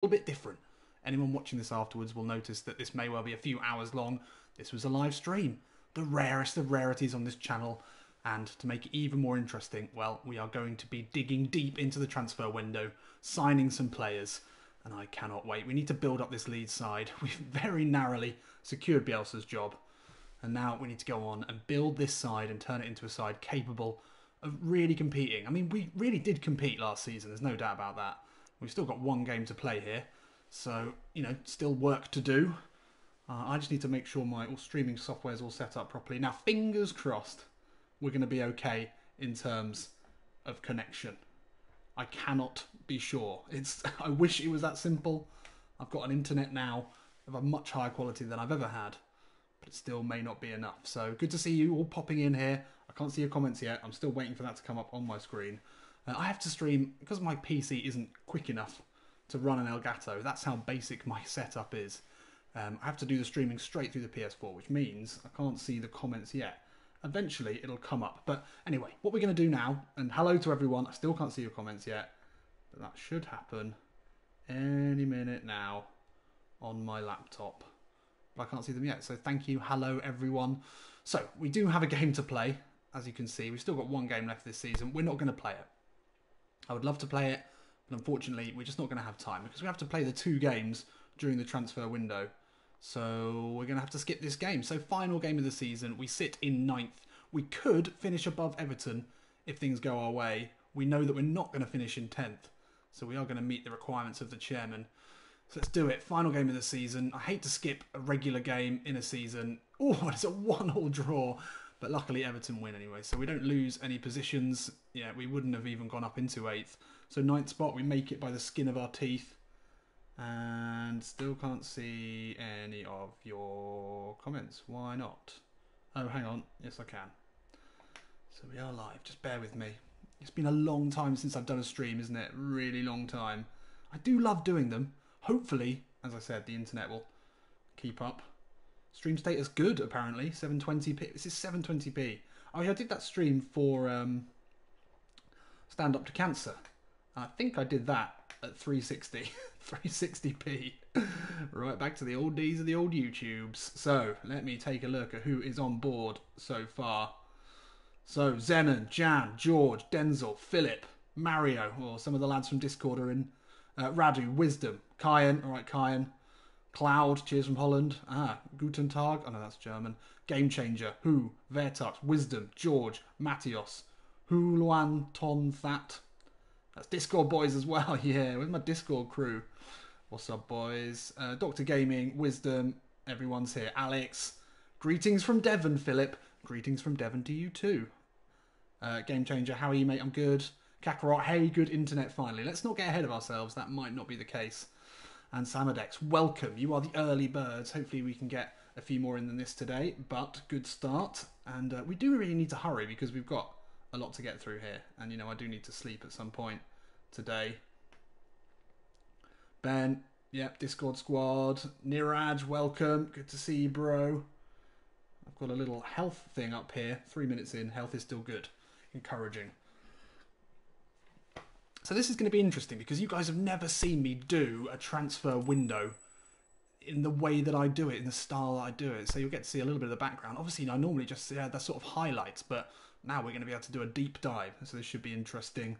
little bit different. Anyone watching this afterwards will notice that this may well be a few hours long. This was a live stream, the rarest of rarities on this channel. And to make it even more interesting, well, we are going to be digging deep into the transfer window, signing some players, and I cannot wait. We need to build up this Leeds side. We've very narrowly secured Bielsa's job, and now we need to go on and build this side and turn it into a side capable of really competing. I mean, we really did compete last season, there's no doubt about that. We've still got one game to play here, so, you know, still work to do. I just need to make sure my streaming software is all set up properly. Now, fingers crossed, we're going to be okay in terms of connection. I cannot be sure. I wish it was that simple. I've got an internet now of a much higher quality than I've ever had, but it still may not be enough. So good to see you all popping in here. I can't see your comments yet. I'm still waiting for that to come up on my screen. I have to stream, because my PC isn't quick enough to run an Elgato. That's how basic my setup is. I have to do the streaming straight through the PS4, which means I can't see the comments yet. Eventually, it'll come up. But anyway, what we're going to do now, and hello to everyone. I still can't see your comments yet, but that should happen any minute now on my laptop. But I can't see them yet, so thank you. Hello, everyone. So, we do have a game to play, as you can see. We've still got one game left this season. We're not going to play it. I would love to play it, but unfortunately, we're just not going to have time, because we have to play the 2 games during the transfer window. So we're going to have to skip this game. So final game of the season, we sit in 9th. We could finish above Everton if things go our way. We know that we're not going to finish in 10th. So we are going to meet the requirements of the chairman. So let's do it. Final game of the season. I hate to skip a regular game in a season. Oh, it's a 1-1 draw. But luckily Everton win anyway. So we don't lose any positions. Yeah, we wouldn't have even gone up into 8th. So 9th spot, we make it by the skin of our teeth. And still can't see any of your comments. Why not? Oh, hang on. Yes, I can. So we are live. Just bear with me. It's been a long time since I've done a stream, isn't it? Really long time. I do love doing them. Hopefully, as I said, the internet will keep up. Stream status good, apparently. 720p. This is 720p. Oh, yeah, I did that stream for Stand Up to Cancer. I think I did that at 360. 360p. Right back to the old days of the old YouTubes. So, let me take a look at who is on board so far. So, Zenon, Jan, George, Denzel, Philip, Mario, or some of the lads from Discord are in. Radu, Wisdom, Kyan, alright, Kyan. Cloud, cheers from Holland. Guten Tag, oh no, that's German. Game Changer, Who, Vertux, Wisdom, George, Matthios, Huluan Ton That. That's Discord boys as well, yeah, where's my Discord crew? What's up, boys? Dr. Gaming, Wisdom, everyone's here. Alex, greetings from Devon, Philip. Greetings from Devon to you too. Game Changer, how are you, mate? I'm good. Kakarot, hey, good internet finally. Let's not get ahead of ourselves, that might not be the case. And Samadex, welcome. You are the early birds. Hopefully we can get a few more in than this today, but good start. And we do really need to hurry because we've got a lot to get through here. And, you know, I do need to sleep at some point today. Ben, yep, Discord squad. Niraj, welcome. Good to see you, bro. I've got a little health thing up here. 3 minutes in, health is still good. Encouraging. So this is going to be interesting because you guys have never seen me do a transfer window in the way that I do it, in the style that I do it. So you'll get to see a little bit of the background. Obviously, I normally just see the sort of highlights, but now we're going to be able to do a deep dive. So this should be interesting.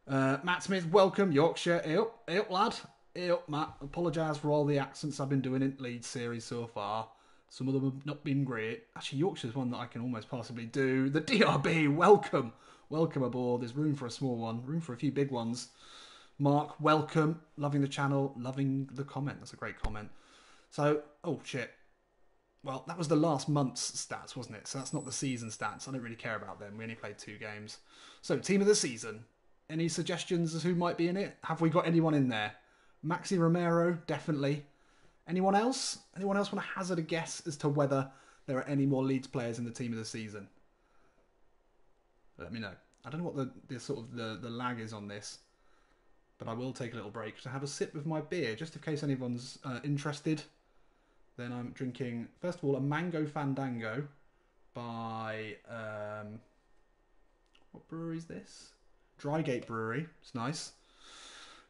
Matt Smith, welcome. Yorkshire. Ew, lad. Ew, Matt. Apologise for all the accents I've been doing in Leeds series so far. Some of them have not been great. Actually, Yorkshire's one that I can almost possibly do. The DRB, welcome. Welcome aboard. There's room for a small one. Room for a few big ones. Mark, welcome. Loving the channel. Loving the comment. That's a great comment. So, oh, shit. Well, that was the last month's stats, wasn't it? So that's not the season stats. I don't really care about them. We only played 2 games. So, team of the season. Any suggestions as who might be in it? Have we got anyone in there? Maxi Romero, definitely. Anyone else? Anyone else want to hazard a guess as to whether there are any more Leeds players in the team of the season? Let me know. I don't know what the lag is on this, but I will take a little break to have a sip of my beer, just in case anyone's interested. Then I'm drinking, first of all, a Mango Fandango by, what brewery is this? Drygate Brewery. It's nice.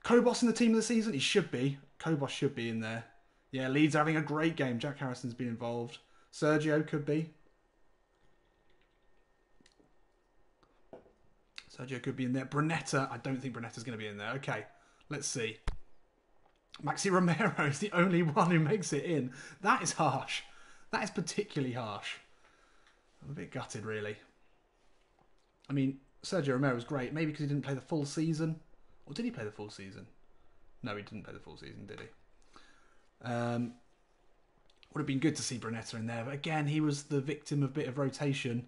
Kobos in the team of the season? He should be. Kobos should be in there. Yeah, Leeds are having a great game. Jack Harrison's been involved. Sergio could be. Sergio could be in there. Brunetta. I don't think Brunetta's going to be in there. Okay, let's see. Maxi Romero is the only one who makes it in. That is harsh. That is particularly harsh. I'm a bit gutted, really. I mean, Sergio Romero was great. Maybe because he didn't play the full season. Or did he play the full season? No, he didn't play the full season, did he? Would have been good to see Brunetta in there. But again, he was the victim of a bit of rotation.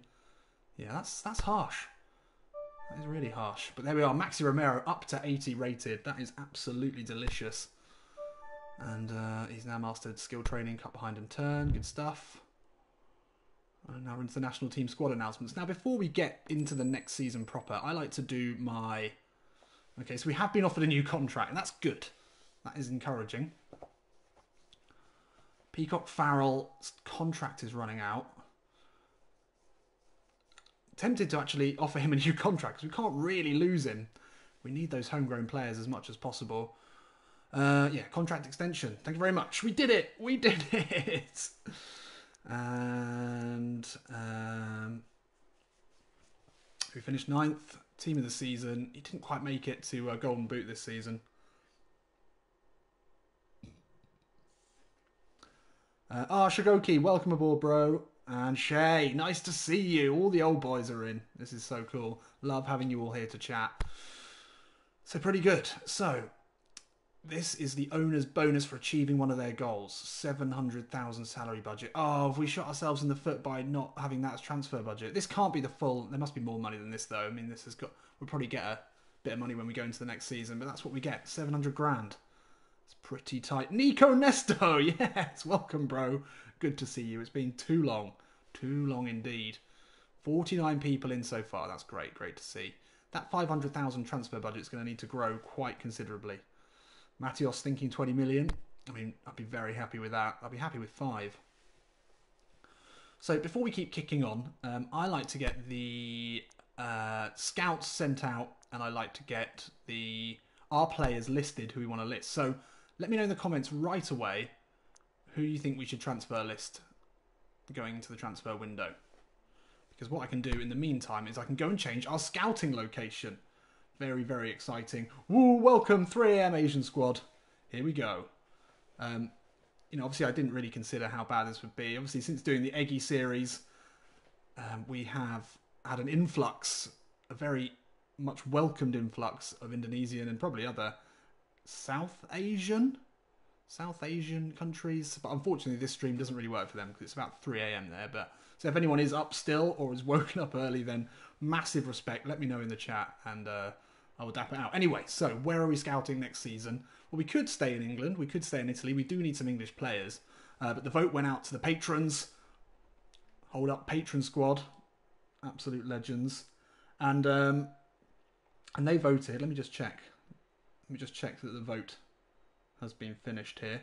Yeah, that's harsh. That is really harsh. But there we are. Maxi Romero up to 80 rated. That is absolutely delicious. And he's now mastered skill training, cut behind and turn. Good stuff. And now we're into the national team squad announcements. Now, before we get into the next season proper, I like to do my... Okay, so we have been offered a new contract, and that's good. That is encouraging. Peacock Farrell's contract is running out. Tempted to actually offer him a new contract, because we can't really lose him. We need those homegrown players as much as possible. Yeah, contract extension. Thank you very much. We did it. We did it. And we finished 9th. Team of the season. He didn't quite make it to Golden Boot this season. Shagoki, welcome aboard, bro. And Shay, nice to see you. All the old boys are in. This is so cool. Love having you all here to chat. So pretty good. So, this is the owner's bonus for achieving one of their goals. 700,000 salary budget. Oh, have we shot ourselves in the foot by not having that as transfer budget? This can't be the full... There must be more money than this, though. I mean, this has got... We'll probably get a bit of money when we go into the next season, but that's what we get. 700 grand. It's pretty tight. Nico Nesto! Yes! Welcome, bro. Good to see you. It's been too long. Too long indeed. 49 people in so far. That's great. Great to see. That 500,000 transfer budget is going to need to grow quite considerably. Matios thinking 20 million. I mean, I'd be very happy with that. I'd be happy with 5. So before we keep kicking on, I like to get the scouts sent out, and I like to get our players listed who we want to list. So let me know in the comments right away who you think we should transfer list going into the transfer window. Because what I can do in the meantime is I can go and change our scouting location. Very, very exciting. Woo, welcome 3am Asian squad. Here we go. You know, obviously I didn't really consider how bad this would be. Obviously, since doing the Eggy series, we have had an influx, a very much welcomed influx of Indonesian and probably other South Asian countries. But unfortunately, this stream doesn't really work for them because it's about 3am there. But so if anyone is up still or is woken up early, then massive respect. Let me know in the chat and I will dap it out. Anyway, so where are we scouting next season? Well, we could stay in England. We could stay in Italy. We do need some English players. But the vote went out to the patrons. Hold up, patron squad. Absolute legends. And they voted. Let me just check. Let me just check that the vote has been finished here.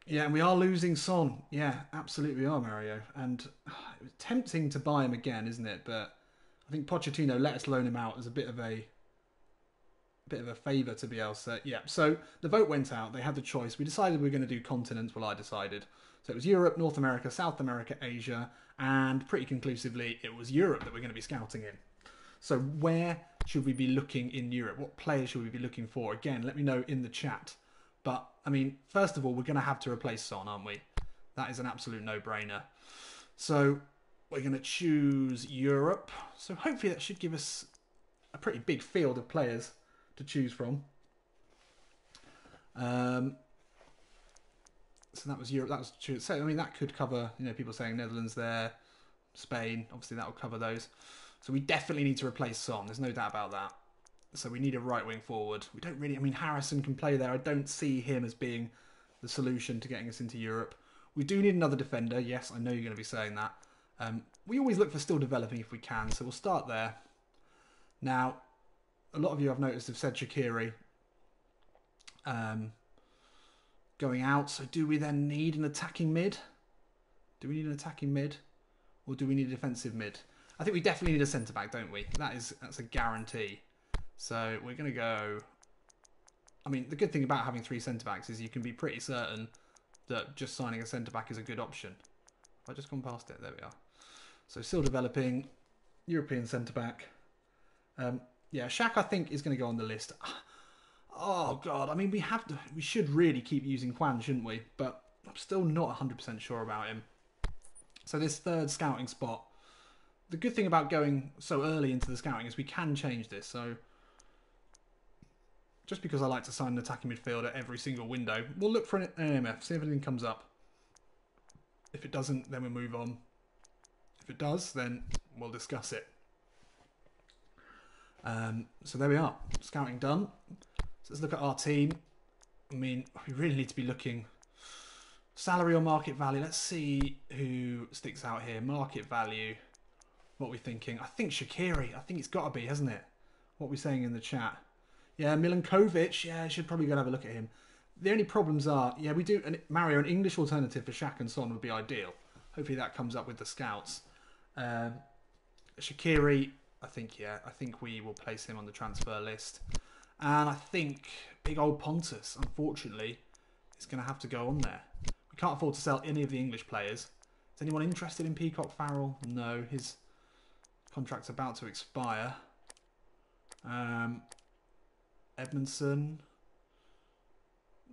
Yeah, and we are losing Son. Yeah, absolutely we are, Mario. And it was tempting to buy him again, isn't it? But I think Pochettino let us loan him out as a bit of a favour to Bielsa. Yeah, so the vote went out. They had the choice. We decided we were going to do continents. Well, I decided. So it was Europe, North America, South America, Asia, and pretty conclusively, it was Europe that we're going to be scouting in. So where should we be looking in Europe? What players should we be looking for? Again, let me know in the chat. But, I mean, first of all, we're going to have to replace Son, aren't we? That is an absolute no-brainer. So we're going to choose Europe. So hopefully that should give us a pretty big field of players to choose from. So that was Europe. That was so. I mean, that could cover. You know, people saying Netherlands there, Spain. Obviously, that will cover those. So we definitely need to replace Son. There's no doubt about that. So we need a right wing forward. We don't really. I mean, Harrison can play there. I don't see him as being the solution to getting us into Europe. We do need another defender. Yes, I know you're going to be saying that. We always look for still developing if we can. So we'll start there. Now, a lot of you I've noticed have said Shaqiri going out. So do we then need an attacking mid? Do we need an attacking mid? Or do we need a defensive mid? I think we definitely need a centre-back, don't we? That's a guarantee. So we're going to go... I mean, the good thing about having 3 centre-backs is you can be pretty certain that just signing a centre-back is a good option. Have I just gone past it? There we are. So still developing. European centre-back. Yeah, Shaq, I think, is going to go on the list. Oh, God. I mean, we should really keep using Juan, shouldn't we? But I'm still not 100% sure about him. So this third scouting spot. The good thing about going so early into the scouting is we can change this. So just because I like to sign an attacking midfielder every single window, we'll look for an AMF, see if anything comes up. If it doesn't, then we'll move on. If it does, then we'll discuss it. So there we are. Scouting done. So let's look at our team. I mean, we really need to be looking... Salary or market value. Let's see who sticks out here. Market value. What are we thinking? I think Shaqiri. I think it's got to be, hasn't it? What are we saying in the chat? Yeah, Milinkovic. Yeah, I should probably go and have a look at him. The only problems are... Yeah, we do... Mario, an English alternative for Shaq and Son would be ideal. Hopefully that comes up with the scouts. Shaqiri... I think we will place him on the transfer list. And I think big old Pontus, unfortunately, is going to have to go on there. We can't afford to sell any of the English players. Is anyone interested in Peacock Farrell? No, his contract's about to expire. Edmondson.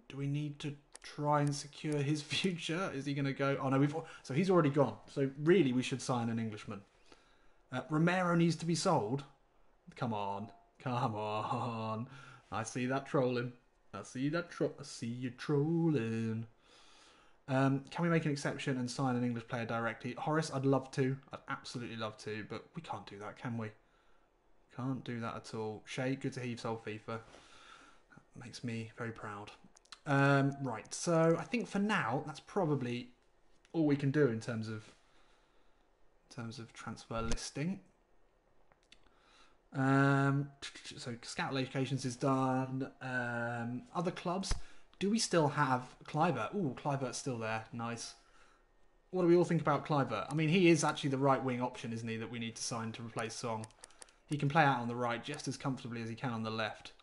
Do we need to try and secure his future? Is he going to go? Oh no, so he's already gone. So really, we should sign an Englishman. Romero needs to be sold. Come on. I see that trolling. I see you trolling. Can we make an exception and sign an English player directly? Horace, I'd love to. I'd absolutely love to, but we can't do that, can we? Can't do that at all. Shay, good to hear you've sold FIFA. That makes me very proud. Right, so I think for now that's probably all we can do in terms of transfer listing. So scout locations is done. Other clubs. Do we still have Kluivert? Ooh, Kluivert's still there. Nice. What do we all think about Kluivert? I mean, he is actually the right wing option, isn't he, that we need to sign to replace Song. He can play out on the right just as comfortably as he can on the left.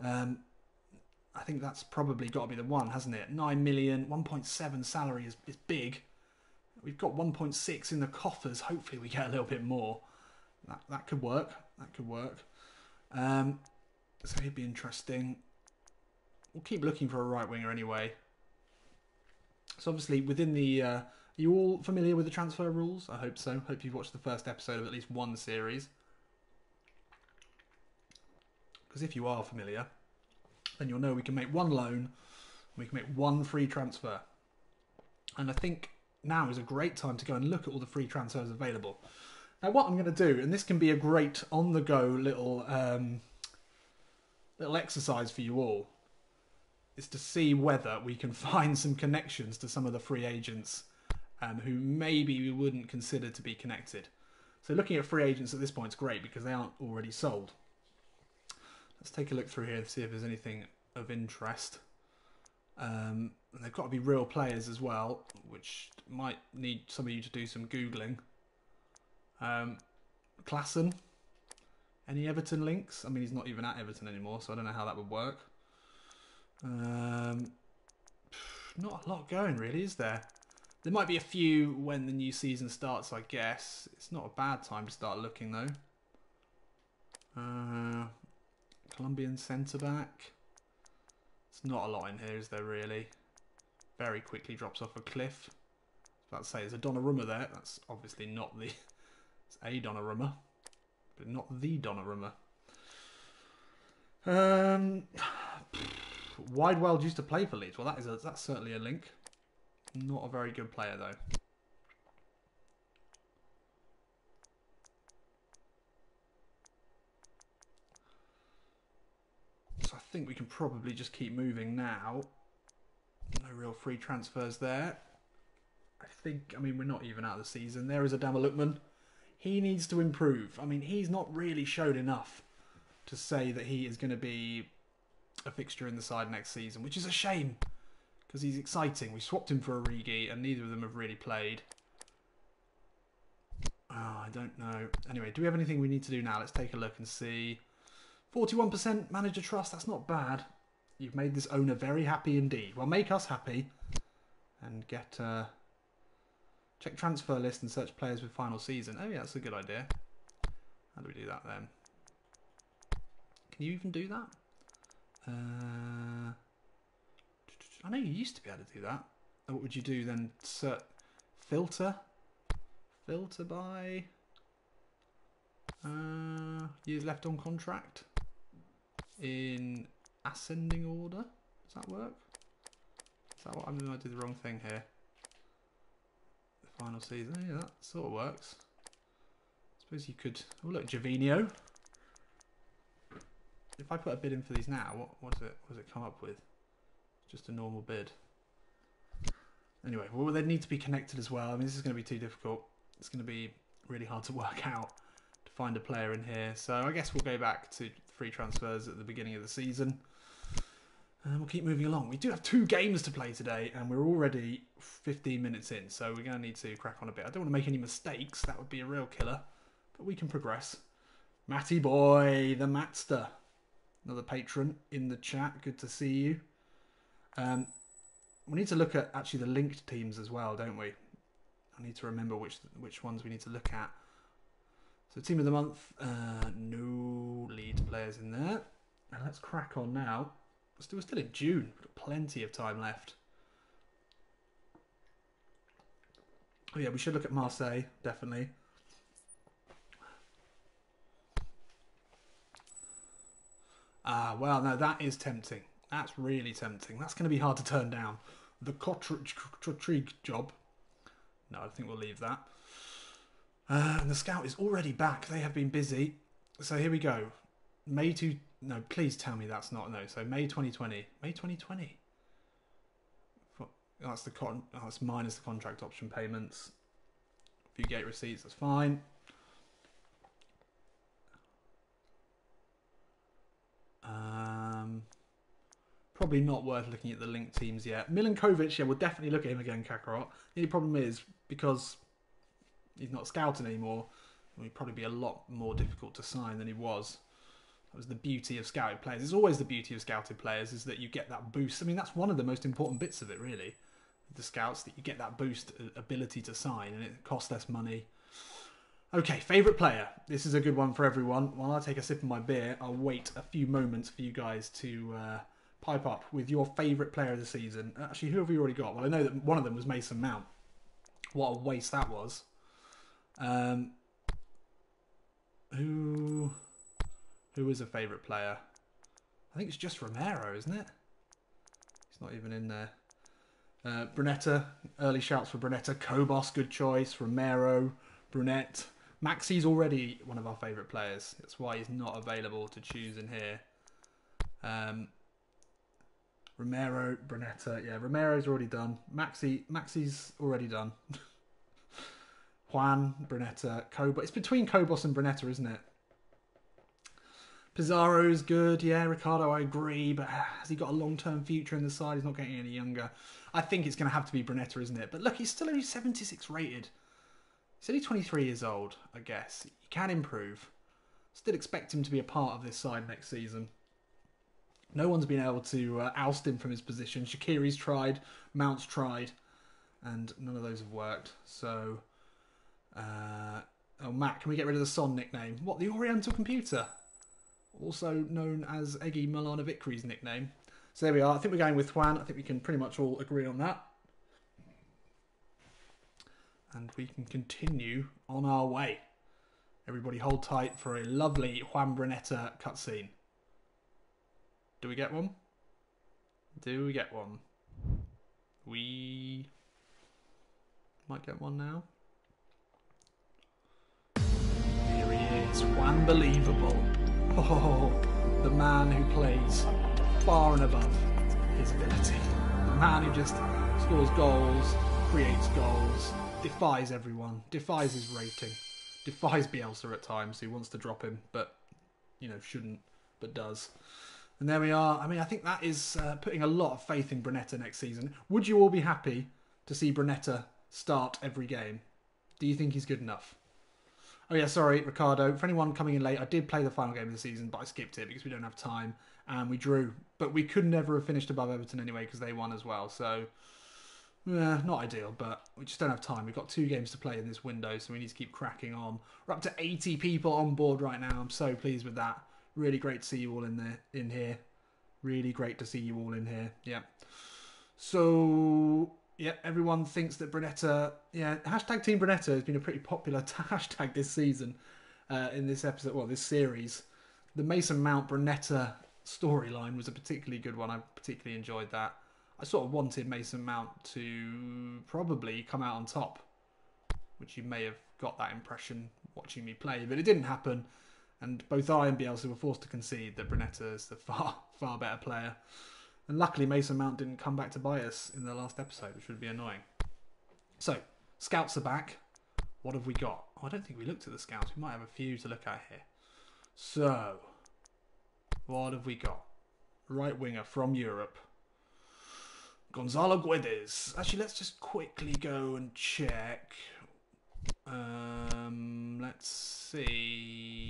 I think that's probably got to be the one, hasn't it? 9 million, 1.7 salary is big. We've got 1.6 in the coffers. Hopefully we get a little bit more. That could work. That could work. So he'd be interesting. We'll keep looking for a right winger anyway. So obviously within the... are you all familiar with the transfer rules? I hope so. Hope you've watched the first episode of at least one series. Because if you are familiar, then you'll know we can make one loan. And we can make one free transfer. And I think now is a great time to go and look at all the free transfers available. Now what I'm going to do, and this can be a great on-the-go little exercise for you all, is to see whether we can find some connections to some of the free agents who maybe we wouldn't consider to be connected. So looking at free agents at this point is great because they aren't already sold. Let's take a look through here and see if there's anything of interest. And they've got to be real players as well, which might need some of you to do some Googling. Klassen. Any Everton links? I mean, he's not even at Everton anymore, so I don't know how that would work. Not a lot going, really, is there? There might be a few when the new season starts, I guess. It's not a bad time to start looking, though. Colombian centre-back. It's not a lot in here, is there, really? Very quickly drops off a cliff. I was about to say, there's a Donnarumma there. That's obviously not the... It's a Donnarumma, but not the Donnarumma. Widewell used to play for Leeds. Well, that's certainly a link. Not a very good player, though. So I think we can probably just keep moving now. No real free transfers there. I mean, we're not even out of the season. There is Adama Lukman. He needs to improve. I mean, he's not really showed enough to say that he is going to be a fixture in the side next season, which is a shame because he's exciting. We swapped him for Origi and neither of them have really played. Oh, I don't know. Anyway, do we have anything we need to do now? Let's take a look and see. 41% manager trust, that's not bad. You've made this owner very happy indeed. Well, make us happy and get... check transfer list and search players with final season. Oh yeah, that's a good idea. How do we do that then? Can you even do that? I know you used to be able to do that. What would you do then? Filter? Filter by... years left on contract? In ascending order? Does that work? Is that what I did the wrong thing here? The final season. Yeah, that sort of works. I suppose you could... Oh look, Javinho. If I put a bid in for these now, what does it come up with? Just a normal bid. Anyway, well, they need to be connected as well. I mean, this is going to be too difficult. It's going to be really hard to work out to find a player in here. So I guess we'll go back to free transfers at the beginning of the season. And we'll keep moving along. We do have 2 games to play today, and we're already 15 minutes in. So we're going to need to crack on a bit. I don't want to make any mistakes. That would be a real killer. But we can progress. Matty boy, the Matster. Another patron in the chat. Good to see you. We need to look at actually the linked teams as well, don't we? I need to remember which ones we need to look at. So team of the month, no Leeds players in there. And let's crack on now. We're still in June. We've got plenty of time left. Oh yeah, we should look at Marseille, definitely. Ah, well, no, that is tempting. That's really tempting. That's going to be hard to turn down. The Cottrig job. No, I think we'll leave that. And the scout is already back. They have been busy. So here we go. No, please tell me that's not... No, so May 2020. May 2020. That's minus the contract option payments. A few gate receipts, that's fine. Probably not worth looking at the linked teams yet. Milinkovic, yeah, we'll definitely look at him again, Kakarot. The only problem is, because he's not scouting anymore, he'd probably be a lot more difficult to sign than he was. That was the beauty of scouted players. It's always the beauty of scouted players, is that you get that boost. I mean, that's one of the most important bits of it, really. The scouts, that you get that boost ability to sign, and it costs less money. Okay, favourite player. This is a good one for everyone. While I take a sip of my beer, I'll wait a few moments for you guys to pipe up with your favourite player of the season. Actually, who have we already got? Well, I know that one of them was Mason Mount. What a waste that was. Who is a favourite player? I think it's just Romero, isn't it? He's not even in there. Brunetta, early shouts for Brunetta. Kobos, good choice. Romero, Brunette. Maxi's already one of our favourite players. That's why he's not available to choose in here. Romero, Brunetta. Yeah, Romero's already done. Maxi's already done. Juan, Brunetta, Kobos. It's between Kobos and Brunetta, isn't it? Pizarro's good. Yeah, Ricardo, I agree. But has he got a long-term future in the side? He's not getting any younger. I think it's going to have to be Brunetta, isn't it? But look, he's still only 76 rated. He's only 23 years old, I guess. He can improve. Still expect him to be a part of this side next season. No one's been able to oust him from his position. Shaqiri's tried, Mount's tried, and none of those have worked. So, oh, Matt, can we get rid of the Son nickname? What, the Oriental Computer? Also known as Eggy Milanovicri's nickname. So there we are. I think we're going with Juan. I think we can pretty much all agree on that. And we can continue on our way. Everybody hold tight for a lovely Juan Brunetta cutscene. Do we get one? Do we get one? We might get one now. Here he is, Juan Believable. Oh, the man who plays far and above his ability. The man who just scores goals, creates goals, defies everyone, defies his rating, defies Bielsa at times, who wants to drop him, but, you know, shouldn't, but does. And there we are. I mean, I think that is putting a lot of faith in Brunetta next season. Would you all be happy to see Brunetta start every game? Do you think he's good enough? Oh yeah, sorry, Ricardo. For anyone coming in late, I did play the final game of the season, but I skipped it because we don't have time, and we drew. But we could never have finished above Everton anyway because they won as well. So, not ideal, but we just don't have time. We've got 2 games to play in this window, so we need to keep cracking on. We're up to 80 people on board right now. I'm so pleased with that. Really great to see you all in here. Really great to see you all in here. Yeah. So, yeah, everyone thinks that Brunetta... Yeah, hashtag Team Brunetta has been a pretty popular hashtag this season, in this episode, well, this series. The Mason Mount Brunetta storyline was a particularly good one. I particularly enjoyed that. I sort of wanted Mason Mount to probably come out on top, which you may have got that impression watching me play, but it didn't happen. And both I and Bielsa were forced to concede that Brunetta is the far better player. And luckily Mason Mount didn't come back to bite us in the last episode, which would be annoying. So, scouts are back. What have we got? Oh, I don't think we looked at the scouts. We might have a few to look at here. So, what have we got? Right winger from Europe. Gonzalo Guedes. Actually, let's just quickly go and check. Let's see.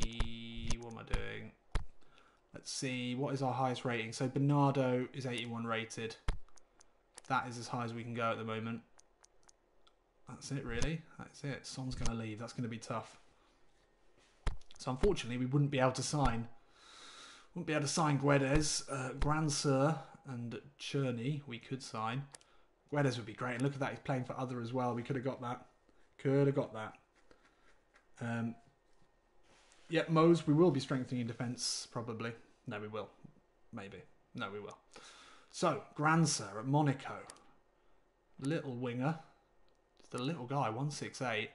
What am I doing? Let's see. What is our highest rating? So Bernardo is 81 rated. That is as high as we can go at the moment. That's it, really. That's it. Son's going to leave. That's going to be tough. So unfortunately, we wouldn't be able to sign. Wouldn't be able to sign Guedes, Grandsir, and Cherney. We could sign. Guedes would be great. And look at that. He's playing for other as well. We could have got that. Could have got that. Yeah, Mose, we will be strengthening in defence, probably. No, we will. Maybe. No, we will. So, Grandsir at Monaco. Little winger. Just a little guy, 168.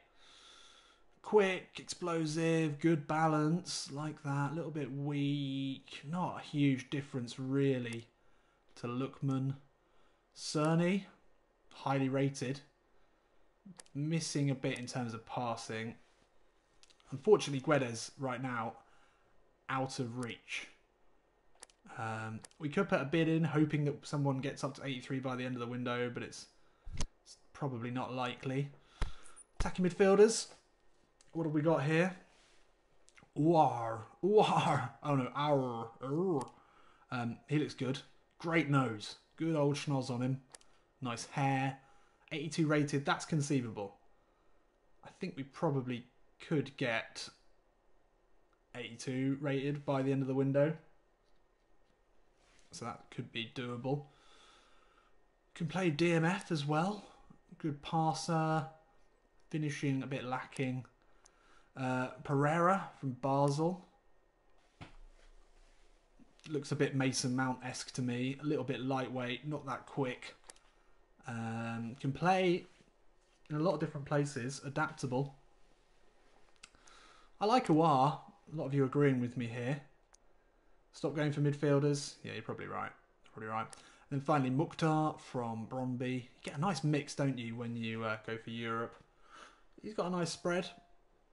Quick, explosive, good balance, like that. A little bit weak. Not a huge difference, really, to Lookman. Cerny, highly rated. Missing a bit in terms of passing. Unfortunately, Guedes right now out of reach. We could put a bid in, hoping that someone gets up to 83 by the end of the window, but it's probably not likely. Attacking midfielders. What have we got here? Uar. Oh no, he looks good. Great nose. Good old schnoz on him. Nice hair. 82 rated. That's conceivable. I think we probably could get 82 rated by the end of the window. So that could be doable. Can play DMF as well. Good passer. Finishing a bit lacking. Pereira from Basel. Looks a bit Mason Mount-esque to me. A little bit lightweight, not that quick. Can play in a lot of different places. Adaptable. I like Aouar. A lot of you are agreeing with me here. Stop going for midfielders. Yeah, you're probably right. Probably right. And then finally, Mukhtar from Brøndby. You get a nice mix, don't you, when you go for Europe. He's got a nice spread.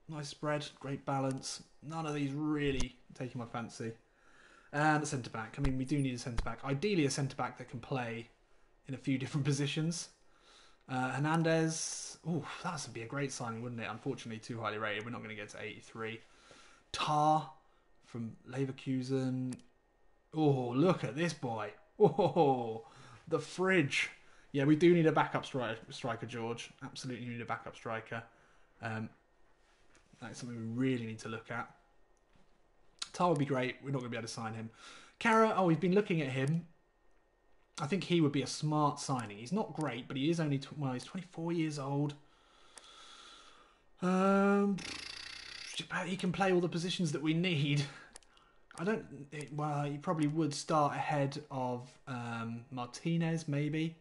Nice spread. Great balance. None of these really taking my fancy. And a centre-back. I mean, we do need a centre-back. Ideally, a centre-back that can play in a few different positions. Hernandez. Oh, that would be a great signing, wouldn't it? Unfortunately, too highly rated. We're not going to get to 83. Tar from Leverkusen. Oh, look at this boy. Oh, the fridge. Yeah, we do need a backup striker, George. Absolutely need a backup striker. That's something we really need to look at. Tar would be great. We're not going to be able to sign him. Kara, oh, we've been looking at him. I think he would be a smart signing. He's not great, but he is only, he's 24 years old. He can play all the positions that we need. He probably would start ahead of Martinez, maybe.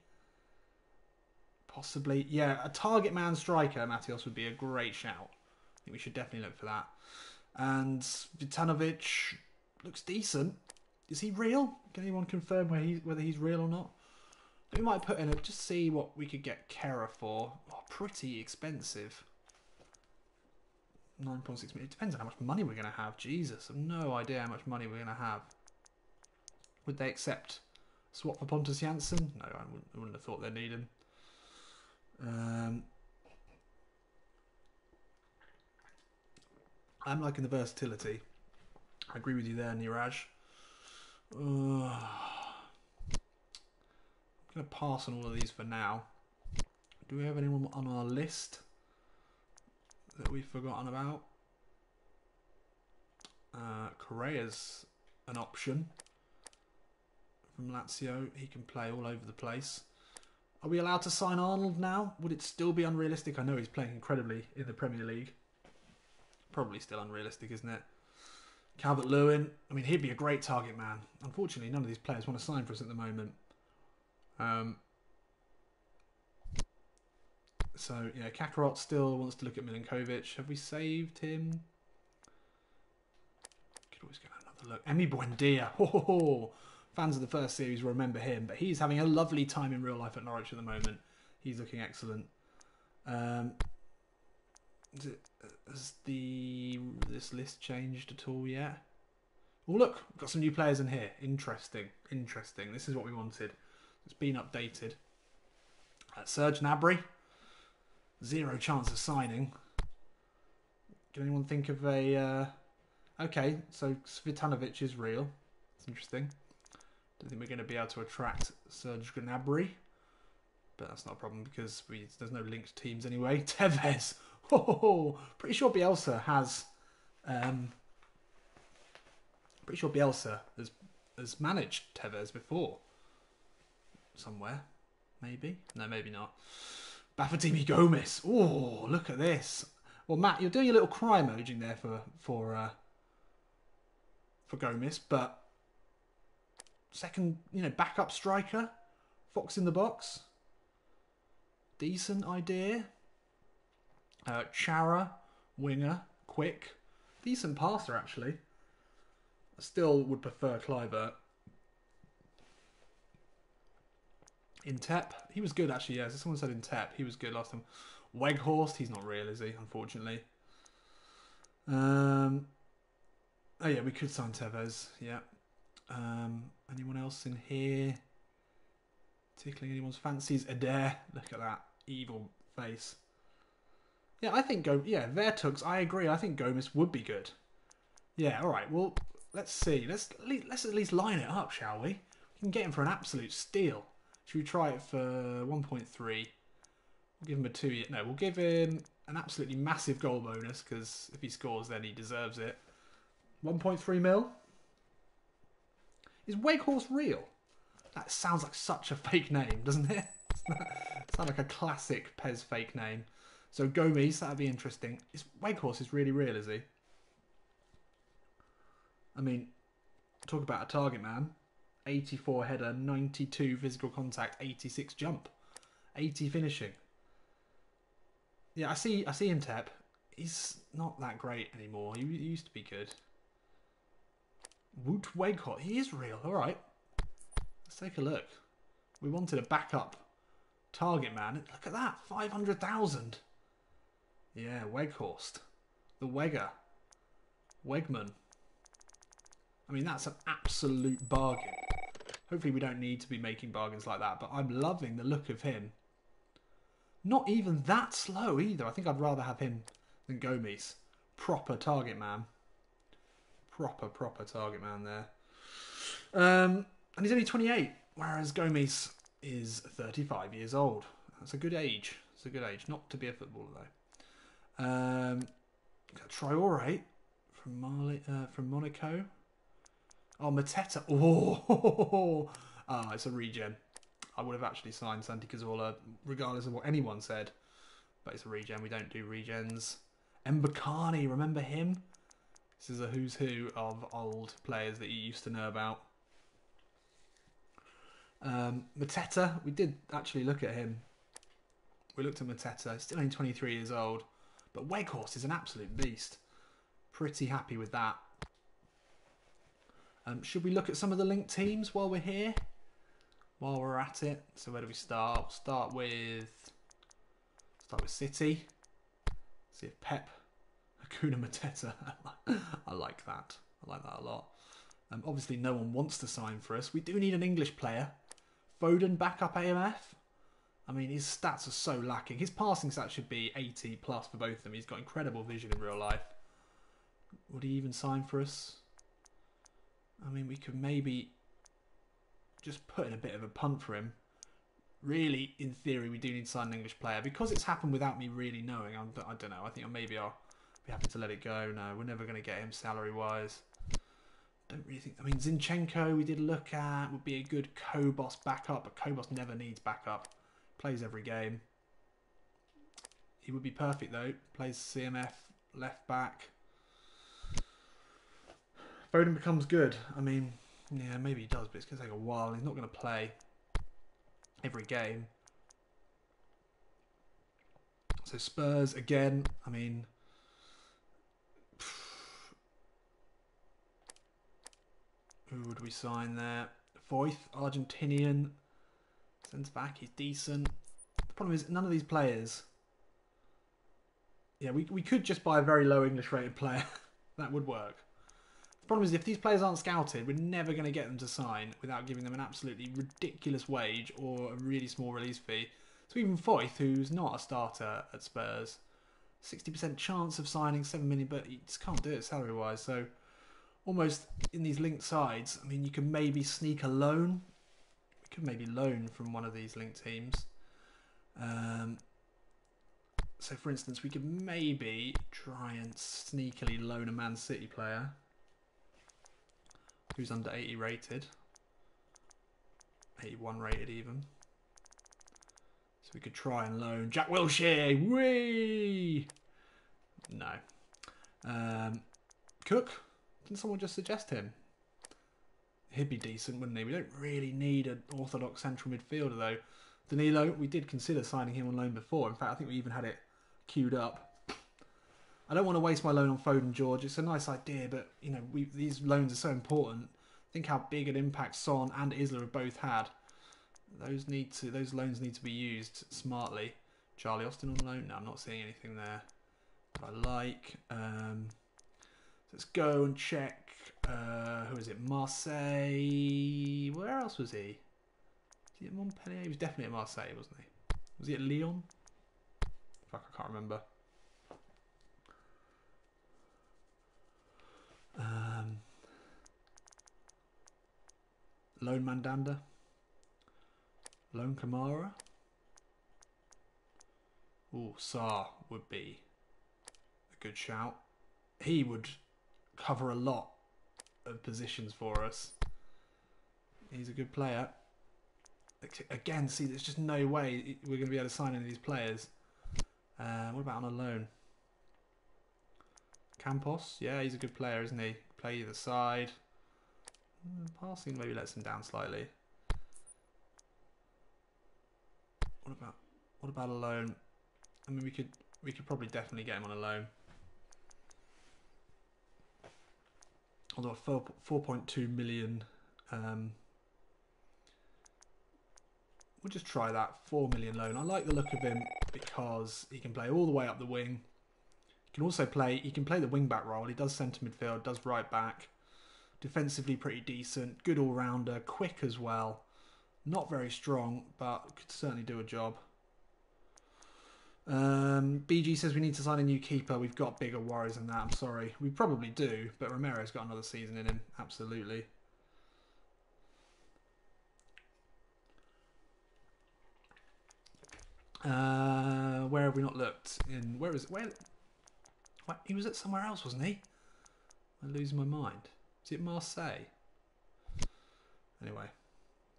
Possibly. Yeah, a target man striker, Matios, would be a great shout. I think we should definitely look for that. And Vitanovic looks decent. Is he real? Can anyone confirm whether he's real or not? We might put in just see what we could get Kera for. Oh, pretty expensive. 9.6 million. It depends on how much money we're going to have. Jesus, I've no idea how much money we're going to have. Would they accept swap for Pontus Jansson? No, I wouldn't have thought they'd need him. I'm liking the versatility. I agree with you there, Niraj. I'm going to pass on all of these for now. Do we have anyone on our list that we've forgotten about? Correa's an option from Lazio. He can play all over the place. Are we allowed to sign Arnold now? Would it still be unrealistic? I know he's playing incredibly in the Premier League. Probably still unrealistic, isn't it? Calvert-Lewin, I mean, he'd be a great target man. Unfortunately, none of these players want to sign for us at the moment. So, yeah, Kakarot still wants to look at Milinkovic. Have we saved him? Could always get another look. Emi Buendia. Oh, fans of the first series will remember him. But he's having a lovely time in real life at Norwich at the moment. He's looking excellent. Has this list changed at all yet? Oh, look, we've got some new players in here. Interesting. This is what we wanted. It's been updated. Serge Gnabry. 0 chance of signing. Can anyone think of a... Okay, so Svitanovic is real. That's interesting. Don't think we're going to be able to attract Serge Gnabry. But that's not a problem because there's no linked teams anyway. Tevez. Oh, pretty sure Bielsa has... pretty sure Bielsa has managed Tevez before. Somewhere. Maybe? No, maybe not. Bafétimbi Gomis. Oh, look at this. Well, Matt, you're doing a little cry emoji there for Gomis, but second, backup striker, Fox in the box. Decent idea. Chara, winger, quick. Decent passer, actually. I still would prefer Kluivert. Intep, he was good actually, yeah. Someone said Intep, he was good last time. Weghorst, he's not real, is he? Unfortunately. Oh yeah, we could sign Tevez, yeah. Anyone else in here? Tickling anyone's fancies? Adair, look at that evil face. Yeah, I think Vertux, I agree. I think Gomis would be good. Yeah, all right. Well, let's see. Let's at least line it up, shall we? We can get him for an absolute steal. Should we try it for 1.3? We'll give him a 2. No, we'll give him an absolutely massive goal bonus because if he scores, then he deserves it. 1.3 mil. Is Weghorst real? That sounds like such a fake name, doesn't it? Sounds like a classic PES fake name. So Gomis, that'd be interesting. Weghorst is really real, is he? I mean, talk about a target man. 84 header, 92 physical contact, 86 jump, 80 finishing. Yeah, I see Intep. He's not that great anymore. He used to be good. Wout Weghorst, he is real. All right, let's take a look. We wanted a backup target man. Look at that, 500,000. Yeah, Weghorst, the Wegger, Wegman. I mean, that's an absolute bargain. Hopefully we don't need to be making bargains like that, but I'm loving the look of him. Not even that slow either. I think I'd rather have him than Gomis. Proper target man. Proper target man there. And he's only 28, whereas Gomis is 35 years old. That's a good age. It's a good age. Not to be a footballer, though. Traoré from Monaco. Oh, Mateta. Oh, it's a regen. I would have actually signed Santi Cazorla regardless of what anyone said. But it's a regen. We don't do regens. Mbakani, remember him? This is a who's who of old players that you used to know about. Mateta, we did actually look at him. We looked at Mateta. Still only 23 years old. But Weghorst is an absolute beast. Pretty happy with that. Should we look at some of the linked teams while we're here? While we're at it. So where do we start? We'll start with City. See if Pep, Hakuna Mateta. I like that. I like that a lot. Obviously no one wants to sign for us. We do need an English player. Foden backup AMF. I mean, his stats are so lacking. His passing stats should be 80 plus for both of them. He's got incredible vision in real life. Would he even sign for us? I mean, we could maybe just put in a bit of a punt for him. Really, in theory, we do need to sign an English player. Because it's happened without me really knowing, I don't know. I think maybe I'll be happy to let it go. No, we're never going to get him salary-wise. Don't really think... I mean, Zinchenko we did look at. Would be a good Kobos backup. But Kobos never needs backup. Plays every game. He would be perfect, though. Plays CMF, left back. Foden becomes good. I mean, yeah, maybe he does, but it's going to take a while. He's not going to play every game. So Spurs again. I mean, who would we sign there? Foyth, Argentinian, centre back. He's decent. The problem is none of these players. Yeah, we could just buy a very low English rated player. That would work. The problem is if these players aren't scouted, we're never going to get them to sign without giving them an absolutely ridiculous wage or a really small release fee. So even Foyth, who's not a starter at Spurs, 60% chance of signing 7 million, but he just can't do it salary-wise. So almost in these linked sides, I mean, you could maybe sneak a loan. We could maybe loan from one of these linked teams. So for instance, we could maybe try and sneakily loan a Man City player who's under 80 rated. 81 rated even. So we could try and loan Jack Wilshere. Whee! No. Cook? Can someone just suggest him? He'd be decent, wouldn't he? We don't really need an orthodox central midfielder, though. Danilo, we did consider signing him on loan before. In fact, I think we even had it queued up. I don't want to waste my loan on Foden, George. It's a nice idea, but you know, these loans are so important. Think how big an impact Son and Isla have both had. Those loans need to be used smartly. Charlie Austin on loan? No, I'm not seeing anything there that I like. Let's go and check. Who is it? Marseille. Where else was he? Was he at Montpellier? He was definitely at Marseille, wasn't he? Was he at Lyon? Fuck, I can't remember. Lone Mandanda. Lone Kamara. Ooh, Sarr would be a good shout. He would cover a lot of positions for us. He's a good player. Again, see, there's just no way we're going to be able to sign any of these players. What about on a loan? Campos? Yeah, he's a good player, isn't he? Play either side. Passing maybe lets him down slightly. What about a loan? I mean, we could probably definitely get him on a loan. Although a 4.2 million. We'll just try that 4 million loan. I like the look of him because he can play all the way up the wing. He can play the wing back role. He does centre midfield, does right back. Defensively pretty decent, good all rounder, quick as well. Not very strong, but could certainly do a job. BG says we need to sign a new keeper. We've got bigger worries than that. I'm sorry. We probably do, but Romero's got another season in him. Absolutely. Where have we not looked? Where is it? Where? He was at somewhere else, wasn't he? I'm losing my mind. Is it Marseille? Anyway.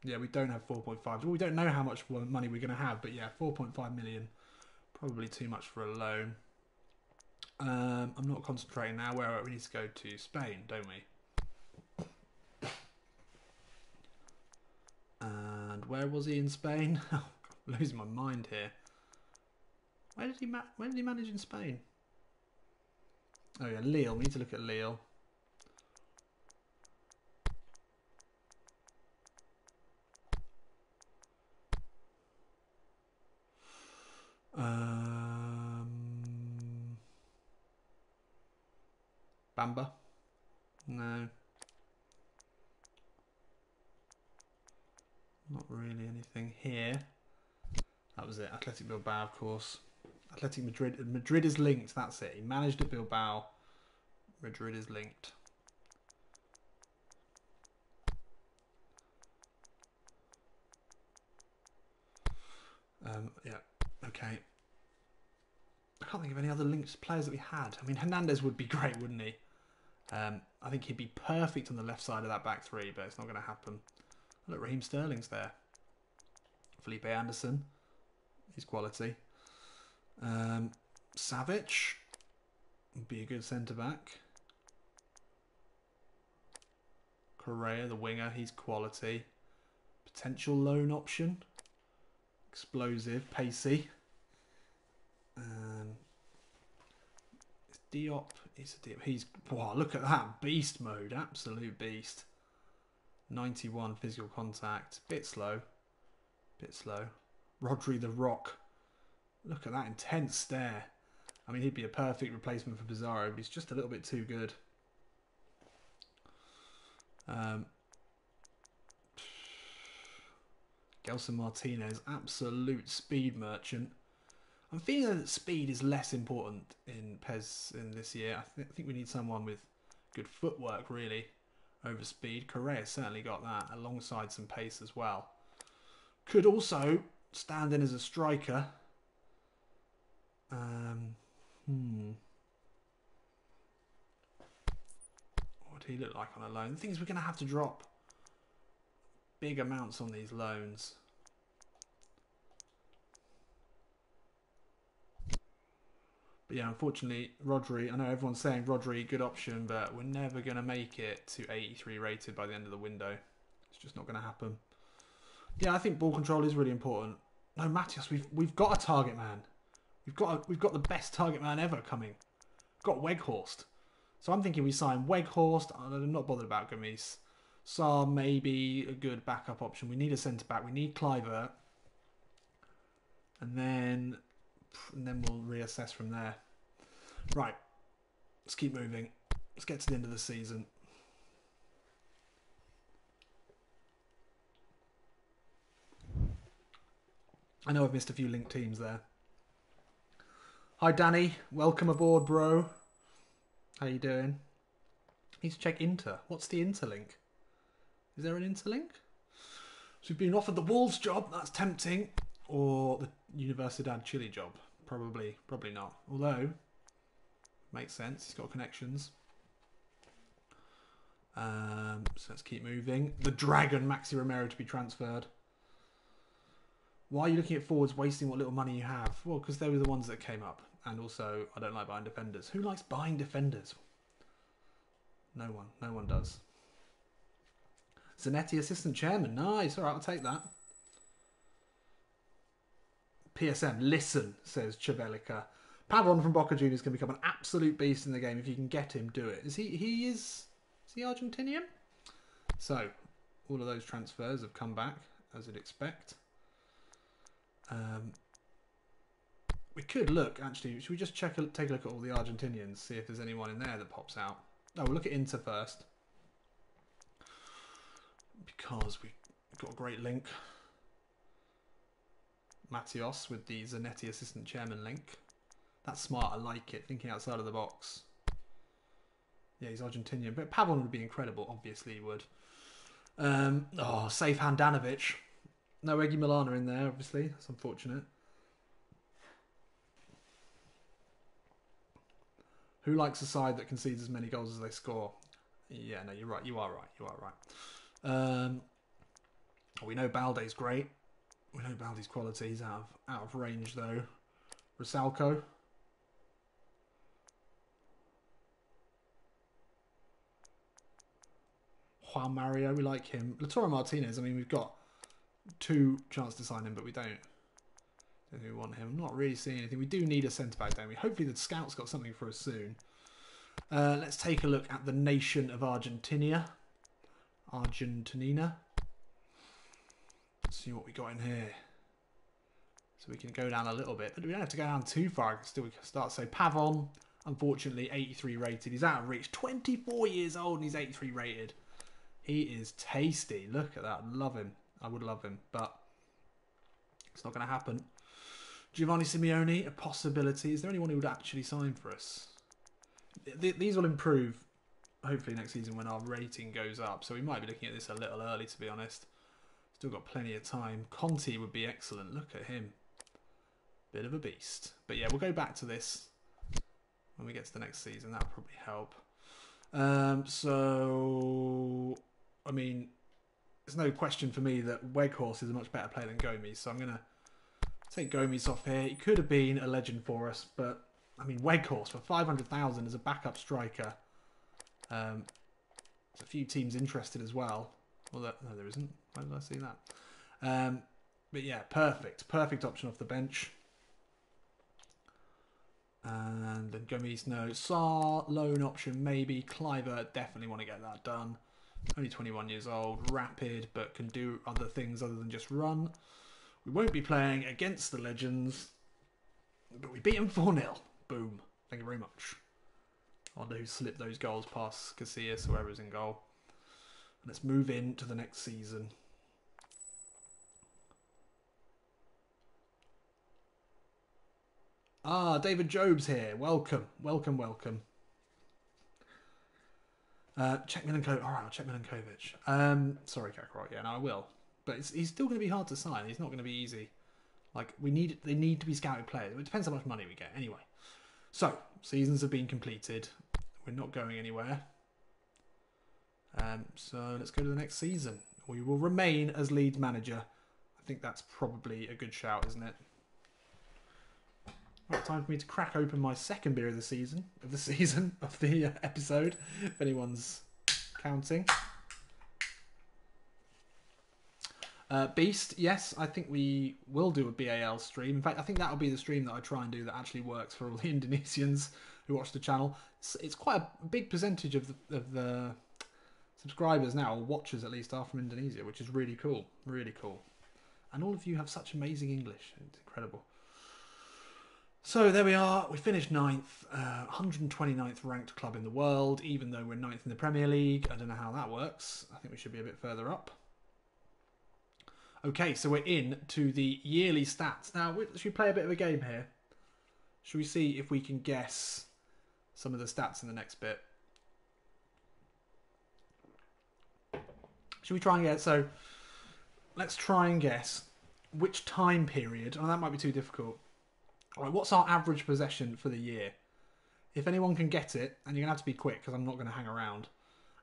Yeah, we don't have 4.5. Well, we don't know how much money we're going to have, but yeah, 4.5 million. Probably too much for a loan. I'm not concentrating now. We need to go to Spain, don't we? And where was he in Spain? Oh, God, I'm losing my mind here. Where did he manage in Spain? Oh yeah, Lille. We need to look at Lille. Bamba? No. Not really anything here. That was it. Athletic Bilbao, of course. Athletic Madrid. Madrid is linked. That's it. He managed at Bilbao. Madrid is linked. Yeah, okay. I can't think of any other linked players that we had. I mean, Hernandez would be great, wouldn't he? I think he'd be perfect on the left side of that back three, but it's not going to happen. Look, Raheem Sterling's there. Felipe Anderson, he's quality. Savic would be a good centre-back. Correa, the winger, he's quality. Potential loan option. Explosive, pacey. Diop, he's wow, look at that, beast mode, absolute beast. 91 physical contact, bit slow. Rodri the Rock, look at that intense stare. I mean, he'd be a perfect replacement for Pizarro, but he's just a little bit too good. Gelson Martinez, absolute speed merchant. I'm feeling that speed is less important in PES in this year. I think we need someone with good footwork, really, over speed. Correa certainly got that, alongside some pace as well. Could also stand in as a striker. What would he look like on a loan? The thing is, we're going to have to drop big amounts on these loans. But yeah, unfortunately, Rodri, I know everyone's saying Rodri, good option, but we're never going to make it to 83 rated by the end of the window. It's just not going to happen. Yeah, I think ball control is really important. No, Matthias, we've got a target man. We've got the best target man ever coming. We've got Weghorst. So I'm thinking we sign Weghorst. I'm not bothered about Gomis. Saar maybe a good backup option. We need a centre back. We need Kluivert. And then we'll reassess from there. Right. Let's keep moving. Let's get to the end of the season. I know I've missed a few linked teams there. Hi, Danny. Welcome aboard, bro. How you doing? Need to check Inter. What's the interlink? Is there an interlink? So we've been offered the Wolves job. That's tempting. Or the Universidad Chile job. Probably not. Although, makes sense. He's got connections. So let's keep moving. The Dragon, Maxi Romero, to be transferred. Why are you looking at forwards wasting what little money you have? Well, because they were the ones that came up. And also, I don't like buying defenders. Who likes buying defenders? No one. No one does. Zanetti, assistant chairman. Nice. All right, I'll take that. PSM, listen, says Chabelica. Pavon from Boca Juniors can become an absolute beast in the game if you can get him. Do it. Is he Argentinian? So, all of those transfers have come back as you'd expect. We could look, actually, should we just take a look at all the Argentinians, see if there's anyone in there that pops out? No, we'll look at Inter first. Because we've got a great link. Matios with the Zanetti assistant chairman link. That's smart, I like it, thinking outside of the box. Yeah, he's Argentinian, but Pavon would be incredible, obviously he would. Safe Handanovic. No Eggy Milana in there, obviously, that's unfortunate. Who likes a side that concedes as many goals as they score? Yeah, no, you're right. You are right. We know Balde's great. We know Balde's quality. He's out of range though. Rosalco. Juan Mario, we like him. Lautaro Martinez, I mean, we've got 2 chances to sign him, but we don't think we want him. I'm not really seeing anything. We do need a centre-back, don't we? Hopefully the scout's got something for us soon. Let's take a look at the nation of Argentina. Argentina. Let's see what we got in here. So we can go down a little bit, but we don't have to go down too far. I can still start. So Pavon, unfortunately, 83 rated. He's out of reach. 24 years old and he's 83 rated. He is tasty. Look at that. Love him. I would love him, but it's not going to happen. Giovanni Simeone, a possibility. Is there anyone who would actually sign for us? These will improve hopefully next season when our rating goes up. So we might be looking at this a little early, to be honest. Still got plenty of time. Conti would be excellent. Look at him. Bit of a beast. But yeah, we'll go back to this when we get to the next season. That'll probably help. So, I mean, there's no question for me that Weghorst is a much better player than Gomes. So I'm going to take Gomes off here. He could have been a legend for us, but I mean, Weghorst for 500,000 as a backup striker. There's a few teams interested as well. Well, no, there isn't. Why did I see that? But yeah, perfect. Perfect option off the bench. And then Gomes, no. Sarr, loan option, maybe. Cliver, definitely want to get that done. Only 21 years old. Rapid, but can do other things other than just run. We won't be playing against the Legends. But we beat them 4-0. Boom. Thank you very much. I wonder who slipped those goals past Casillas, whoever's in goal. Let's move in to the next season. Ah, David Jobs here. Welcome, welcome, welcome. Check Milinkovic. All right, I'll check Milinkovic. Sorry, Kakarot. Yeah, no, I will. But he's still going to be hard to sign. He's not going to be easy. Like they need to be scouted players. It depends how much money we get. Anyway, so seasons have been completed. We're not going anywhere. So let's go to the next season. We will remain as Leeds manager. I think that's probably a good shout, isn't it? Right, time for me to crack open my second beer of the episode, if anyone's counting. Beast, yes, I think we will do a BAL stream. In fact, I think that'll be the stream that I try and do that actually works for all the Indonesians who watch the channel. It's quite a big percentage of the subscribers now, or watchers at least, are from Indonesia, which is really cool. Really cool. And all of you have such amazing English. It's incredible. So there we are. We finished 9th, 129th ranked club in the world, even though we're 9th in the Premier League. I don't know how that works. I think we should be a bit further up. Okay, so we're in to the yearly stats. Now, should we play a bit of a game here? Should we see if we can guess some of the stats in the next bit? Should we try and guess? So, let's try and guess which time period. Oh, that might be too difficult. All right, what's our average possession for the year? If anyone can get it, and you're going to have to be quick because I'm not going to hang around.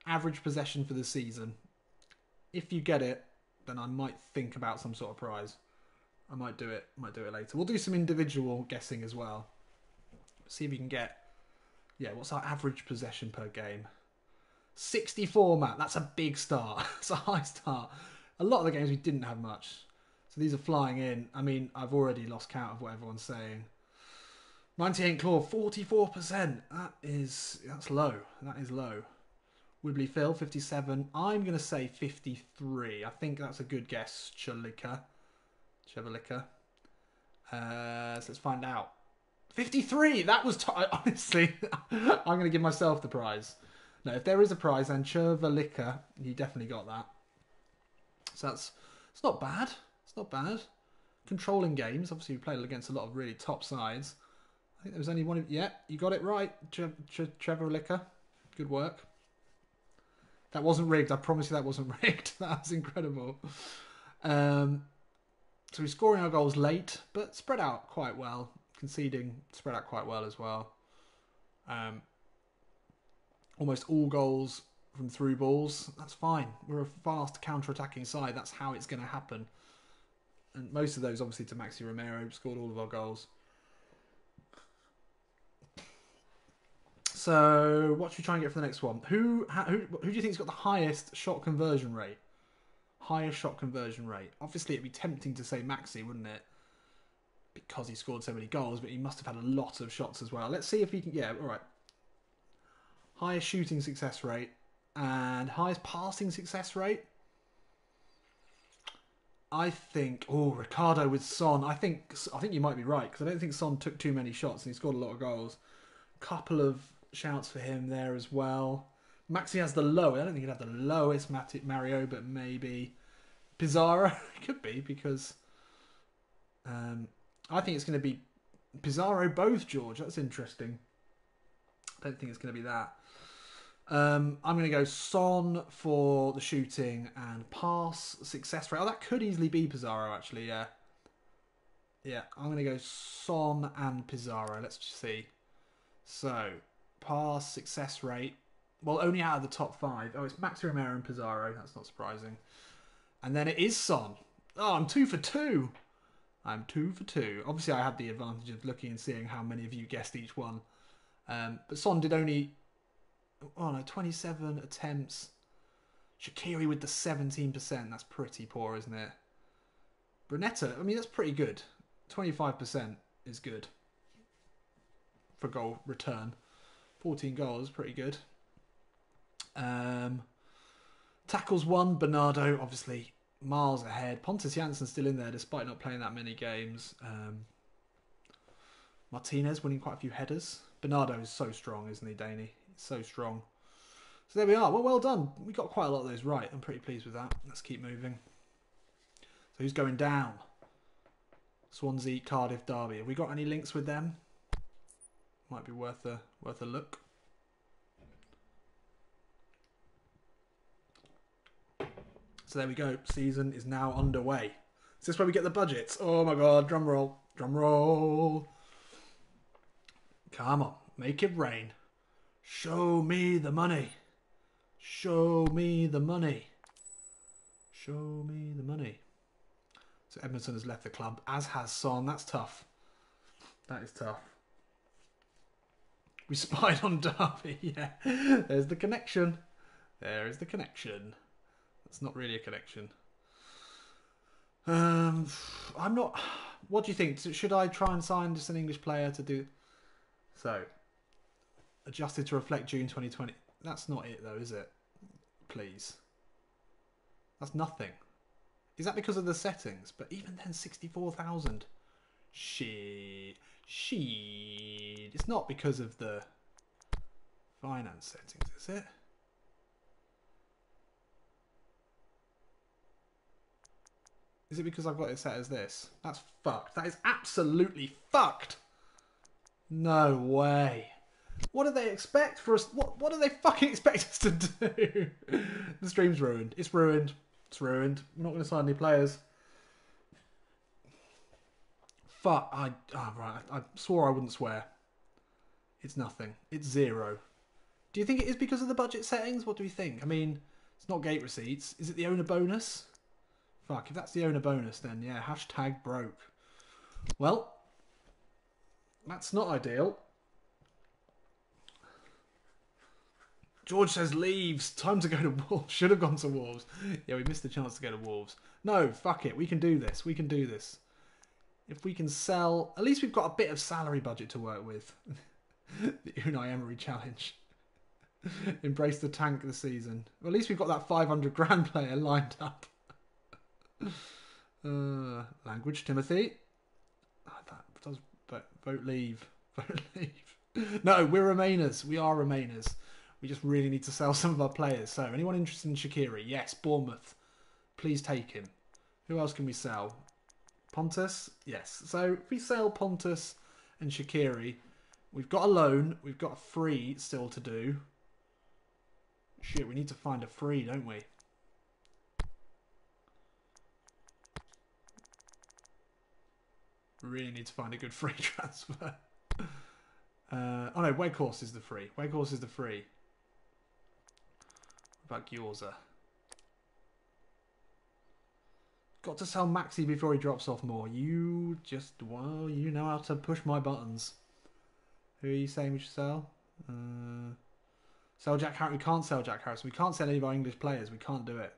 Average possession for the season. If you get it, then I might think about some sort of prize. I might do it later. We'll do some individual guessing as well. See if you can get... Yeah, what's our average possession per game? 64, Matt. That's a big start. It's a high start. A lot of the games we didn't have much. So these are flying in. I mean, I've already lost count of what everyone's saying. 98 Claw, 44%. That's low. That is low. Wibbly Phil, 57. I'm going to say 53. I think that's a good guess. Chevalica. So let's find out. 53! That was... honestly, I'm going to give myself the prize. No, if there is a prize, then Chevalica, you definitely got that. So it's not bad. It's not bad. Controlling games. Obviously, we played against a lot of really top sides. I think there was only one... Yeah, you got it right. Chevalica. Good work. That wasn't rigged. I promise you that wasn't rigged. That was incredible. So we're scoring our goals late, but spread out quite well. Conceding spread out quite well as well. Almost all goals from through balls. That's fine. We're a fast counter-attacking side. That's how it's going to happen. And most of those, obviously, to Maxi Romero, scored all of our goals. So, what should we try and get for the next one? Who do you think's got the highest shot conversion rate? Highest shot conversion rate. Obviously, it'd be tempting to say Maxi, wouldn't it? Because he scored so many goals, but he must have had a lot of shots as well. Let's see if he can... Yeah, all right. Highest shooting success rate and highest passing success rate. I think... Oh, Ricardo with Son. I think you might be right, because I don't think Son took too many shots and he scored a lot of goals. Couple of shouts for him there as well. Maxi has the lowest. I don't think he'd have the lowest Mario, but maybe Pizarro. Could be, because I think it's going to be Pizarro both, George. That's interesting. Don't think it's going to be that. I'm going to go Son for the shooting and pass success rate. Oh, that could easily be Pizarro, actually, yeah. Yeah, I'm going to go Son and Pizarro. Let's just see. So, pass success rate. Well, only out of the top 5. Oh, it's Maxi Romero and Pizarro. That's not surprising. And then it is Son. Oh, I'm 2 for 2. I'm 2 for 2. Obviously, I had the advantage of looking and seeing how many of you guessed each one. But Son did only... Oh, no, 27 attempts. Shaqiri with the 17%. That's pretty poor, isn't it? Brunetta, I mean, that's pretty good. 25% is good for goal return. 14 goals, pretty good. Tackles 1, Bernardo, obviously miles ahead. Pontus Jansson's still in there despite not playing that many games. Martinez winning quite a few headers. Bernardo is so strong, isn't he, Daney? He's so strong. So there we are. Well done. We got quite a lot of those right. I'm pretty pleased with that. Let's keep moving. So who's going down? Swansea, Cardiff, Derby. Have we got any links with them? Might be worth a look. So there we go. Season is now underway. Is this where we get the budgets? Oh my god! Drum roll, drum roll. Come on, make it rain. Show me the money. Show me the money. Show me the money. So Edmondson has left the club, as has Son. That's tough. That is tough. We spied on Derby. Yeah, there's the connection. There is the connection. That's not really a connection. I'm not... What do you think? Should I try and sign just an English player to do... So, adjusted to reflect June 2020. That's not it though, is it? Please. That's nothing. Is that because of the settings? But even then, 64,000. Shit. It's not because of the finance settings, is it? Is it because I've got it set as this? That's fucked. That is absolutely fucked. No way. What do they expect for us? What do they fucking expect us to do? The stream's ruined. It's ruined. It's ruined. We're not going to sign any players. Fuck. Right. I swore I wouldn't swear. It's nothing. It's 0. Do you think it is because of the budget settings? What do we think? I mean, it's not gate receipts. Is it the owner bonus? Fuck, if that's the owner bonus, then yeah, hashtag broke. Well, that's not ideal. George says leaves. Time to go to Wolves. Should have gone to Wolves. Yeah, we missed the chance to go to Wolves. No, fuck it. We can do this. We can do this. If we can sell... At least we've got a bit of salary budget to work with. The Unai Emery challenge. Embrace the tank this season. Well, at least we've got that 500 grand player lined up. Language, Timothy. That does vote leave. Vote leave. No, we're Remainers. We are Remainers. We just really need to sell some of our players. So, anyone interested in Shaqiri? Yes, Bournemouth. Please take him. Who else can we sell? Pontus? Yes. So, if we sell Pontus and Shaqiri, we've got a loan. We've got a free still to do. Shit, we need to find a free, don't we? We really need to find a good free transfer. Oh no, Weghorst is the free. Weghorst is the free. What about Bielsa? Got to sell Maxi before he drops off more. You just, well, you know how to push my buttons. Who are you saying we should sell? Sell Jack Harrison. We can't sell Jack Harrison. We can't sell any of our English players. We can't do it.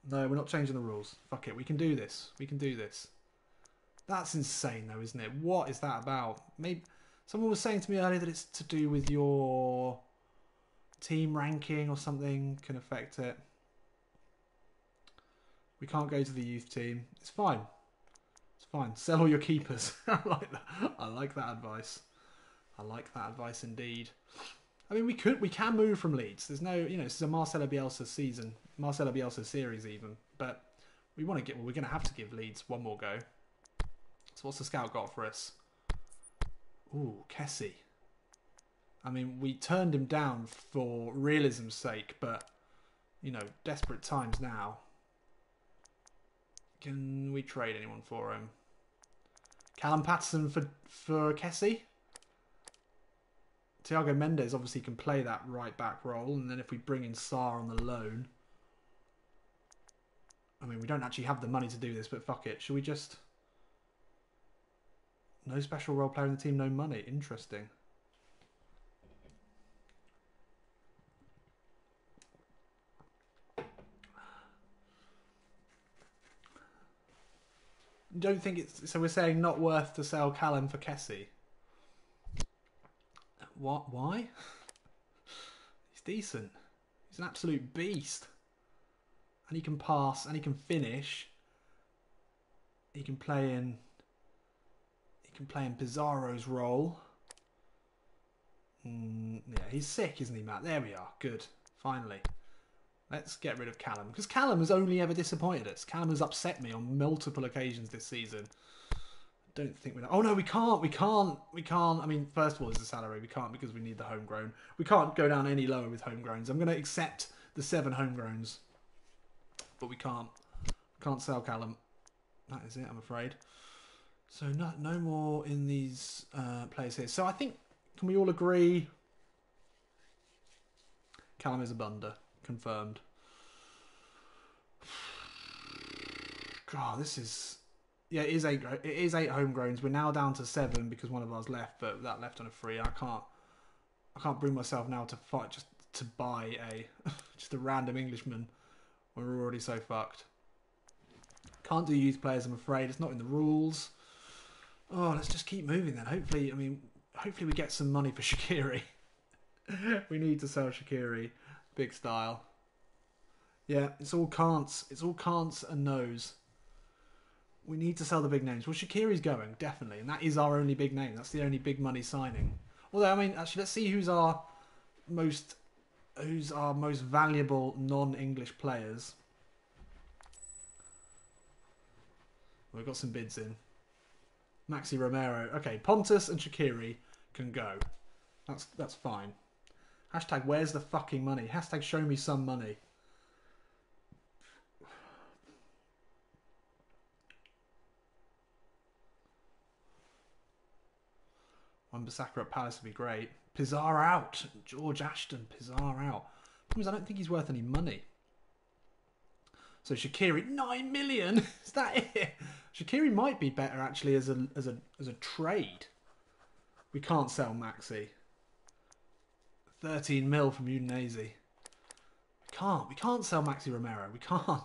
No, we're not changing the rules. Fuck it. We can do this. We can do this. That's insane though, isn't it? What is that about? Maybe someone was saying to me earlier that it's to do with your team ranking or something can affect it. We can't go to the youth team. It's fine. It's fine. Sell all your keepers. I like that. I like that advice. I like that advice indeed. I mean, we can move from Leeds. There's no, this is a Marcelo Bielsa season, Marcelo Bielsa series even. But we want to get. Well, we're going to have to give Leeds one more go. So what's the scout got for us? Ooh, Kessie. I mean, we turned him down for realism's sake, but, you know, desperate times now. Can we trade anyone for him? Callum Patterson for Kessie? Thiago Mendes obviously can play that right back role, and then if we bring in Sarr on the loan... I mean, we don't actually have the money to do this, but fuck it. Should we just... No special role player in the team, no money. Interesting. Don't think it's... So we're saying not worth to sell Callum for Kessie. What? Why? He's decent. He's an absolute beast. And he can pass, and he can finish. He can play in Pizarro's role. Yeah, he's sick, isn't he, Matt? There we are. Good. Finally. Let's get rid of Callum. Because Callum has only ever disappointed us. Callum has upset me on multiple occasions this season. I don't think we're... Oh, no, we can't. We can't. I mean, first of all, there's the salary. We can't because we need the homegrown. We can't go down any lower with homegrowns. I'm going to accept the 7 homegrowns. But we can't. We can't sell Callum. That is it, I'm afraid. So no more in these players here. So I think, can we all agree? Callum is a blunder. Confirmed. God, this is... Yeah, it is 8 homegrowns. We're now down to 7 because one of ours left, but that left on a free. I can't bring myself now to fight just to buy just a random Englishman when we're already so fucked. Can't do youth players, I'm afraid. It's not in the rules. Oh, let's just keep moving then. Hopefully we get some money for Shaqiri. We need to sell Shaqiri. Big style. Yeah, it's all can'ts. It's all can'ts and no's. We need to sell the big names. Well, Shaqiri's going, definitely. And that is our only big name. That's the only big money signing. Although, I mean, actually, let's see who's our most valuable non-English players. We've got some bids in. Maxi Romero. Okay, Pontus and Shaqiri can go. That's fine. Hashtag where's the fucking money? Hashtag show me some money. Wan-Bissaka at Palace would be great. Pizarro out. George Ashton, Pizarro out. Problem is, I don't think he's worth any money. So Shaqiri, 9 million. Is that it? Shaqiri might be better actually as a trade. We can't sell Maxi. 13 mil from Udinese. We can't sell Maxi Romero. We can't. We're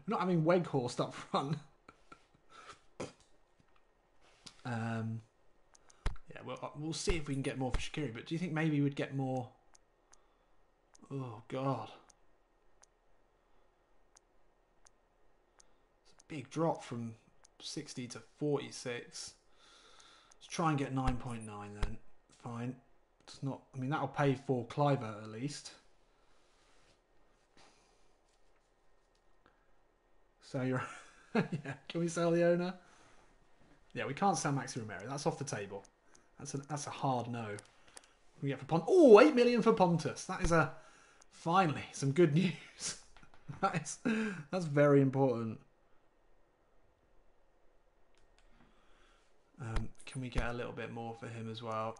not having Weghorst up front. Yeah, we'll see if we can get more for Shaqiri. But do you think maybe we'd get more? Oh God. Big drop from 60 to 46. Let's try and get 9.9 then. Fine. It's not... I mean, that'll pay for Cliver at least. So you're... Yeah, can we sell the owner? Yeah, we can't sell Maxi Romero. That's off the table. That's a hard no. We get for Pontus. Oh, 8 million for Pontus. That is finally some good news. That's very important. Can we get a little bit more for him as well?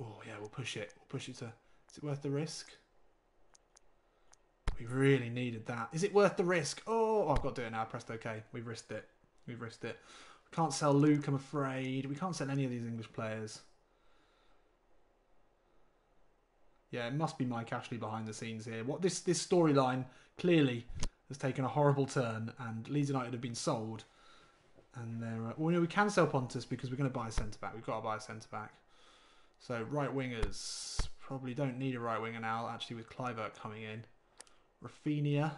Oh yeah, we'll push it. We'll push it to... Is it worth the risk? We really needed that. Is it worth the risk? Oh, I've got to do it now. I pressed OK. We've risked it. We've risked it. We can't sell Luke, I'm afraid. We can't sell any of these English players. Yeah, it must be Mike Ashley behind the scenes here. What this storyline clearly has taken a horrible turn, and Leeds United have been sold. And they're... well, we can sell Pontus because we're going to buy a centre-back. We've got to buy a centre-back. So, right-wingers. Probably don't need a right-winger now, actually, with Clivert coming in. Rafinha.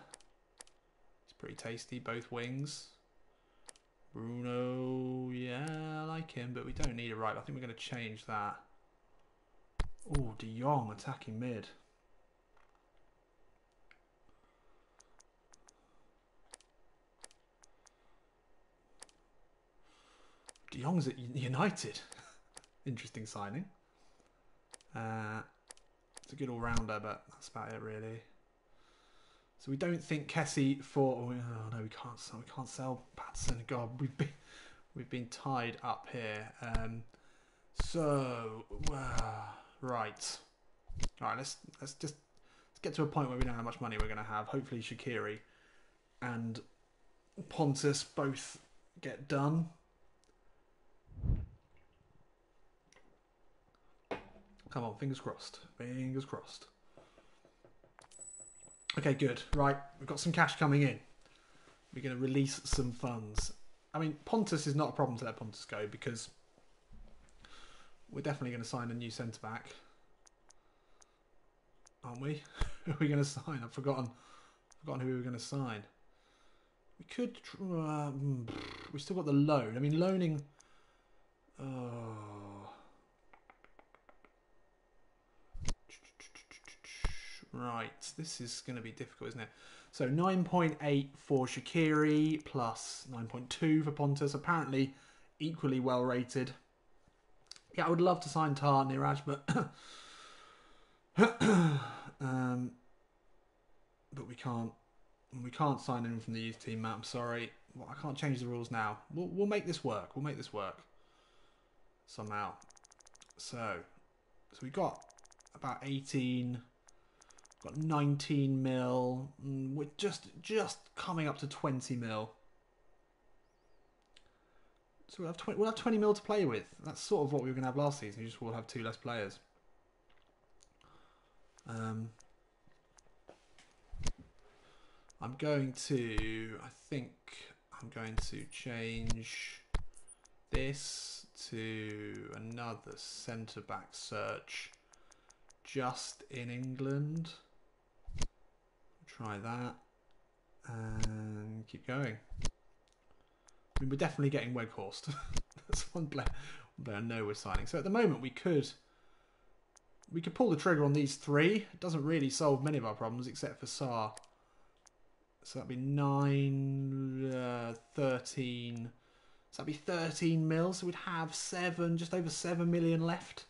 He's pretty tasty, both wings. Bruno. Yeah, I like him, but we don't need a right. I think we're going to change that. Oh, De Jong attacking mid. De Jong's at United. Interesting signing. It's a good all-rounder, but that's about it really. So we don't think Kessie for. Oh no, we can't sell Patterson. God, we've been tied up here. Right. Let's get to a point where we know how much money we're going to have. Hopefully, Shaqiri and Pontus both get done. Come on, fingers crossed. Fingers crossed. Okay, good. Right, we've got some cash coming in. We're going to release some funds. I mean, Pontus is not a problem to let Pontus go because we're definitely going to sign a new centre-back. Aren't we? Who are we going to sign? I've forgotten who we were going to sign. We could... we've still got the loan. I mean, loaning... Right, this is going to be difficult, isn't it? So 9.8 for Shaqiri plus 9.2 for Pontus. Apparently equally well rated. Yeah, I would love to sign Tar Niraj, but but we can't. We can't sign anyone from the youth team, Matt. I'm sorry. Well, I can't change the rules now. We'll make this work. We'll make this work somehow. So we got about 18. Got 19 mil. We're just coming up to 20 mil. So we'll have 20 mil to play with. That's sort of what we were going to have last season. You just will have 2 less players. I'm going to change this to another centre-back search just in England. Try that and keep going. I mean, we're definitely getting Weghorst. That's one player I know we're signing. So at the moment we could pull the trigger on these 3. It doesn't really solve many of our problems except for Saar. So that'd be 9, 13. So that'd be 13 mil. So we'd have just over 7 million left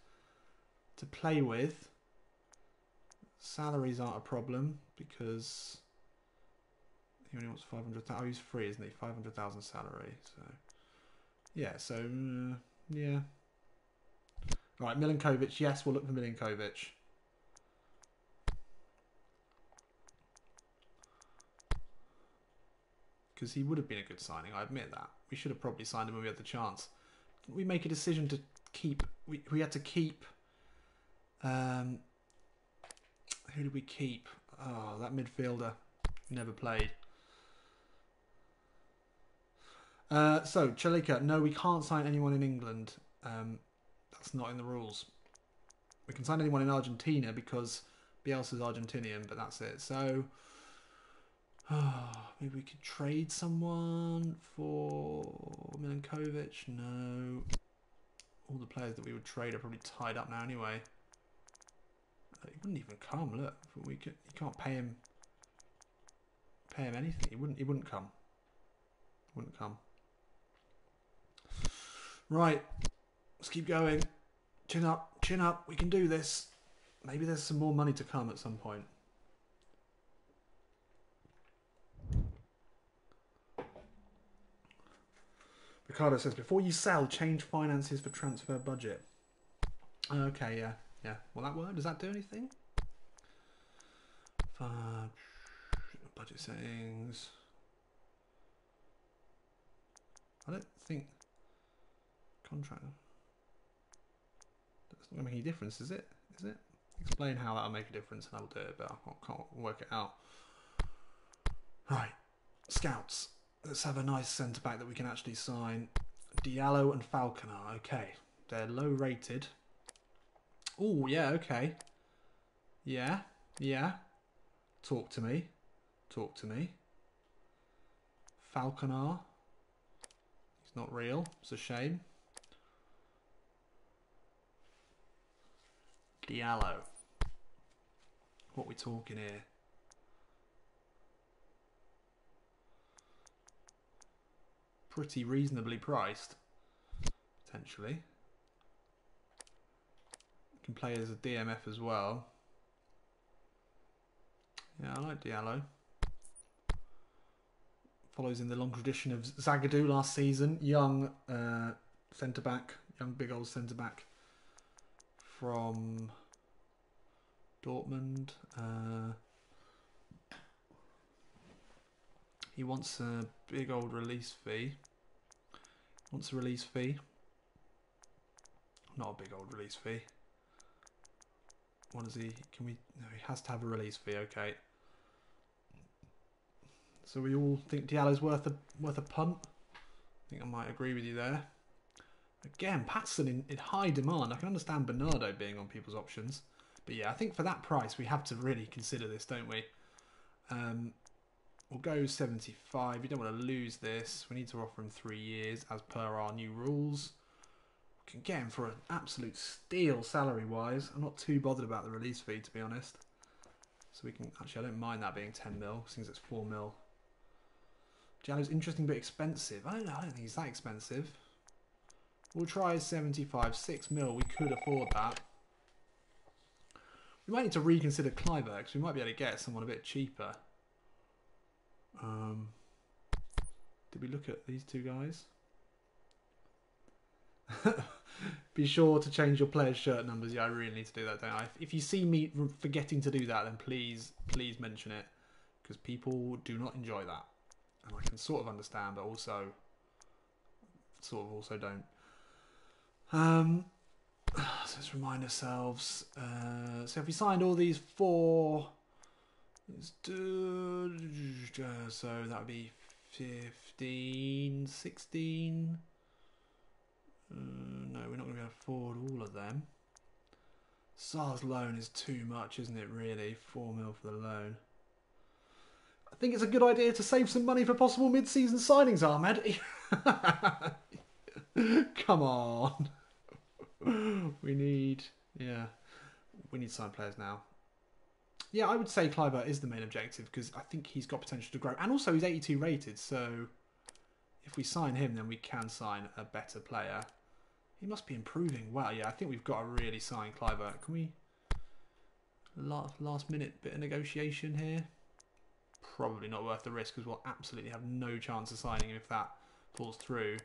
to play with. Salaries aren't a problem because he only wants 500,000. Oh, he's free, isn't he? 500,000 salary. So yeah. So yeah. Right, Milinkovic. Yes, we'll look for Milinkovic. Because he would have been a good signing. I admit that. We should have probably signed him when we had the chance. Didn't we make a decision to keep? We had to keep. Who did we keep? Oh, that midfielder never played. So, Chalika, no, we can't sign anyone in England. That's not in the rules. We can sign anyone in Argentina because Bielsa's Argentinian, but that's it. So, maybe we could trade someone for Milinkovic. No. All the players that we would trade are probably tied up now anyway. He wouldn't even come. Look, you can't pay him anything. He wouldn't come. Wouldn't come. Right, let's keep going. Chin up, chin up. We can do this. Maybe there's some more money to come at some point. Ricardo says, before you sell, change finances for transfer budget. Okay, yeah. Yeah, will that work? Does that do anything? Budget settings. I don't think contract. That's not going to make any difference, is it? Is it? Explain how that'll make a difference, and I'll do it, but I can't work it out. Right, scouts. Let's have a nice centre back that we can actually sign. Diallo and Falconer. Okay, they're low rated. Oh, yeah, okay. Yeah, yeah. Talk to me. Talk to me. Falconer. He's not real. It's a shame. Diallo. What are we talking here? Pretty reasonably priced. Potentially. can play as a DMF as well. Yeah, I like Diallo. Follows in the long tradition of Zagadou last season. Young centre-back. Young big old centre-back from Dortmund. He wants a big old release fee. Wants a release fee. Not a big old release fee. What is he? Can we? No, he has to have a release fee. Okay. So we all think Diallo's worth a punt. I think I might agree with you there. Again, Patson in high demand. I can understand Bernardo being on people's options, but yeah, I think for that price we have to really consider this, don't we? We'll go 75. We don't want to lose this. We need to offer him 3 years as per our new rules. We can get him for an absolute steal salary-wise. I'm not too bothered about the release fee, to be honest. So we can actually, I don't mind that being 10 mil since it's 4 mil. Diallo's interesting but expensive. I don't know. I don't think he's that expensive. We'll try 75. 6 mil. We could afford that. We might need to reconsider Kluivert because we might be able to get someone a bit cheaper. Did we look at these two guys? Be sure to change your players' shirt numbers. Yeah, I really need to do that, don't I? If you see me forgetting to do that, then please mention it, because people do not enjoy that, and I can sort of understand, but also don't. So let's remind ourselves. So if we signed all these 4, let's do, so that would be 15, 16. No, we're not going to be able to afford all of them. Sar's loan is too much, isn't it, really? 4 mil for the loan. I think it's a good idea to save some money for possible mid-season signings, Ahmed. Come on. We need signed players now. Yeah, I would say Kluivert is the main objective because I think he's got potential to grow. And also he's 82 rated, so if we sign him, then we can sign a better player. He must be improving. Well, yeah, I think we've got to really sign Kluivert. Can we... Last minute bit of negotiation here? Probably not worth the risk because we'll absolutely have no chance of signing him if that falls through.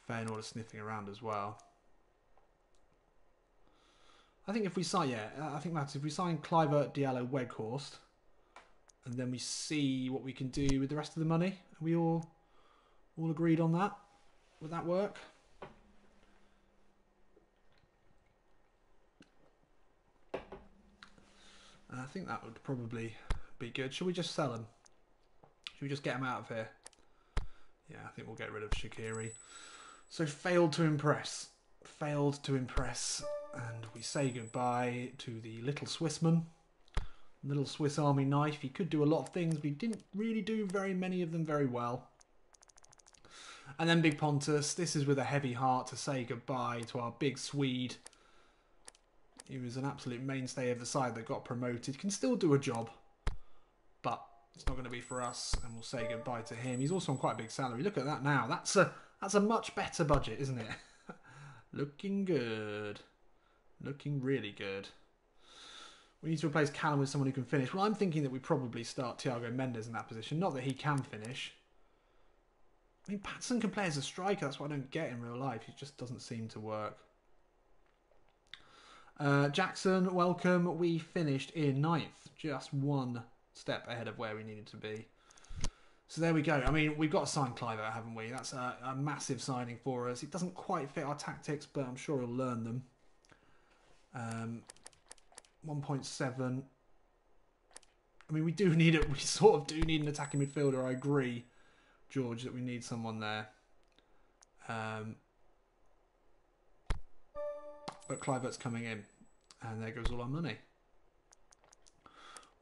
Feyenoord sniffing around as well. I think if we sign... Yeah, I think that's... If we sign Kluivert, Diallo, Weghorst, and then we see what we can do with the rest of the money. Are we all agreed on that? Would that work? I think that would probably be good. Should we just sell him? Should we just get him out of here? Yeah, I think we'll get rid of Shaqiri. So failed to impress. Failed to impress. And we say goodbye to the little Swissman. Little Swiss Army knife. He could do a lot of things, but he didn't really do very many of them very well. And then Big Pontus. This is with a heavy heart to say goodbye to our big Swede. He was an absolute mainstay of the side that got promoted. Can still do a job, but it's not going to be for us, and we'll say goodbye to him. He's also on quite a big salary. Look at that now. That's a much better budget, isn't it? Looking good. Looking really good. We need to replace Callum with someone who can finish. Well, I'm thinking that we probably start Thiago Mendes in that position. Not that he can finish. I mean, Patson can play as a striker. That's what I don't get in real life. He just doesn't seem to work. Jackson, welcome. We finished in 9th. Just one step ahead of where we needed to be. So there we go. I mean, we've got to sign Kluivert, haven't we? That's a massive signing for us. It doesn't quite fit our tactics, but I'm sure he'll learn them. 1.7. I mean, we do need it. We sort of do need an attacking midfielder. I agree, George, that we need someone there. But Kluivert's coming in. And there goes all our money.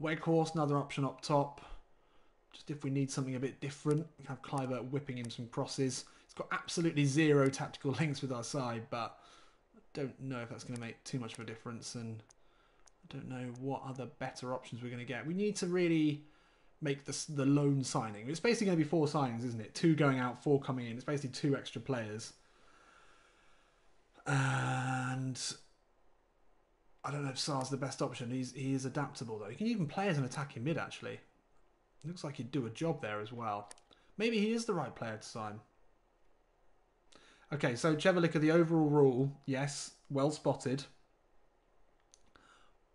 Weghorst, another option up top. Just if we need something a bit different. We have Kluivert whipping in some crosses. It's got absolutely zero tactical links with our side, but I don't know if that's going to make too much of a difference. And I don't know what other better options we're going to get. We need to really make the loan signing. It's basically going to be 4 signings, isn't it? 2 going out, 4 coming in. It's basically 2 extra players. And I don't know if Sar's the best option. He is adaptable though. He can even play as an attacking mid actually. Looks like he'd do a job there as well. Maybe he is the right player to sign. Okay, so Chevalica, the overall rule, yes, well spotted.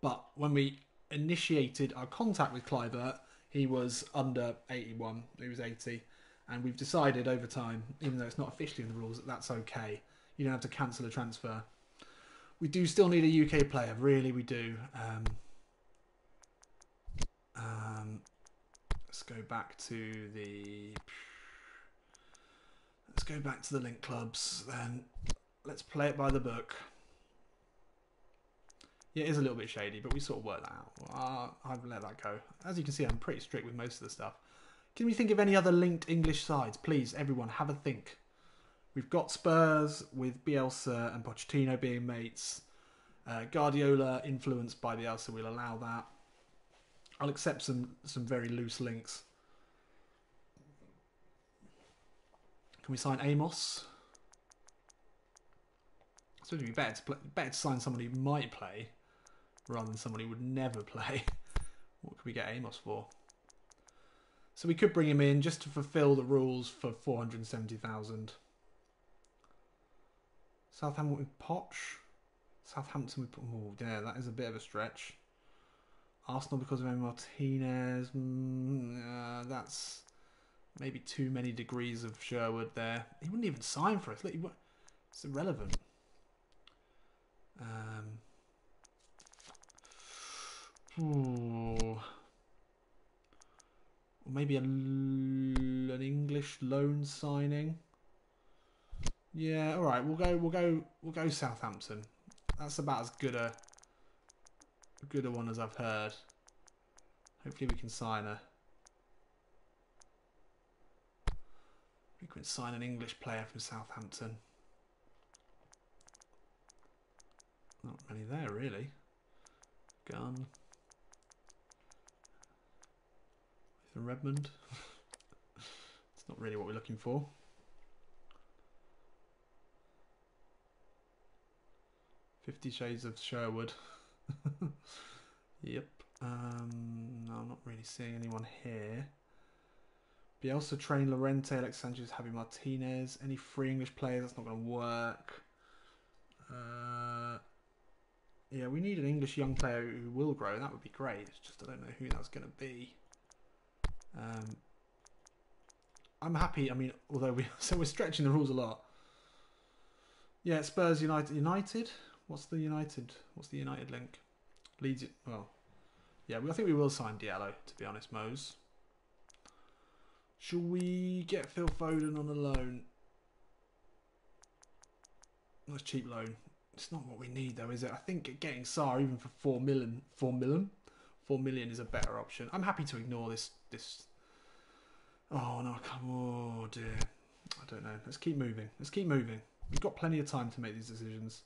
But when we initiated our contact with Kluivert, he was under 81. He was 80. And we've decided over time, even though it's not officially in the rules, that that's okay. You don't have to cancel a transfer. We do still need a UK player. Really, we do. Let's go back to the... Let's go back to the link clubs. Then let's play it by the book. Yeah, it is a little bit shady, but we sort of worked that out. Well, I've let that go. As you can see, I'm pretty strict with most of the stuff. Can we think of any other linked English sides? Please, everyone, have a think. We've got Spurs with Bielsa and Pochettino being mates. Guardiola influenced by Bielsa, we'll allow that. I'll accept some very loose links. Can we sign Amos? I suppose it'd be better to sign somebody who might play rather than somebody who would never play. What could we get Amos for? So we could bring him in just to fulfill the rules for 470,000. Southampton with Poch. Southampton with... Oh, yeah, that is a bit of a stretch. Arsenal because of Martinez. That's maybe too many degrees of Sherwood there. He wouldn't even sign for us. Look, it's irrelevant. Or maybe an English loan signing. Yeah, all right. We'll go Southampton. That's about as good a one as I've heard. Hopefully we can sign an English player from Southampton. Not many there really. Gunn. Ethan Redmond. It's not really what we're looking for. $50 Shades of Sherwood. Yep. No, I'm not really seeing anyone here. Bielsa trained Lorente, Alex Sanchez, Javi Martinez. Any free English players? That's not going to work. Yeah, we need an English young player who will grow. That would be great. It's just I don't know who that's going to be. I'm happy. I mean, although we're stretching the rules a lot. Yeah, Spurs United. What's the United link? Leeds. Well, yeah. I think we will sign Diallo. To be honest, Mose. Shall we get Phil Foden on a loan? Nice cheap loan. It's not what we need though, is it? I think getting Sarr even for 4 million is a better option. I'm happy to ignore this. Oh no! Oh dear. I don't know. Let's keep moving. We've got plenty of time to make these decisions.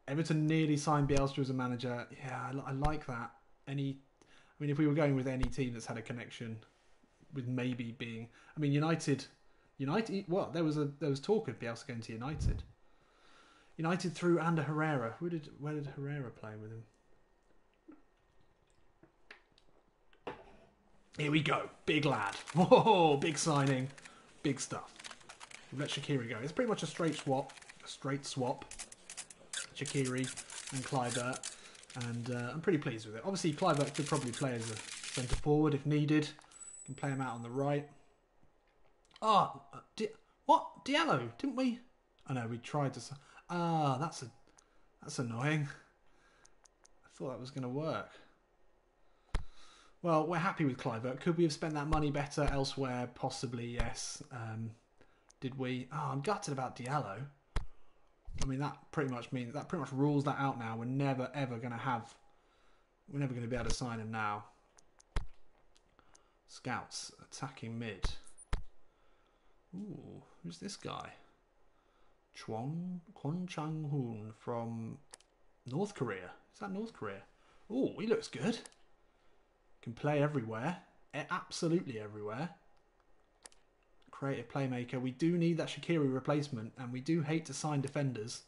Everton nearly signed Bielsa as a manager. Yeah, I like that. If we were going with any team that's had a connection with maybe being... I mean, United... Well, there was talk of Bielsa going to United. United through Ander Herrera. Where did Herrera play with him? Here we go. Big lad. Whoa, big signing. Big stuff. Let Shaqiri go. It's pretty much a straight swap. Shaqiri and Kluivert. And I'm pretty pleased with it. Obviously, Kluivert could probably play as a centre forward if needed. Can play him out on the right. Oh, what? Diallo? Didn't we? I know, we tried to... that's annoying. I thought that was going to work. Well, we're happy with Kluivert. Could we have spent that money better elsewhere? Possibly, yes. Did we? Oh, I'm gutted about Diallo. I mean, that pretty much rules that out now. We're never ever going to be able to sign him now. Scouts attacking mid. Ooh, who's this guy? Kwon Chang-hoon from North Korea. Is that North Korea? Ooh, he looks good. Can play everywhere. Absolutely everywhere. Creative playmaker. We do need that Shaqiri replacement, and we do hate to sign defenders.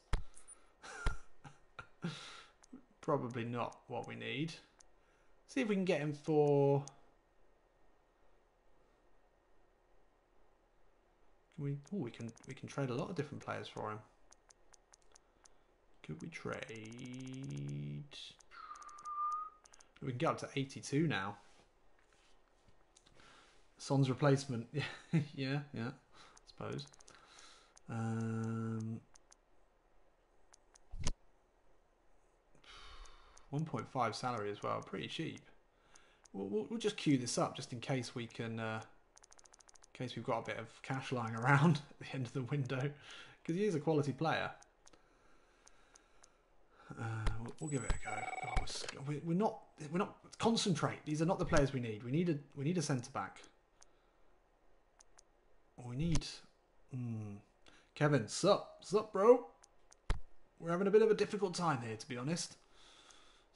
probably not what we need. See if we can get him for... we can trade a lot of different players for him. Could we trade... we can get up to 82 now. Son's replacement. yeah, I suppose. 1.5 salary as well. Pretty cheap. We'll just queue this up just in case we can... in case we've got a bit of cash lying around at the end of the window. Because he is a quality player. We'll give it a go. Oh, we're not concentrate. These are not the players we need. We need a centre back. We need Kevin. Sup, bro. We're having a bit of a difficult time here, to be honest.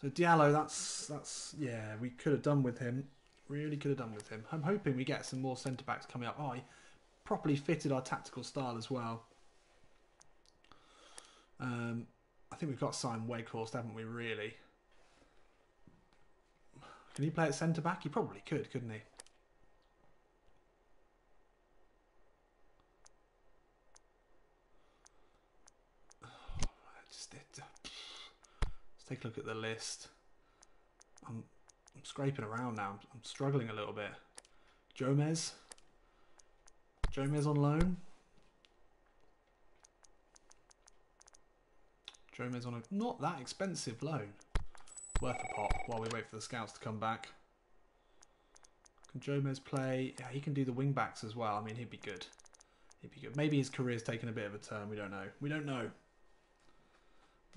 So Diallo, that's yeah, we could have done with him. Really could have done with him. I'm hoping we get some more centre backs coming up. Oh, he properly fitted our tactical style as well. I think we've got to sign Weghorst, haven't we, really? Can he play at centre-back? He probably could, couldn't he? Let's take a look at the list. I'm scraping around now. I'm struggling a little bit. Jomez on loan. Jomez on a not that expensive loan. Worth a pop while we wait for the scouts to come back. Can Jomez play? Yeah, he can do the wing backs as well. I mean, he'd be good. Maybe his career's taken a bit of a turn. We don't know. We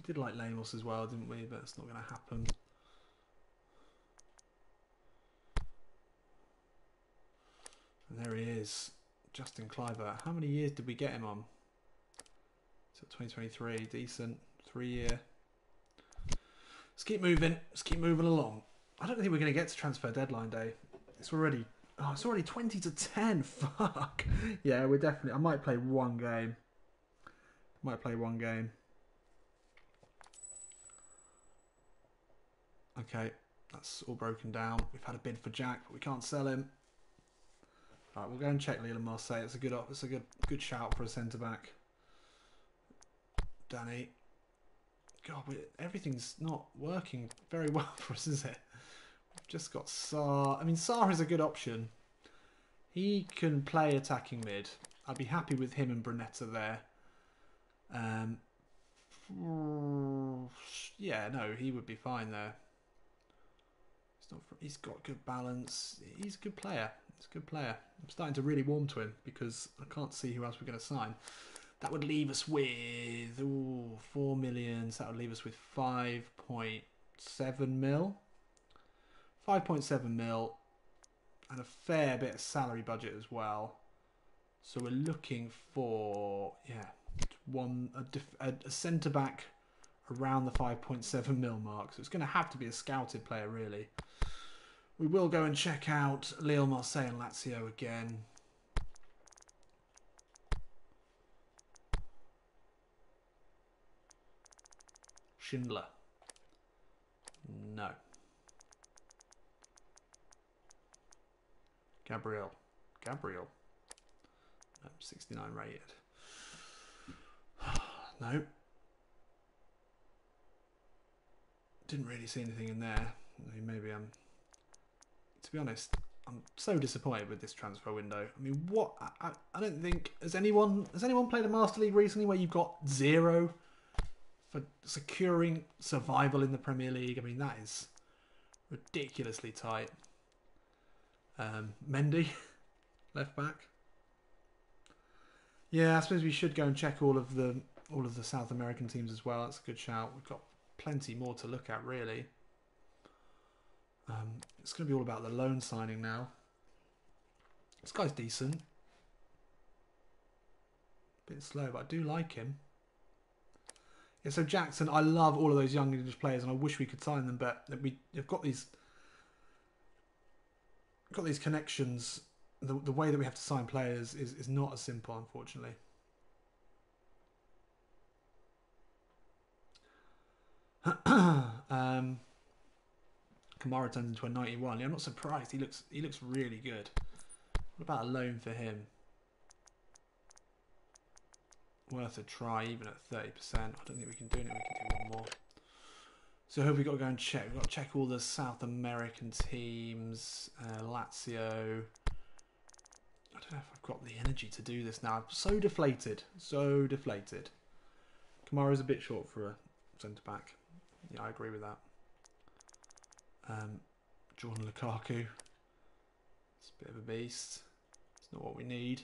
did like Lemos as well, didn't we? But it's not going to happen. And there he is. Justin Kluivert. How many years did we get him on? Till 2023. Decent. 3-year. Let's keep moving. Let's keep moving along. I don't think we're going to get to transfer deadline day. It's already 20 to 10. Fuck. Yeah, we're definitely... I might play one game. Okay, that's all broken down. We've had a bid for Jack, but we can't sell him. Alright, we'll go and check Lille and Marseille. It's a good shout for a centre-back. Danny. God, everything's not working very well for us, is it? We've just got Sarr. I mean, Sarr is a good option. He can play attacking mid. I'd be happy with him and Brunetta there. Yeah, no, he would be fine there. He's got good balance. He's a good player. I'm starting to really warm to him because I can't see who else we're going to sign. That would leave us with 4 million. So that would leave us with 5.7 mil. 5.7 mil. And a fair bit of salary budget as well. So we're looking for, a centre-back around the 5.7 mil mark. So it's going to have to be a scouted player, really. We will go and check out Lille, Marseille and Lazio again. Schindler. No. Gabriel. No, 69 rated. No. Didn't really see anything in there. Maybe I'm... To be honest, I'm so disappointed with this transfer window. I mean, what? I don't think... Has anyone played a Master League recently where you've got 0 for securing survival in the Premier League? I mean, that is ridiculously tight. Mendy, left back. Yeah, I suppose we should go and check all of the South American teams as well. That's a good shout. We've got plenty more to look at, really. It's going to be all about the loan signing now. This guy's decent. Bit slow, but I do like him. Yeah, so Jackson, I love all of those young English players, and I wish we could sign them, but we've got these connections. The way that we have to sign players is not as simple, unfortunately. Kamara turns into a 91. Yeah, I'm not surprised. He looks really good. What about a loan for him? Worth a try, even at 30%. I don't think we can do it. We can do one more. So who have we got to go and check? We've got to check all the South American teams. Lazio. I don't know if I've got the energy to do this now. I'm so deflated. So deflated. Kamara's a bit short for a centre-back. Yeah, I agree with that. Jordan Lukaku. It's a bit of a beast. It's not what we need.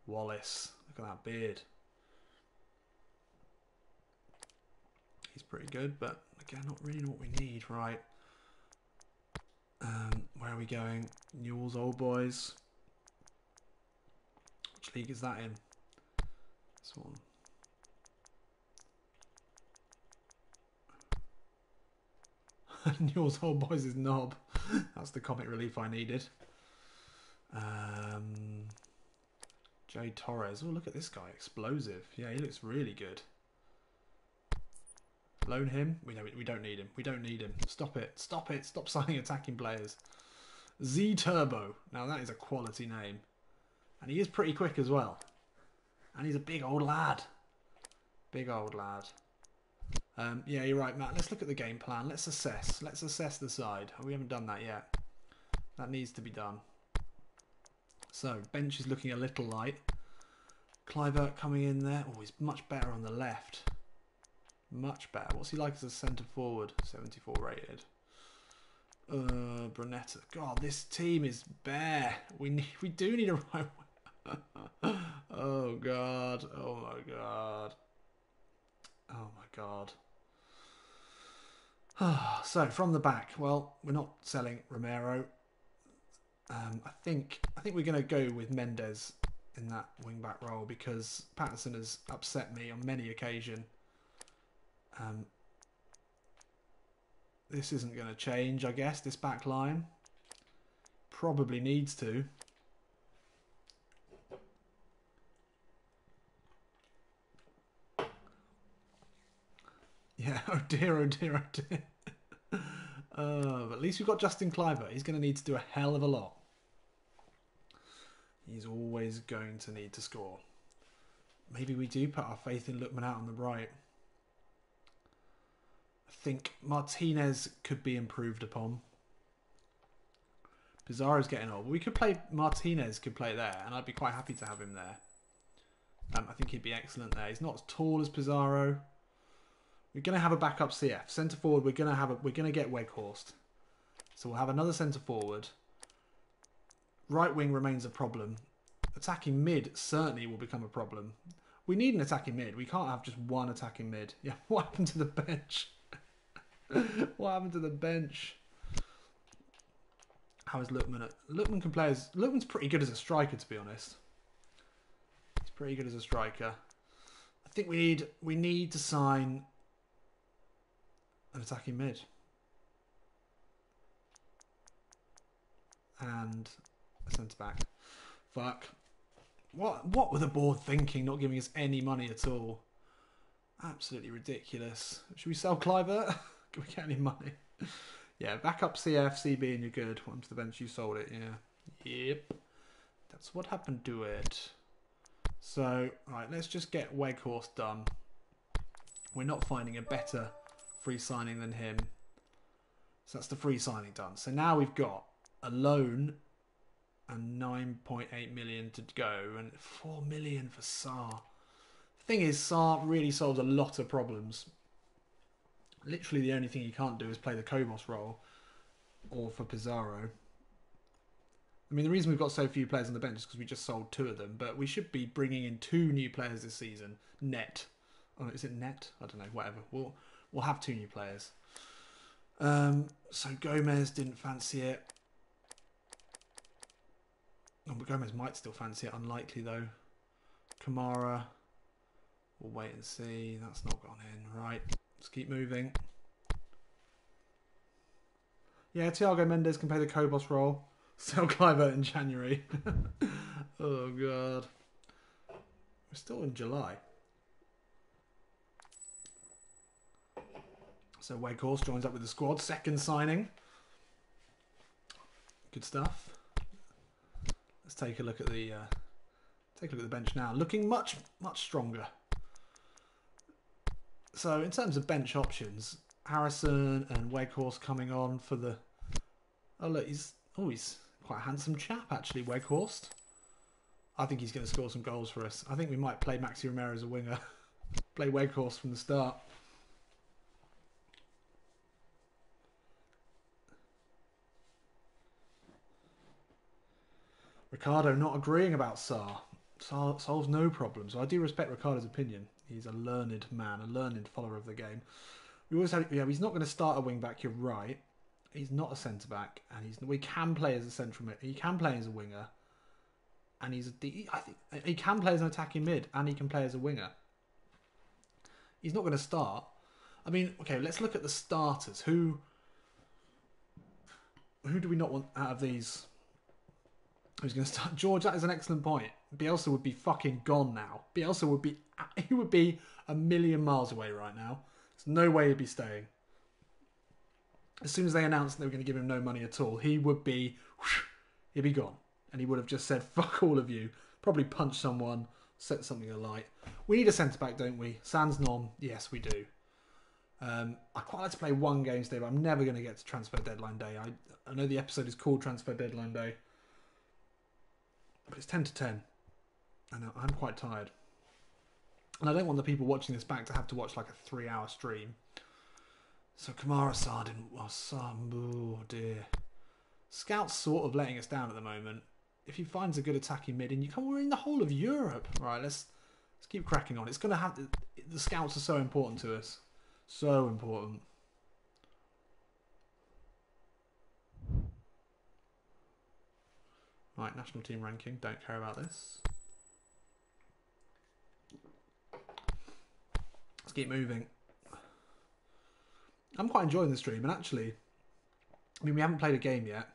Wallace. Look at that beard. He's pretty good, but again, not really what we need, right? Where are we going? Newell's Old Boys. Which league is that in? This one. Newell's Old Boys is knob. That's the comic relief I needed. Jay Torres. Oh, look at this guy. Explosive. Yeah, he looks really good. Loan him. We don't need him. We don't need him. Stop it. Stop it. Stop signing attacking players. Z Turbo. Now that is a quality name. And he is pretty quick as well. And he's a big old lad. Big old lad. Yeah, you're right, Matt. Let's look at the game plan. Let's assess. Let's assess the side. We haven't done that yet. That needs to be done. So, bench is looking a little light. Kluivert coming in there. Oh, he's much better on the left. Much better. What's he like as a centre forward? 74 rated. Brunetta. God, this team is bare. We do need a right winger. Oh god. Oh my god. Oh my god. So from the back, well, we're not selling Romero. I think we're going to go with Mendes in that wing back role because Patterson has upset me on many occasions. This isn't going to change, I guess, this back line. Probably needs to. Yeah, oh dear, oh dear, oh dear. But at least we've got Justin Kluivert. He's going to need to do a hell of a lot. He's always going to need to score. Maybe we do put our faith in Lookman out on the right. I think Martinez could be improved upon. Pizarro's getting old. We could play... Martinez could play there, and I'd be quite happy to have him there. I think he'd be excellent there. He's not as tall as Pizarro. We're going to have a backup CF. Centre forward, we're going to get Weghorst. So we'll have another centre forward. Right wing remains a problem. Attacking mid certainly will become a problem. We need an attacking mid. We can't have just one attacking mid. Yeah, what happened to the bench? What happened to the bench? How is Lookman? Lookman can play as... Lookman's pretty good as a striker, to be honest. He's pretty good as a striker. I think we need to sign an attacking mid. And a centre-back. Fuck. What were the board thinking, not giving us any money at all? Absolutely ridiculous. Should we sell Kluivert? Can we get any money? Yeah, back up CF, CB and you're good. Once the bench, you sold it, yeah. Yep. That's what happened to it. So, right, let's just get Weghorst done. We're not finding a better free signing than him. So that's the free signing done. So now we've got a loan and 9.8 million to go and 4 million for Sarr. The thing is, Sarr really solves a lot of problems. Literally the only thing he can't do is play the Kobos role or for Pizarro. I mean, the reason we've got so few players on the bench is because we just sold 2 of them, but we should be bringing in 2 new players this season. Net. Oh, is it net? I don't know, whatever. We'll have 2 new players. So Gomez didn't fancy it. Oh, but Gomez might still fancy it. Unlikely, though. Kamara. We'll wait and see. That's not gone in. Right. Let's keep moving. Yeah, Thiago Mendes can play the Kobos role. Sell Kluivert in January. Oh, God. We're still in July. So Weghorst joins up with the squad. Second signing. Good stuff. Let's take a look at the bench now. Looking much stronger. So in terms of bench options, Harrison and Weghorst coming on for the. Oh look, he's quite a handsome chap actually. Weghorst. I think he's going to score some goals for us. I think we might play Maxi Romero as a winger. Play Weghorst from the start. Ricardo not agreeing about Sarr. Sarr solves no problem. So I do respect Ricardo's opinion. He's a learned man, a learned follower of the game. We always had, he's not going to start a wing back. You're right. He's not a centre back, and we can play as a central mid. He can play as a winger. And I think he can play as an attacking mid, and he can play as a winger. He's not going to start. I mean, okay, let's look at the starters. Who do we not want out of these? Who's going to start? George, that is an excellent point. Bielsa would be fucking gone now. Bielsa would be a million miles away right now. There's no way he'd be staying. As soon as they announced they were going to give him no money at all, he'd be gone. And he would have just said, fuck all of you. Probably punched someone, set something alight. We need a centre-back, don't we? Sans nom, yes, we do. I quite like to play one game today, but I'm never going to get to transfer deadline day. I know the episode is called transfer deadline day. But it's 10 to 10. I know, I'm quite tired. And I don't want the people watching this back to have to watch like a 3-hour stream. So Kamara Sarr didn't... Oh dear. Scout's sort of letting us down at the moment. If he finds a good attacking mid, and we're in the whole of Europe. Right, let's keep cracking on. It's going to have... The scouts are so important to us. So important. Right, national team ranking. Don't care about this. Let's keep moving. I'm quite enjoying the stream, and actually, I mean, we haven't played a game yet,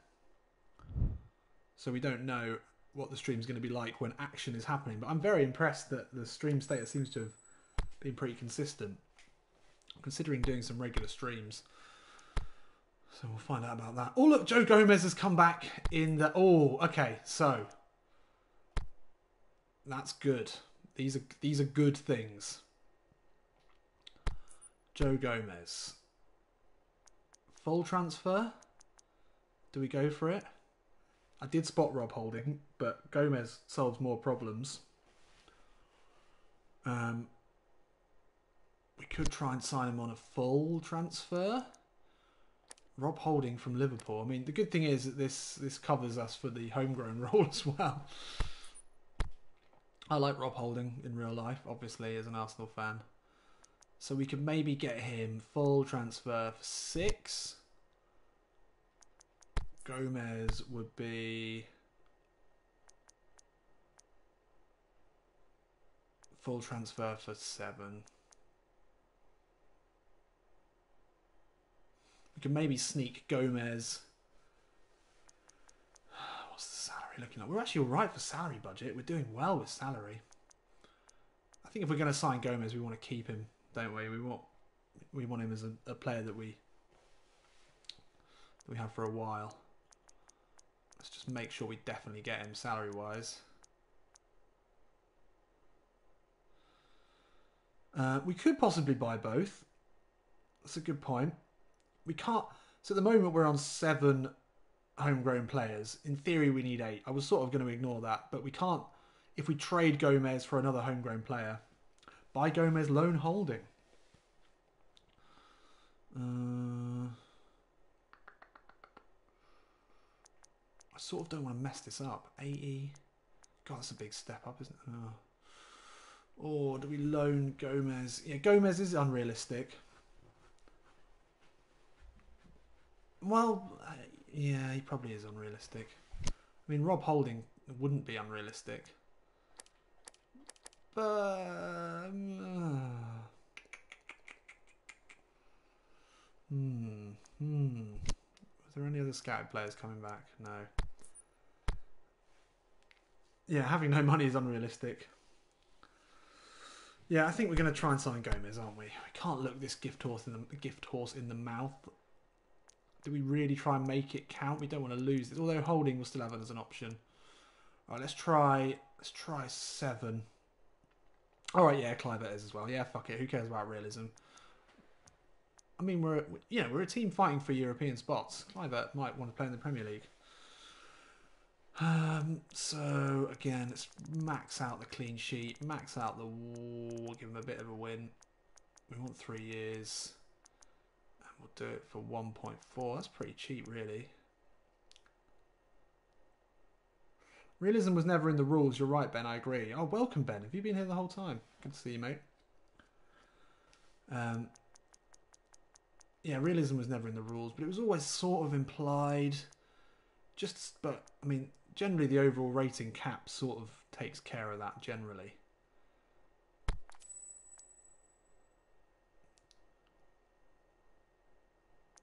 so we don't know what the stream's going to be like when action is happening, but I'm very impressed that the stream status seems to have been pretty consistent, considering doing some regular streams. So we'll find out about that. Oh, look, Joe Gomez has come back in the... Oh, okay, so that's good. These are good things. Joe Gomez. Full transfer? Do we go for it? I did spot Rob Holding, but Gomez solves more problems. We could try and sign him on a full transfer. Rob Holding from Liverpool. I mean, the good thing is that this covers us for the homegrown role as well. I like Rob Holding in real life, obviously, as an Arsenal fan. So we could maybe get him full transfer for 6. Gomez would be full transfer for 7. We could maybe sneak Gomez. What's the salary looking like? We're actually all right for salary budget. We're doing well with salary. I think if we're going to sign Gomez, we want to keep him, don't we? We want him as a player that we have for a while. Let's just make sure we definitely get him salary-wise. We could possibly buy both. That's a good point. We can't... So at the moment we're on 7 homegrown players. In theory we need 8. I was sort of going to ignore that, but we can't... If we trade Gomez for another homegrown player, buy Gomez loan Holding. I sort of don't want to mess this up. 80. God, that's a big step up, isn't it? Oh. Or do we loan Gomez? Yeah, Gomez is unrealistic. Well, yeah, he probably is unrealistic. I mean, Rob Holding wouldn't be unrealistic. But... Are there any other scouted players coming back? No. Yeah, having no money is unrealistic. Yeah, I think we're going to try and sign Gomez, aren't we? We can't look this gift horse in the mouth. Do we really try and make it count? We don't want to lose this. Although holding will still have it as an option. All right, let's try 7. All right, yeah, Clivert is as well. Yeah, fuck it. Who cares about realism? I mean, we're a team fighting for European spots. Clivert might want to play in the Premier League. So again, let's max out the clean sheet, max out the wall, give him a bit of a win. We want 3 years, and we'll do it for 1.4. That's pretty cheap, really. Realism was never in the rules. You're right, Ben. I agree. Oh, welcome, Ben. Have you been here the whole time? Good to see you, mate. Yeah, realism was never in the rules, but it was always sort of implied. But I mean, generally the overall rating cap sort of takes care of that generally.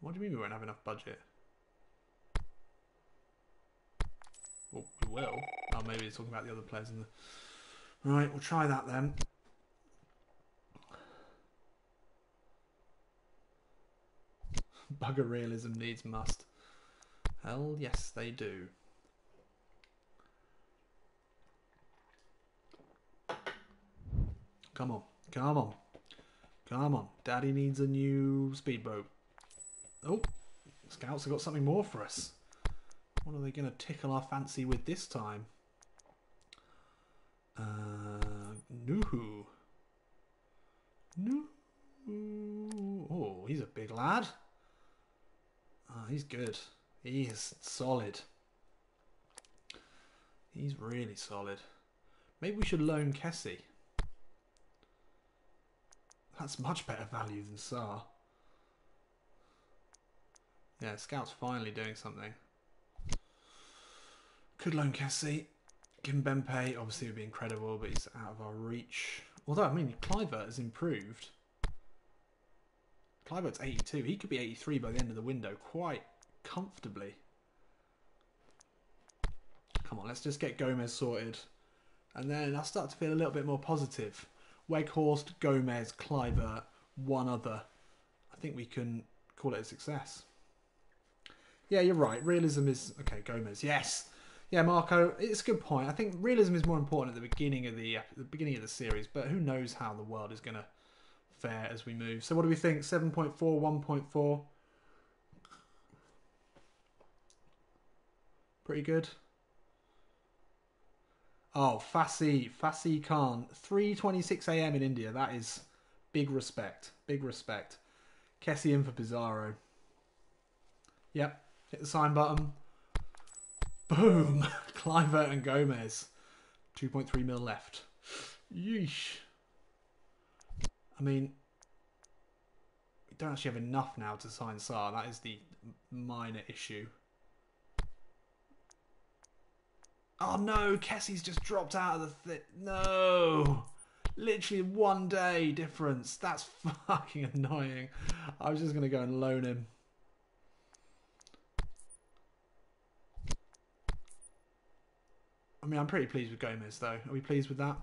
What do you mean we won't have enough budget? Well, we will. Oh, maybe it's talking about the other players in the... Right, we'll try that then. Bugger realism needs must. Hell yes, they do. Come on, come on, come on. Daddy needs a new speedboat. Oh, scouts have got something more for us. What are they going to tickle our fancy with this time? Nuhu. Oh, he's a big lad. Oh, he's good. He is solid. He's really solid. Maybe we should loan Kessie. That's much better value than Saar. Yeah, Scout's finally doing something. Could loan Kessie. Give him Benpay. Obviously it would be incredible, but he's out of our reach. Although, I mean, Clivert has improved. Clivert's 82. He could be 83 by the end of the window quite comfortably. Come on, let's just get Gomez sorted. And then I'll start to feel a little bit more positive. Weghorst, Gomez, Clivert, one other. I think we can call it a success. Yeah, you're right. Realism is... Okay, Gomez. Yes! Yeah, Marco, it's a good point. I think realism is more important at the beginning of the series, but who knows how the world is going to fare as we move. So what do we think? 7.4, 1.4? Pretty good. Oh, Fasi Khan. 3:26 AM in India. That is big respect. Big respect. Kessie in for Pizarro. Yep. Hit the sign button. Boom. Clivert and Gomez. 2.3 mil left. Yeesh. I mean, we don't actually have enough now to sign Saar. That is the minor issue. Oh no, Kessie's just dropped out of the thing. No. Literally 1 day difference. That's fucking annoying. I was just going to go and loan him. I mean, I'm pretty pleased with Gomez though. Are we pleased with that?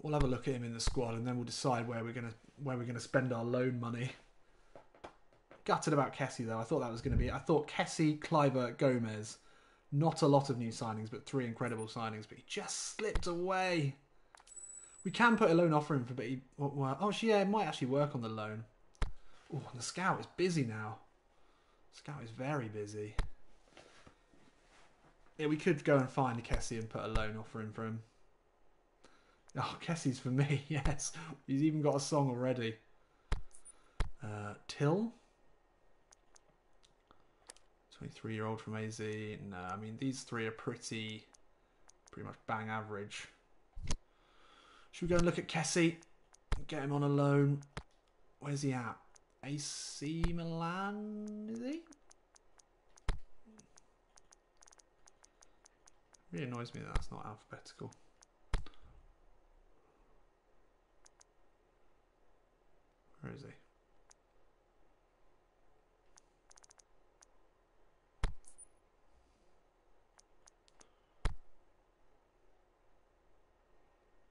We'll have a look at him in the squad and then we'll decide where we're gonna spend our loan money. Gutted about Kessie though. I thought that was going to be... I thought Kessie, Clivert, Gomez... Not a lot of new signings, but 3 incredible signings. But he just slipped away. We can put a loan offer in for... But he, oh, yeah, it might actually work on the loan. Oh, and the scout is busy now. Scout is very busy. Yeah, we could go and find Kessie and put a loan offer in for him. Oh, Kessie's for me, yes. He's even got a song already. Till? 23-year-old from AZ. No, I mean, these 3 are pretty much bang average. Should we go and look at Kessie? Get him on a loan. Where's he at? AC Milan, is he? Really annoys me that that's not alphabetical. Where is he?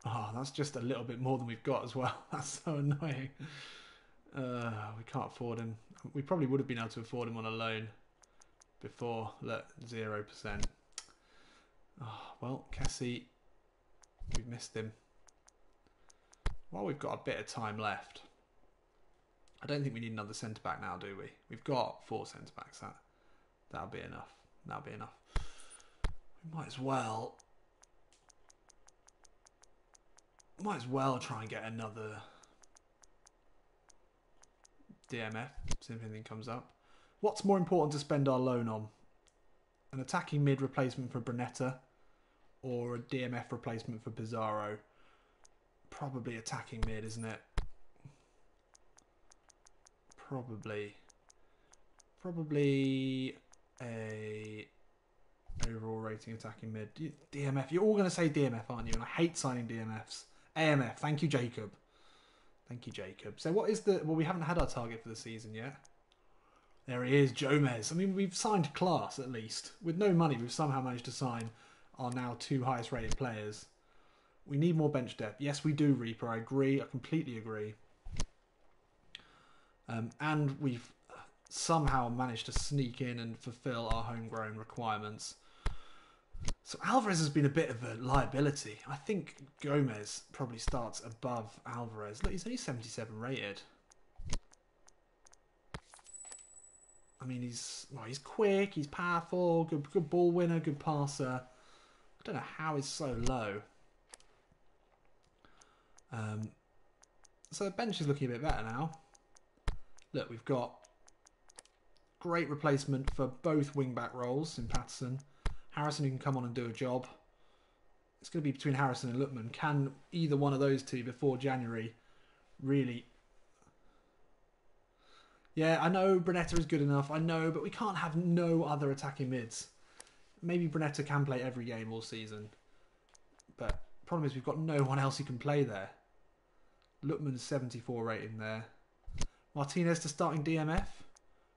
Oh, that's just a little bit more than we've got as well. That's so annoying. We can't afford him. We probably would have been able to afford him on a loan before. Look, 0%. Oh, well, Kessie, we've missed him. Well, we've got a bit of time left. I don't think we need another centre-back now, do we? We've got 4 centre-backs. That'll be enough. That'll be enough. We might as well try and get another DMF, see if anything comes up. What's more important to spend our loan on? An attacking mid replacement for Brunetta or a DMF replacement for Pizarro? Probably attacking mid, isn't it? Probably a overall rating attacking mid. DMF. You're all going to say DMF, aren't you? And I hate signing DMFs. AMF. Thank you, Jacob. Thank you, Jacob. So what is the... Well, we haven't had our target for the season yet. There he is, Jomez. I mean, we've signed class, at least. With no money, we've somehow managed to sign our now 2 highest rated players. We need more bench depth. Yes, we do, Reaper. I agree. I completely agree. And we've somehow managed to sneak in and fulfill our homegrown requirements. So Alvarez has been a bit of a liability. I think Gomez probably starts above Alvarez. Look, he's only 77 rated. I mean, he's quick, he's powerful, good ball winner, good passer. I don't know how he's so low. So the bench is looking a bit better now. Look, we've got great replacement for both wing-back roles in Patterson. Harrison who can come on and do a job. It's going to be between Harrison and Lutman. Can either one of those two before January really... Yeah, I know Brunetta is good enough. I know, but we can't have no other attacking mids. Maybe Brunetta can play every game all season. But the problem is we've got no one else who can play there. Lutman's 74 rating there. Martinez to starting DMF?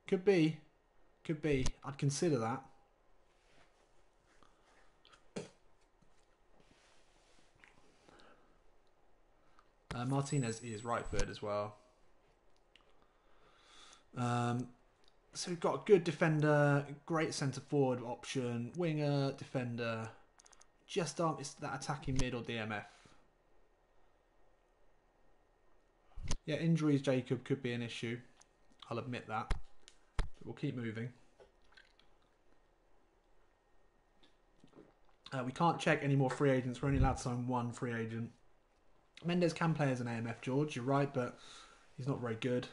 Could be. Could be. I'd consider that. Martinez is right-footed as well. So we've got a good defender, great centre-forward option, winger, defender. Just it's that attacking mid or DMF. Yeah, injuries, Jacob, could be an issue. I'll admit that. But we'll keep moving. We can't check any more free agents. We're only allowed to sign 1 free agent. Mendes can play as an AMF, George. You're right, but he's not very good.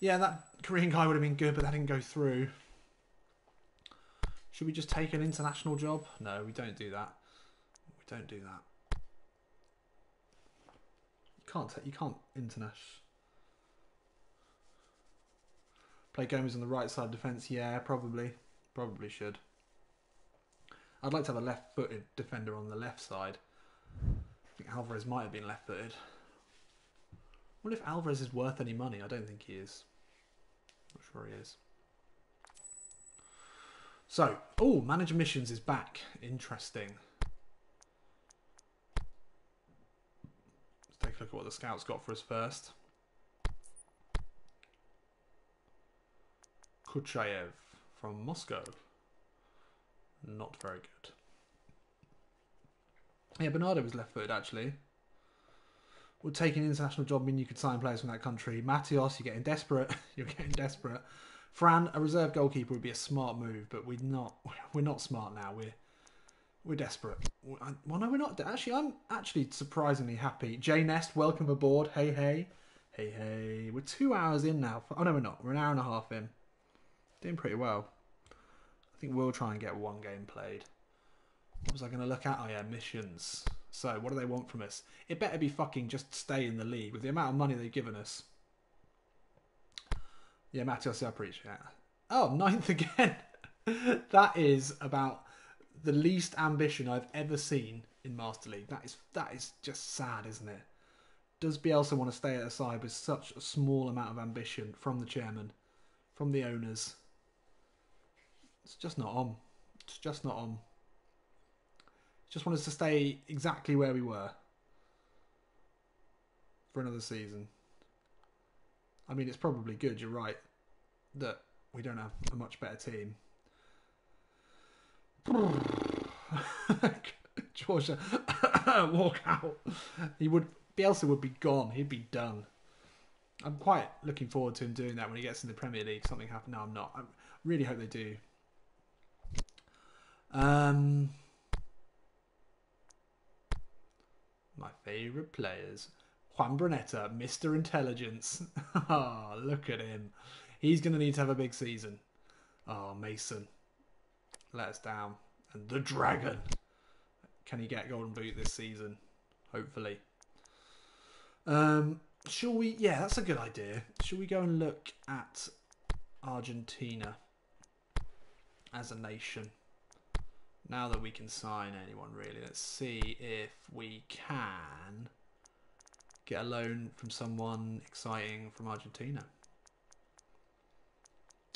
Yeah, that Korean guy would have been good, but that didn't go through. Should we just take an international job? No, we don't do that. We don't do that. You can't international. Play Gomez on the right side defence. Yeah, probably. Probably should. I'd like to have a left-footed defender on the left side. I think Alvarez might have been left-footed. I wonder if Alvarez is worth any money. I don't think he is. Not sure he is. So, oh, Manager Missions is back. Interesting. Let's take a look at what the scouts got for us first. Kuchayev from Moscow. Not very good. Yeah, Bernardo was left-footed, actually. Would take an international job mean you could sign players from that country? Matios, you're getting desperate. You're getting desperate. Fran, a reserve goalkeeper would be a smart move, but we're not smart now. We're desperate. Well, no, we're not. Actually, I'm actually surprisingly happy. Jay Nest, welcome aboard. Hey, hey. Hey, hey. We're 2 hours in now. Oh, no, we're not. We're an hour and a half in. Doing pretty well. I think we'll try and get 1 game played. What was I going to look at? Oh, yeah, missions. So, what do they want from us? It better be fucking just stay in the league with the amount of money they've given us. Yeah, Matios, I appreciate that. Oh, 9th again. That is about the least ambition I've ever seen in Master League. That is just sad, isn't it? Does Bielsa want to stay at a side with such a small amount of ambition from the chairman, from the owners? It's just not on. It's just not on. Just want us to stay exactly where we were. for another season. I mean, it's probably good, you're right, that we don't have a much better team. Georgia, walk out. Bielsa would be gone. He'd be done. I'm quite looking forward to him doing that when he gets in the Premier League. Something happen. No, I'm not. I really hope they do. My favourite players. Juan Brunetta, Mr. Intelligence. Oh, look at him. He's going to need to have a big season. Oh, Mason. Let us down. And the Dragon. Can he get Golden Boot this season? Hopefully. Shall we? Yeah, that's a good idea. Shall we go and look at Argentina as a nation? Now that we can sign anyone, really. Let's see if we can get a loan from someone exciting from Argentina.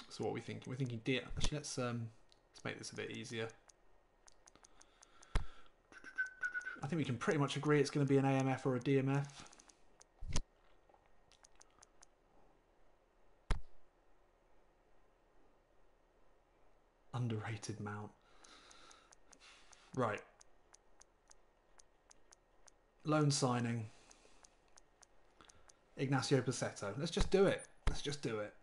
So what are we thinking? We're thinking, actually, let's make this a bit easier. I think we can pretty much agree it's going to be an AMF or a DMF. Underrated mount. Right. Loan signing. Ignacio Paceto. Let's just do it. Let's just do it.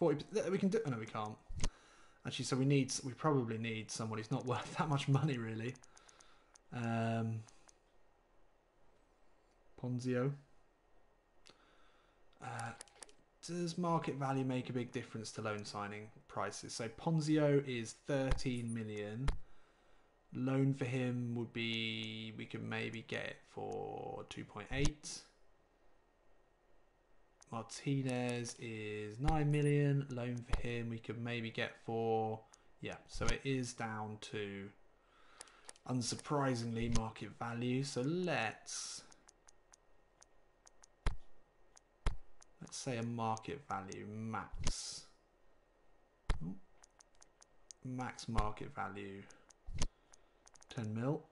40%. We can do. Oh, no, we can't. Actually, so we probably need someone who's not worth that much money, really. Ponzio. Does market value make a big difference to loan signing prices? So Ponzio is 13 million. Loan for him would be, we could maybe get it for 2.8. Martinez is 9 million. Loan for him we could maybe get for, yeah, so it is down to, unsurprisingly, market value. So let's say a market value max. Max market value 10 mil.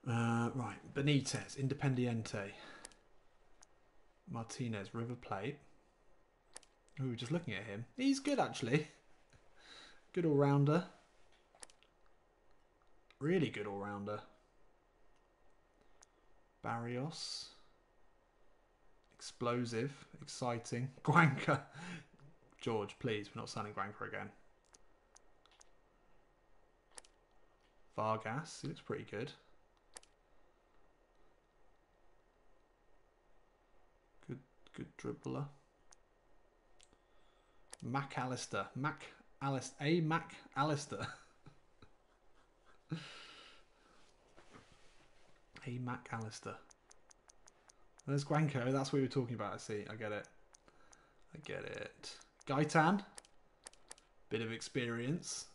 Right, Benitez, Independiente. Martinez, River Plate. Ooh, just looking at him. He's good, actually. Good all-rounder. Really good all-rounder. Barrios. Explosive. Exciting. Guanca. George, please, we're not signing Guanca again. Vargas, he looks pretty good. Good dribbler. McAllister. McAllister. A McAllister. There's Guanco. That's what we were talking about. I see. I get it. I get it. Gaitan. Bit of experience.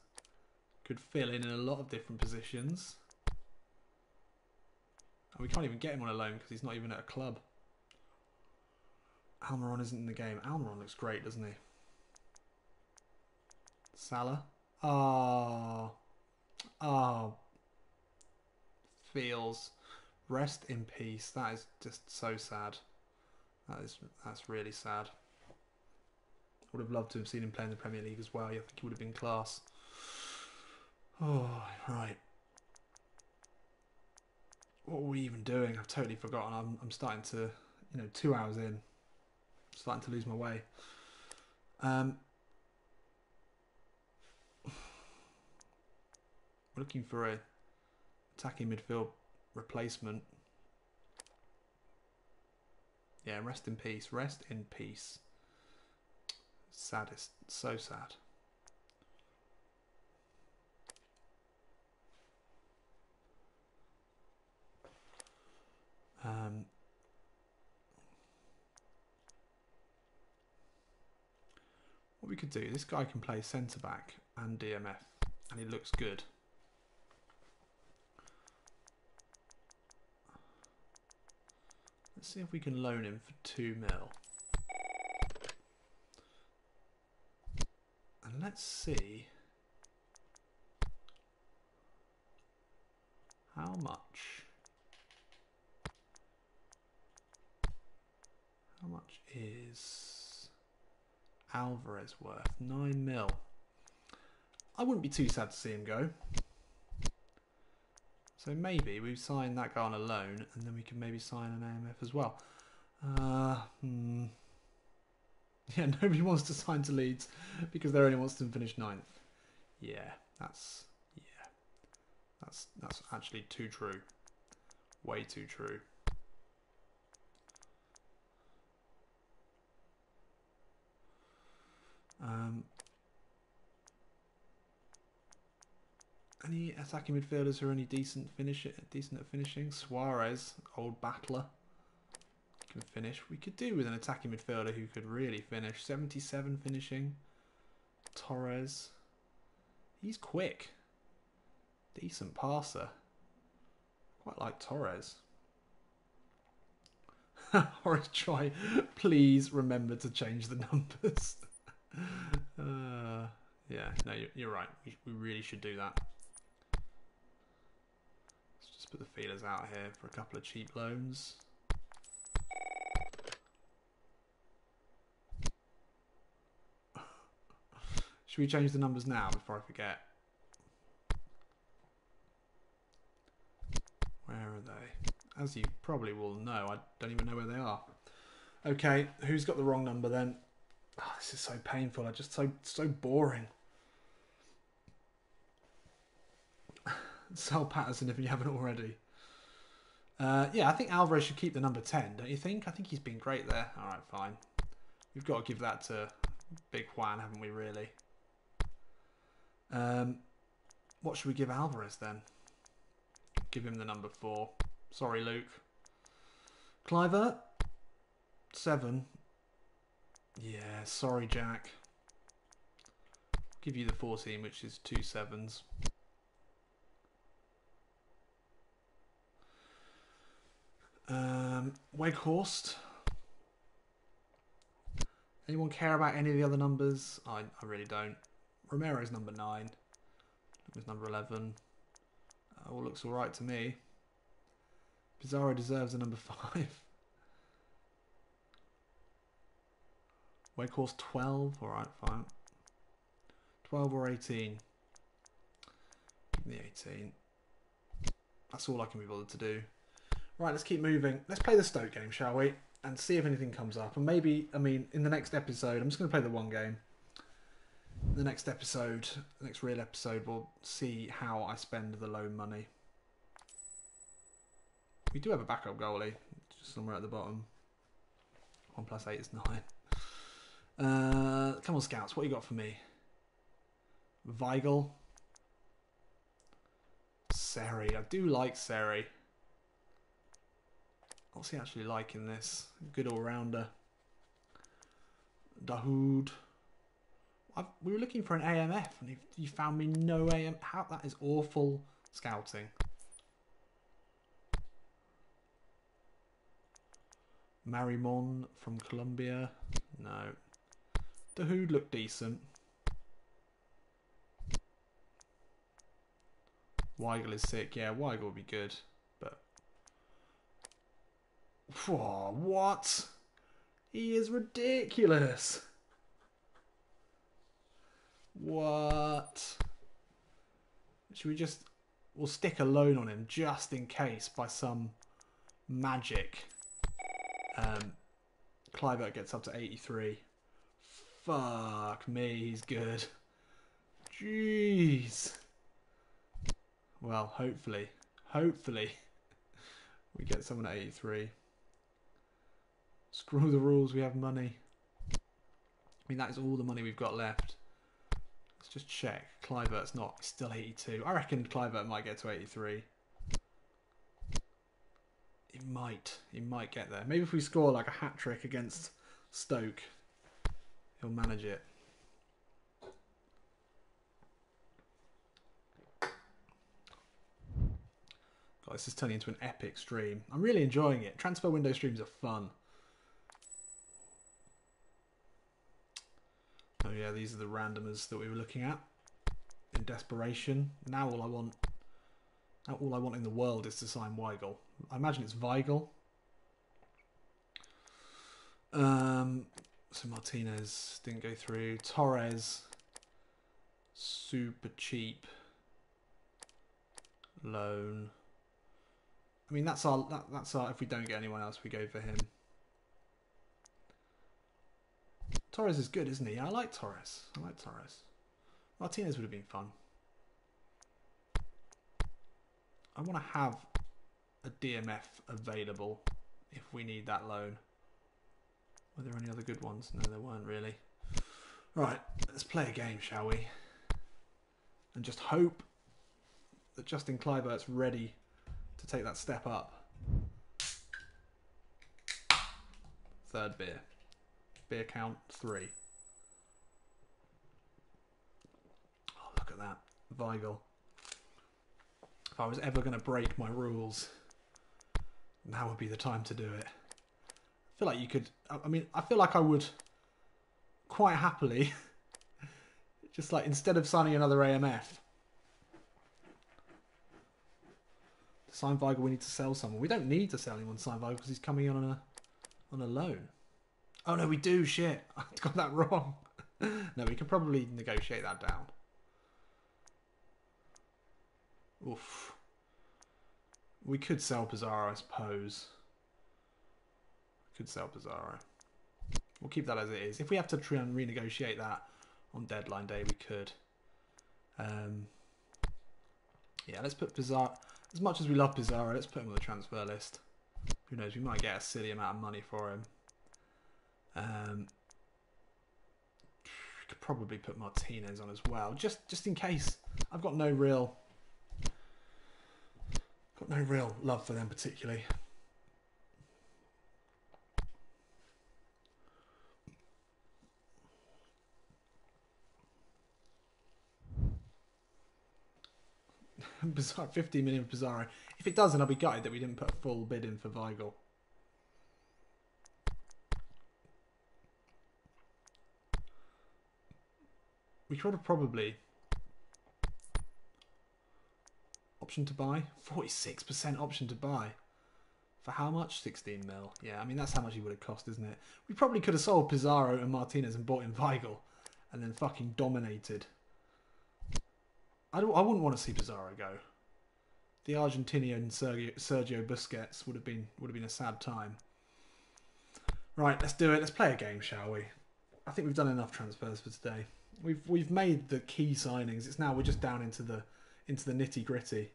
Could fill in a lot of different positions. And we can't even get him on a loan because he's not even at a club. Almiron isn't in the game. Almiron looks great, doesn't he? Salah. Oh. Oh. Feels. Rest in peace. That is just so sad. That's really sad. Would have loved to have seen him play in the Premier League as well. I think he would have been class. Oh, right. What were we even doing? I've totally forgotten. I'm starting to, 2 hours in, starting to lose my way. We're looking for a attacking midfield replacement. Yeah, rest in peace. Rest in peace. Saddest. So sad. What we could do, this guy can play centre back and DMF, and he looks good. Let's see if we can loan him for 2 mil. And let's see how How much is Alvarez worth? 9 mil. I wouldn't be too sad to see him go. So maybe we sign that guy on a loan, and then we can maybe sign an AMF as well. Yeah, nobody wants to sign to Leeds because they only wants to finish 9th. Yeah, that's actually too true. Way too true. Any attacking midfielders who are any decent at finishing? Suarez, old battler, can finish. We could do with an attacking midfielder who could really finish. 77 finishing. Torres. He's quick. Decent passer. Quite like Torres. Horace Troy, please remember to change the numbers. Yeah, no, you're right. We really should do that. Let's just put the feelers out here for a couple of cheap loans. Should we change the numbers now before I forget? Where are they? As you probably will know, I don't even know where they are. Okay, who's got the wrong number then? Oh, this is so painful. Just so boring. Sell Patterson if you haven't already. Yeah, I think Alvarez should keep the number 10, don't you think? I think he's been great there. All right, fine. We've got to give that to Big Juan, haven't we, really? What should we give Alvarez then? Give him the number 4. Sorry, Luke. Clivert? 7. Yeah, sorry, Jack. Give you the 14, which is 2 7s. Weghorst. Anyone care about any of the other numbers? I really don't. Romero's number 9. He's number 11. All looks alright to me. Pizarro deserves a number 5. Weghorst 12. Alright, fine. 12 or 18. Give me 18. That's all I can be bothered to do. Right, let's keep moving. Let's play the Stoke game, shall we? And see if anything comes up. And maybe, I mean, in the next episode, I'm just going to play the one game. The next episode, the next real episode, we'll see how I spend the loan money. We do have a backup goalie, just somewhere at the bottom. 1 + 8 is 9. Come on, scouts, what you got for me? Weigl. Seri. I do like Seri. What's he actually like in this? Good all-rounder. Dahoud. We were looking for an AMF and you found me no AM. How? That is awful scouting. Marimon from Colombia. No. Dahoud looked decent. Weigl is sick. Yeah, Weigl would be good. But... whoa, what? He is ridiculous. What? Should we just... we'll stick a loan on him just in case by some magic. Clivert gets up to 83. Fuck me, he's good. Jeez. Well, hopefully we get someone at 83. Screw the rules, we have money. I mean, that is all the money we've got left. Let's just check. Clivert's not, still 82. I reckon Clivert might get to 83. He might get there. Maybe if we score like a hat-trick against Stoke, he'll manage it. God, this is turning into an epic stream. I'm really enjoying it. Transfer window streams are fun. Oh yeah, these are the randomers that we were looking at in desperation. Now all I want Now all I want in the world is to sign Weigl. I imagine it's Weigl. So Martinez didn't go through. Torres, super cheap loan. I mean, that's our. If we don't get anyone else, we go for him. Torres is good, isn't he? I like Torres. Martinez would have been fun. I want to have a DMF available if we need that loan. Were there any other good ones? No, there weren't really. Right, let's play a game, shall we? And just hope that Justin Kluivert's ready to take that step up. Third beer. Beer count 3. Oh, look at that. Weigl. If I was ever going to break my rules, now would be the time to do it. I feel like you could... I mean, I feel like I would quite happily... just like, instead of signing another AMF... to sign Weigl, we need to sell someone. We don't need to sell anyone to sign Weigl because he's coming on a loan. Oh no, we do, shit. I got that wrong. No, we could probably negotiate that down. Oof. We could sell Pizarro, I suppose. Could sell Pizarro. We'll keep that as it is. If we have to try and renegotiate that on deadline day, we could. Yeah, let's put Pizarro. As much as we love Pizarro, let's put him on the transfer list. Who knows? We might get a silly amount of money for him. Could probably put Martinez on as well, just in case. I've got no real love for them particularly. Bizarre, 50 million for Pizarro. If it doesn't, I'll be gutted that we didn't put a full bid in for Weigl. We could have probably... Option to buy? 46% option to buy. For how much? 16 mil. Yeah, I mean, that's how much he would have cost, isn't it? We probably could have sold Pizarro and Martinez and bought in Weigl. And then fucking dominated. I wouldn't want to see Pizarro go. The Argentinian Sergio Busquets would have been a sad time. Right, let's do it. Let's play a game, shall we? I think we've done enough transfers for today. We've made the key signings. It's now we're just down into the nitty gritty.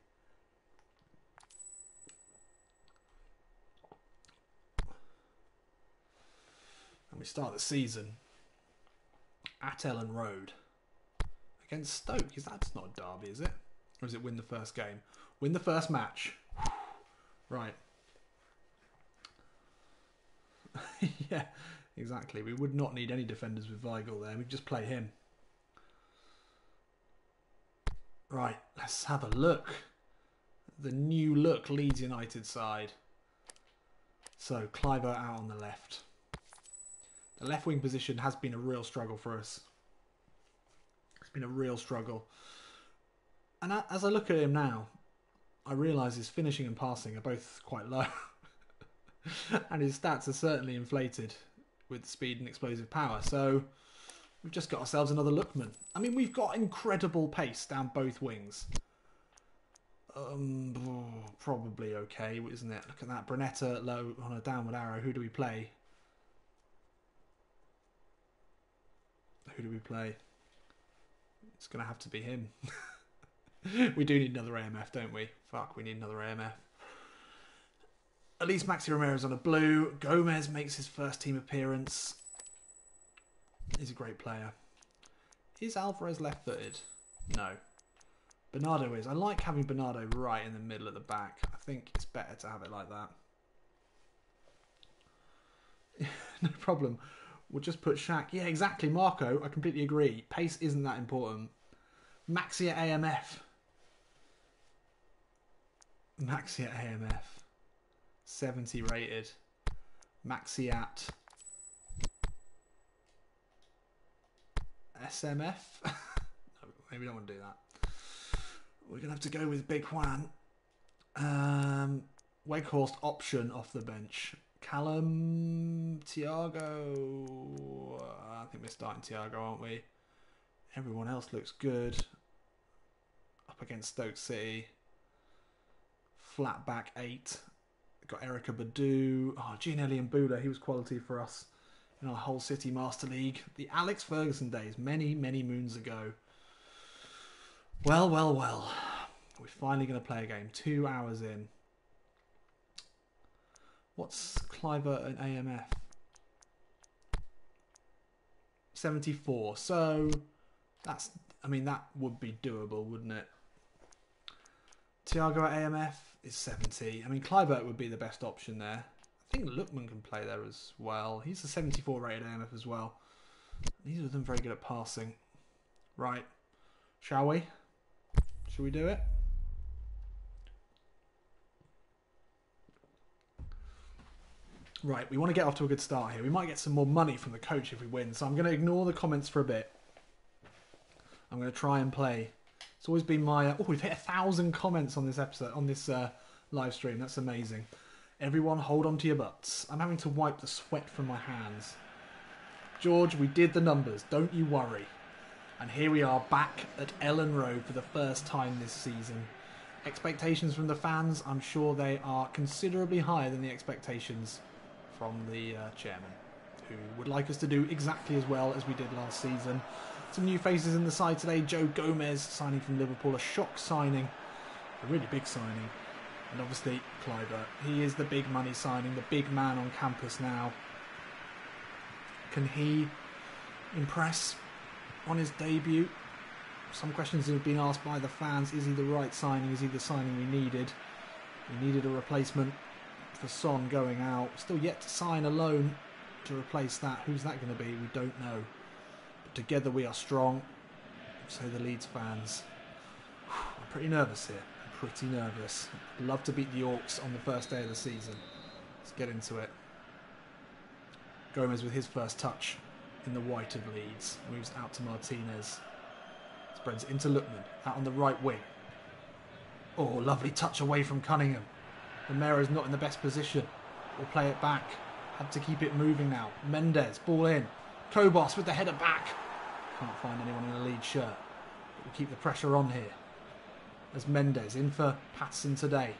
And we start the season at Ellen Road against Stoke. That's not a derby, is it? Or is it win the first game? Win the first match. Right. Yeah, exactly. We would not need any defenders with Weigl there. We'd just play him. Right, let's have a look. The new look Leeds United side. So, Kluivert out on the left. The left wing position has been a real struggle for us. It's been a real struggle. And as I look at him now, I realise his finishing and passing are both quite low. And his stats are certainly inflated with speed and explosive power. So we've just got ourselves another lookman. I mean, we've got incredible pace down both wings. Probably okay, isn't it? Look at that. Brunetta low on a downward arrow. Who do we play? Who do we play? It's going to have to be him. We do need another AMF, don't we? Fuck, we need another AMF. At least Maxi Ramirez on a blue. Gomez makes his first team appearance. He's a great player. Is Alvarez left-footed? No. Bernardo is. I like having Bernardo right in the middle at the back. I think it's better to have it like that. No problem. We'll just put Shaq. Yeah, exactly, Marco. I completely agree. Pace isn't that important. Maxi at AMF. Maxi at AMF. 70 rated. Maxi at SMF. No, maybe we don't want to do that. We're going to have to go with Big Juan. Weghorst option off the bench. Callum, Thiago. I think we're starting Thiago, aren't we? Everyone else looks good. Up against Stoke City. Flat back 8. Got Erica Badu. Oh, Gianelli and Buda. He was quality for us in our Hull City Master League. The Alex Ferguson days, many, many moons ago. Well, well, well. We're finally going to play a game. 2 hours in. What's Cliver and AMF? 74. So that's, I mean, that would be doable, wouldn't it? Thiago at AMF is 70. I mean, Clivert would be the best option there. I think Lookman can play there as well. He's a 74 rated AMF as well. Neither of them very good at passing. Right. Shall we? Shall we do it? Right, we want to get off to a good start here. We might get some more money from the coach if we win, so I'm going to ignore the comments for a bit. I'm going to try and play. It's always been my... oh, we've hit 1,000 comments on this episode, on this live stream. That's amazing. Everyone, hold on to your butts. I'm having to wipe the sweat from my hands. George, we did the numbers. Don't you worry. And here we are back at Ellen Road for the first time this season. Expectations from the fans, I'm sure they are considerably higher than the expectations from the chairman, who would like us to do exactly as well as we did last season. Some new faces in the side today. Joe Gomez signing from Liverpool, a shock signing, a really big signing. And obviously Kluivert, he is the big money signing, the big man on campus now. Can he impress on his debut? Some questions have been asked by the fans. Is he the right signing? Is he the signing we needed? We needed a replacement for Son going out. Still yet to sign a loan to replace that. Who's that going to be? We don't know. But together we are strong. So the Leeds fans. I'm pretty nervous here. I'm pretty nervous. I'd love to beat the Orcs on the first day of the season. Let's get into it. Gomez with his first touch in the white of Leeds. Moves out to Martinez. Spreads it into Lookman. Out on the right wing. Oh, lovely touch away from Cunningham. Romero's not in the best position. We'll play it back. Had to keep it moving now. Mendes, ball in. Kobos with the header back. Can't find anyone in a Leeds shirt. But we'll keep the pressure on here. As Mendes in for Patson today.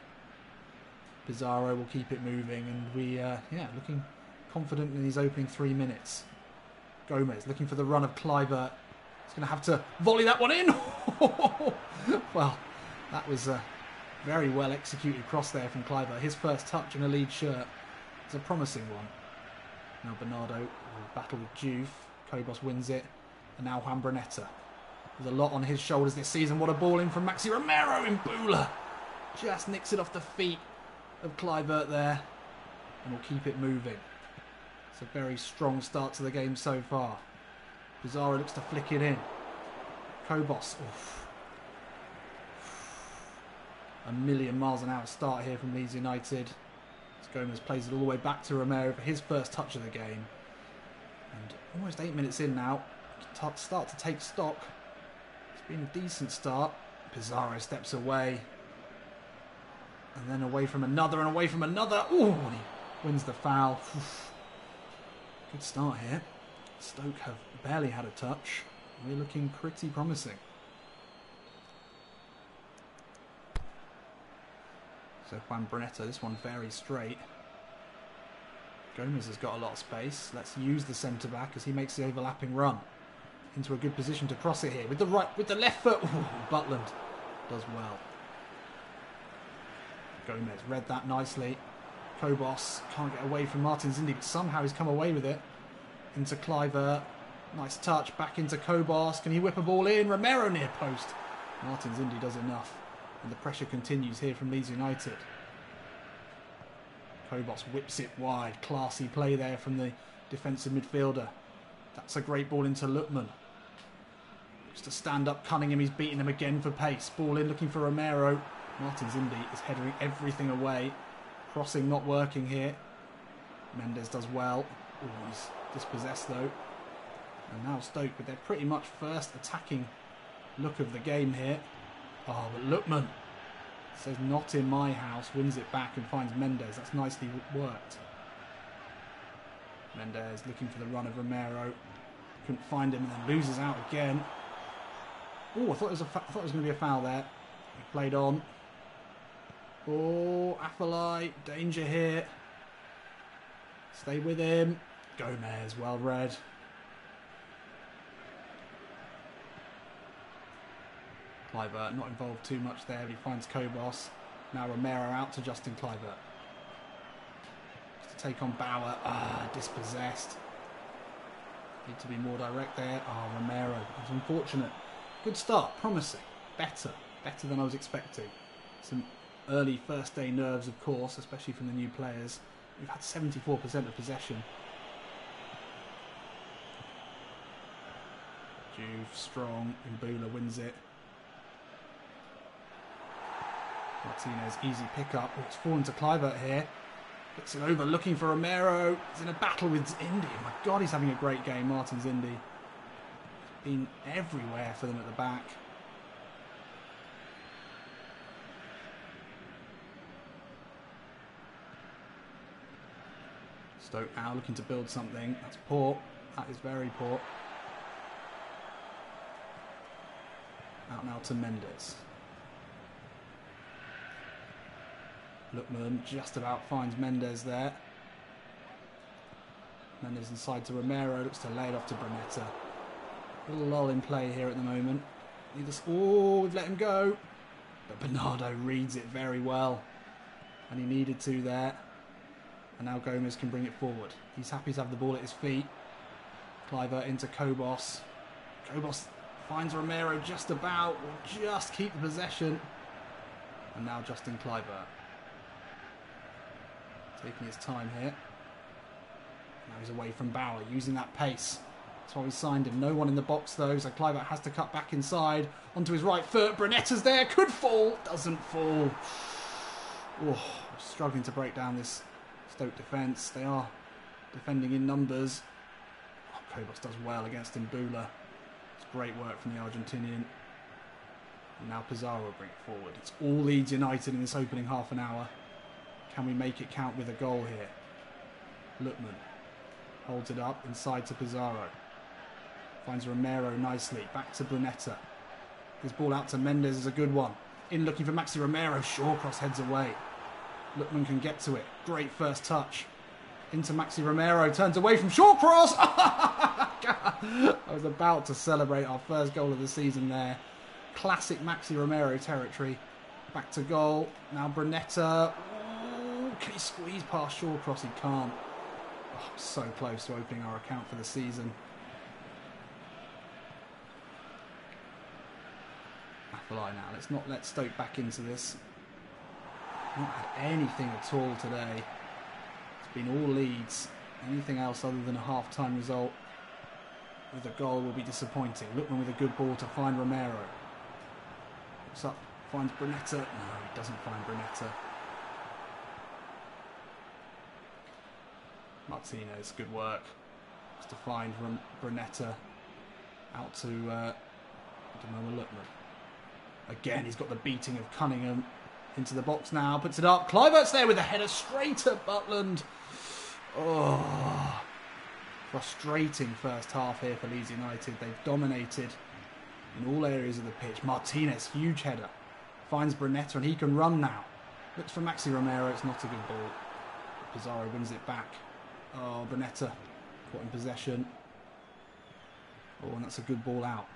Pizarro will keep it moving. And we, looking confident in his opening 3 minutes. Gomez looking for the run of Kluivert. He's going to have to volley that one in. Well, that was a very well executed cross there from Kluivert. His first touch in a Leeds shirt. It's a promising one. Now Bernardo will battle with Juve. Kobos wins it. And now Juan Brunetta. There's a lot on his shoulders this season. What a ball in from Maxi Romero in Bula. Just nicks it off the feet of Kluivert there. And we'll keep it moving. It's a very strong start to the game so far. Pizarro looks to flick it in. Kobos. Oof. A million miles an hour start here from Leeds United. As Gomez plays it all the way back to Romero for his first touch of the game. And almost 8 minutes in now. Start to take stock. It's been a decent start. Pizarro steps away. And then away from another and away from another. Ooh, and he wins the foul. Oof. Good start here. Stoke have barely had a touch. We're looking pretty promising. So Juan Brunetta, this one very straight. Gomez has got a lot of space. Let's use the centre-back as he makes the overlapping run. Into a good position to cross it here. With the left foot. Ooh, Butland does well. Gomez read that nicely. Kobos can't get away from Martin Zindi, but somehow he's come away with it. Into Kluivert. Nice touch. Back into Kobos. Can he whip a ball in? Romero near post. Martin Zindi does enough. And the pressure continues here from Leeds United. Kobos whips it wide. Classy play there from the defensive midfielder. That's a great ball into Lookman. Just to stand up Cunningham. He's beating him again for pace. Ball in looking for Romero. Martin Zindi is headering everything away. Crossing not working here. Mendes does well. Ooh, he's dispossessed though. And now Stoke with their pretty much first attacking look of the game here. Oh, but Lookman. Says not in my house, wins it back and finds Mendes. That's nicely worked. Mendes looking for the run of Romero. Couldn't find him and then loses out again. Oh, I thought it was going to be a foul there. He played on. Oh, Afellay, danger here. Stay with him. Gomez, well read. Kluivert not involved too much there, but he finds Kobos. Now Romero out to Justin Kluivert. Just to take on Bauer. Dispossessed. Need to be more direct there. Romero. That's unfortunate. Good start. Promising. Better than I was expecting. Some early first day nerves, of course, especially from the new players. We've had 74% of possession. Juve, strong. Mbula wins it. Martinez, easy pickup. Oh, it's fallen to Kluivert here. Puts it over, looking for Romero. He's in a battle with Indy. Oh my God, he's having a great game, Martins Indy. Been everywhere for them at the back. Stoke now looking to build something. That's poor. That is very poor. Out now to Mendes. Lookman just about finds Mendes there. Mendes inside to Romero. Looks to lay it off to Brunetta. Little lull in play here at the moment. We've let him go. But Bernardo reads it very well. And he needed to there. And now Gomez can bring it forward. He's happy to have the ball at his feet. Kluivert into Kobos. Kobos finds Romero just about. Will just keep the possession. And now Justin Kluivert. Taking his time here. Now he's away from Bauer, using that pace. That's why we signed him. No one in the box though, so Kluivert has to cut back inside. Onto his right foot. Brunetta's there. Could fall. Doesn't fall. Oh, struggling to break down this Stoke defence. They are defending in numbers. Kobos does well against Mbula. It's great work from the Argentinian. And now Pizarro will bring it forward. It's all Leeds United in this opening half an hour. Can we make it count with a goal here? Lookman holds it up inside to Pizarro. Finds Romero nicely. Back to Brunetta. His ball out to Mendes is a good one. In looking for Maxi Romero. Shawcross heads away. Lookman can get to it. Great first touch. Into Maxi Romero. Turns away from Shawcross. I was about to celebrate our first goal of the season there. Classic Maxi Romero territory. Back to goal. Now Brunetta. Can he squeeze past Shawcross? He can't. Oh, so close to opening our account for the season. Afellay now. Let's not let Stoke back into this. Not had anything at all today. It's been all Leeds. Anything else other than a half-time result with a goal will be disappointing. Lookman with a good ball to find Romero. Looks up, finds Brunetta. No, he doesn't find Brunetta. Martinez, good work. Just to find Brunetta out to Lookman. Again, he's got the beating of Cunningham. Into the box now, puts it up. Kluivert's there with a header straight at Butland. Oh, frustrating first half here for Leeds United. They've dominated in all areas of the pitch. Martinez, huge header. Finds Brunetta and he can run now. Looks for Maxi Romero. It's not a good ball. Pizarro wins it back. Oh, Brunetta caught in possession. Oh, and that's a good ball out.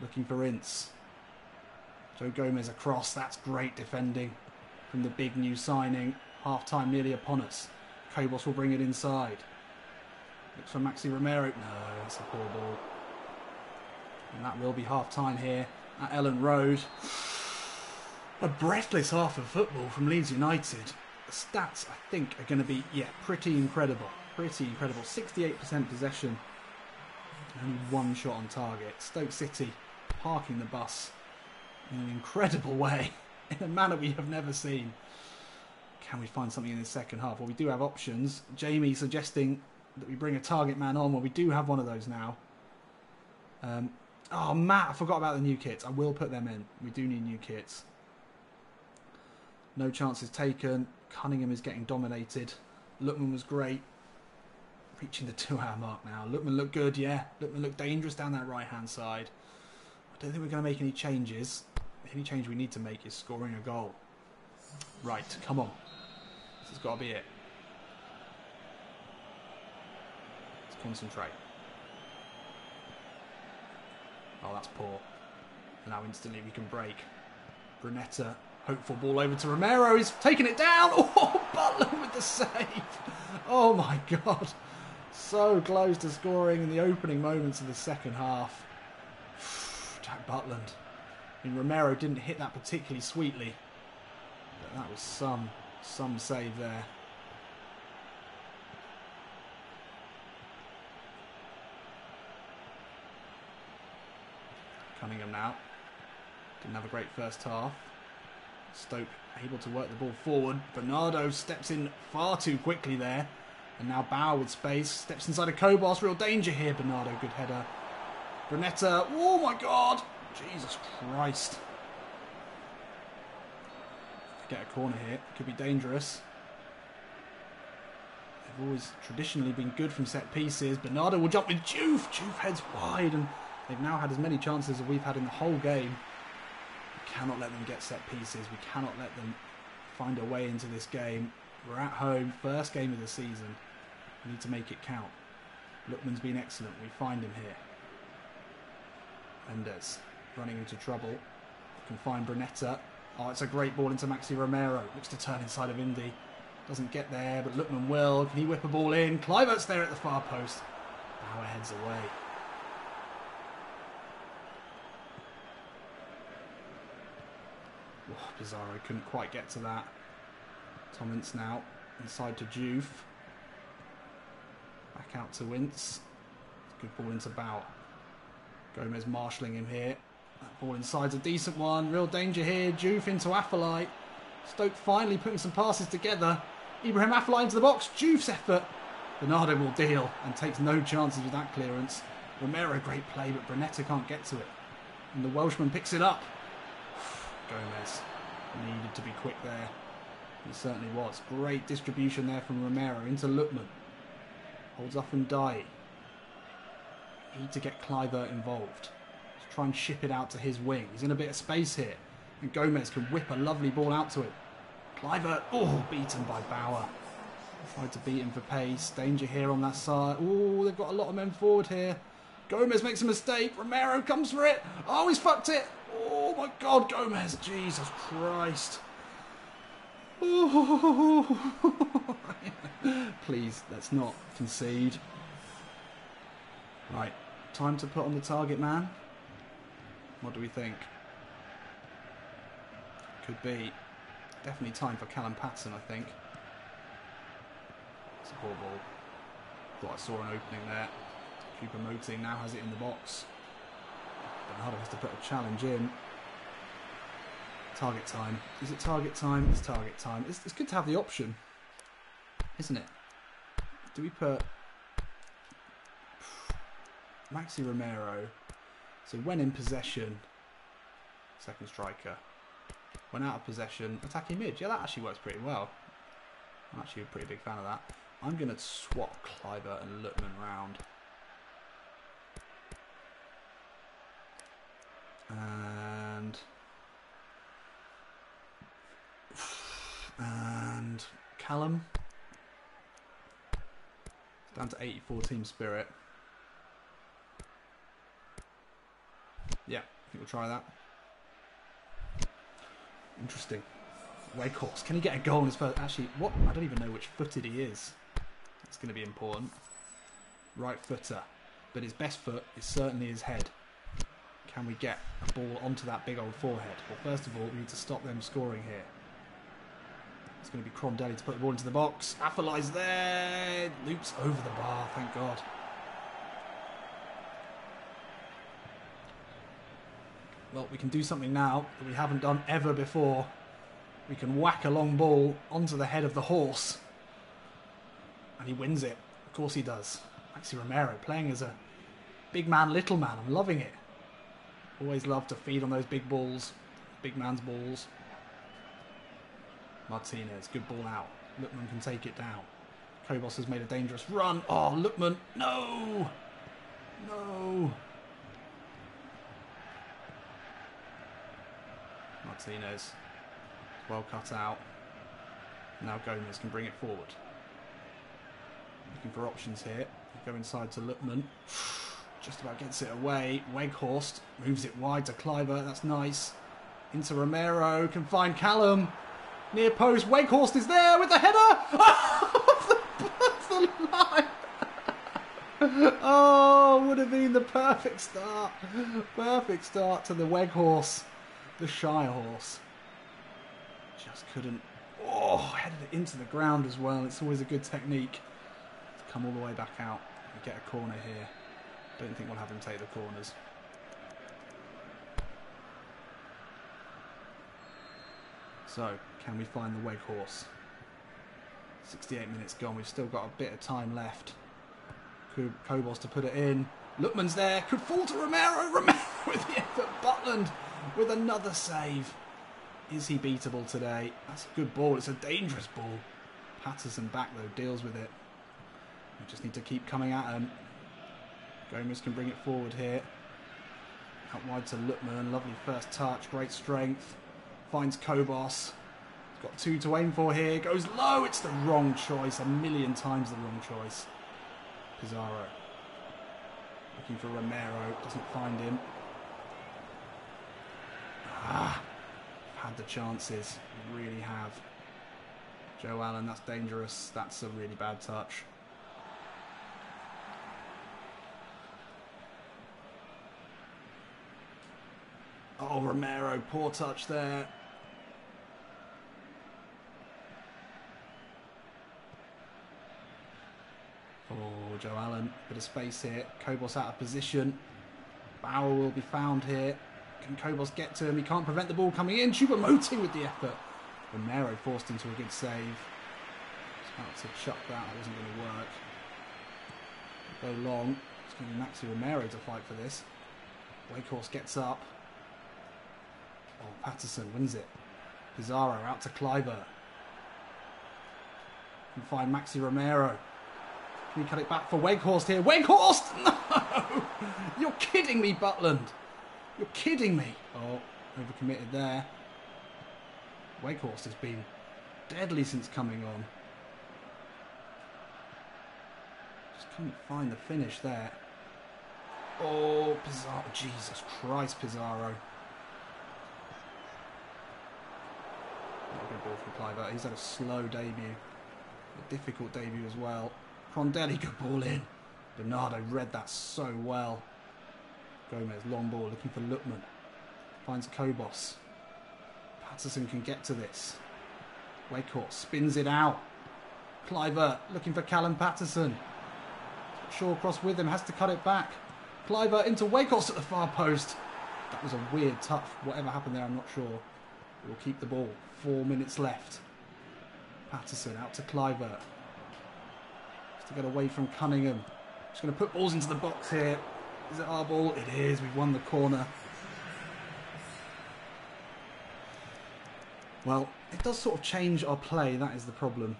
Looking for Ince. Joe Gomez across. That's great defending from the big new signing. Half-time nearly upon us. Kobos will bring it inside. Looks for Maxi Romero. No, it's a poor ball. And that will be half-time here at Ellen Road. A breathless half of football from Leeds United. The stats, I think, are going to be, pretty incredible. Pretty incredible. 68% possession. Only one shot on target. Stoke City parking the bus in an incredible way, in a manner we have never seen. Can we find something in the second half? Well, we do have options. Jamie suggesting that we bring a target man on. Well, we do have one of those now. Oh, Matt, I forgot about the new kits. I will put them in. We do need new kits. No chances taken. Cunningham is getting dominated. Lookman was great. Reaching the 2-hour mark now. Lookman looked good, yeah. Lookman looked dangerous down that right-hand side. I don't think we're going to make any changes. The only change we need to make is scoring a goal. Right, come on. This has got to be it. Let's concentrate. Oh, that's poor. And now instantly we can break. Brunetta, hopeful ball over to Romero. He's taking it down. Oh, Butland with the save. Oh my God. So close to scoring in the opening moments of the second half. Jack Butland. I mean, Romero didn't hit that particularly sweetly. But that was some save there. Cunningham now. Didn't have a great first half. Stoke able to work the ball forward. Bernardo steps in far too quickly there. And now Bauer with space. Steps inside a Kobos. Real danger here. Bernardo, good header. Brunetta. Oh my God. Jesus Christ. Get a corner here. Could be dangerous. They've always traditionally been good from set pieces. Bernardo will jump with Juve. Juve heads wide. And they've now had as many chances as we've had in the whole game. We cannot let them get set pieces. We cannot let them find a way into this game. We're at home. First game of the season. We need to make it count. Lookman's been excellent. We find him here. Mendes running into trouble. Can find Brunetta. Oh, it's a great ball into Maxi Romero. Looks to turn inside of Indy. Doesn't get there, but Lookman will. Can he whip a ball in? Kluivert's there at the far post. Bauer heads away. Oh, Pizarro couldn't quite get to that. Tomins now inside to Juve. Back out to Wince. Good ball into Bauer. Gomez marshalling him here. That ball inside's a decent one. Real danger here. Juve into Afellay. Stoke finally putting some passes together. Ibrahim Afellay into the box. Juve's effort. Bernardo will deal and takes no chances with that clearance. Romero, great play, but Brunetta can't get to it. And the Welshman picks it up. Gomez needed to be quick there. He certainly was. Great distribution there from Romero into Lookman. Holds off and die. Need to get Kluivert involved. Let's try and ship it out to his wing. He's in a bit of space here. And Gomez can whip a lovely ball out to him. Kluivert, oh, beaten by Bauer. Tried to beat him for pace. Danger here on that side. Oh, they've got a lot of men forward here. Gomez makes a mistake. Romero comes for it. Oh, he's fucked it. Oh my God, Gomez. Jesus Christ. Oh. Please, let's not concede. Right, time to put on the target man. What do we think? Could be. Definitely time for Callum Patson, I think. It's a poor ball. Thought I saw an opening there. Choupo-Moting now has it in the box. Bernardo has to put a challenge in. Target time. Is it target time? It's target time. It's good to have the option, isn't it? Do we put Maxi Romero? So when in possession, second striker. When out of possession, attacking mid. Yeah, that actually works pretty well. I'm actually a pretty big fan of that. I'm going to swap Kluivert and Lookman round. And Callum. Down to 84 team spirit. Yeah, I think we'll try that. Interesting. Wakehorse. Can he get a goal in his first? Actually, what? I don't even know which footed he is. It's going to be important. Right footer. But his best foot is certainly his head. Can we get a ball onto that big old forehead? Well, first of all, we need to stop them scoring here. It's going to be Crondelli to put the ball into the box. Affelay's there. Loops over the bar, thank God. Well, we can do something now that we haven't done ever before. We can whack a long ball onto the head of the horse. And he wins it. Of course he does. Maxi Romero playing as a big man, little man. I'm loving it. Always love to feed on those big balls. Big man's balls. Martinez, good ball out. Lookman can take it down. Kobos has made a dangerous run. Oh, Lookman, no! No! Martinez, well cut out. Now Gomez can bring it forward. Looking for options here. Go inside to Lookman. Just about gets it away. Weghorst moves it wide to Kluivert. That's nice. Into Romero. Can find Callum. Near post. Weghorst is there with the header. Off the line. Oh, would have been the perfect start. Perfect start to the Weghorst. The shy horse. Just couldn't. Oh, headed it into the ground as well. It's always a good technique to come all the way back out and get a corner here. Don't think we'll have him take the corners. So, can we find the Weghorst? 68 minutes gone. We've still got a bit of time left. Kobos to put it in. Lookman's there. Could fall to Romero. Romero with the effort. Butland with another save. Is he beatable today? That's a good ball. It's a dangerous ball. Patterson back though, deals with it. We just need to keep coming at him. Gomez can bring it forward here. Out wide to Lookman. Lovely first touch. Great strength. Finds Kobos. He's got two to aim for here. Goes low. It's the wrong choice. A million times the wrong choice. Pizarro. Looking for Romero. Doesn't find him. Had the chances. We really have. Joe Allen, that's dangerous. That's a really bad touch. Oh, Romero, poor touch there. Oh, Joe Allen, bit of space here. Kobos out of position. Bauer will be found here. Can Kobos get to him? He can't prevent the ball coming in. Choupo-Moting with the effort. Romero forced into a good save. Just about to chuck that. That wasn't going to work. Go long. It's going to be Maxi Romero to fight for this. Weghorst gets up. Oh, Patterson wins it. Pizarro out to Kluivert. Can find Maxi Romero. Can he cut it back for Weghorst here? Weghorst! No! You're kidding me, Butland. You're kidding me. Oh, overcommitted there. Weghorst has been deadly since coming on. Just couldn't find the finish there. Oh, Pizarro. Jesus Christ, Pizarro. Not a good ball for Kluivert. He's had a slow debut. A difficult debut as well. Prondelli, good ball in. Bernardo read that so well. Gomez, long ball, looking for Lookman. Finds Kobos. Patterson can get to this. Weghorst spins it out. Kluivert looking for Callum Patterson. Shawcross with him, has to cut it back. Kluivert into Weghorst at the far post. That was a weird touch. Whatever happened there, I'm not sure. We'll keep the ball. 4 minutes left. Patterson out to Kluivert. Has to get away from Cunningham. Just going to put balls into the box here. Is it our ball? It is. We've won the corner. Well, it does sort of change our play. That is the problem.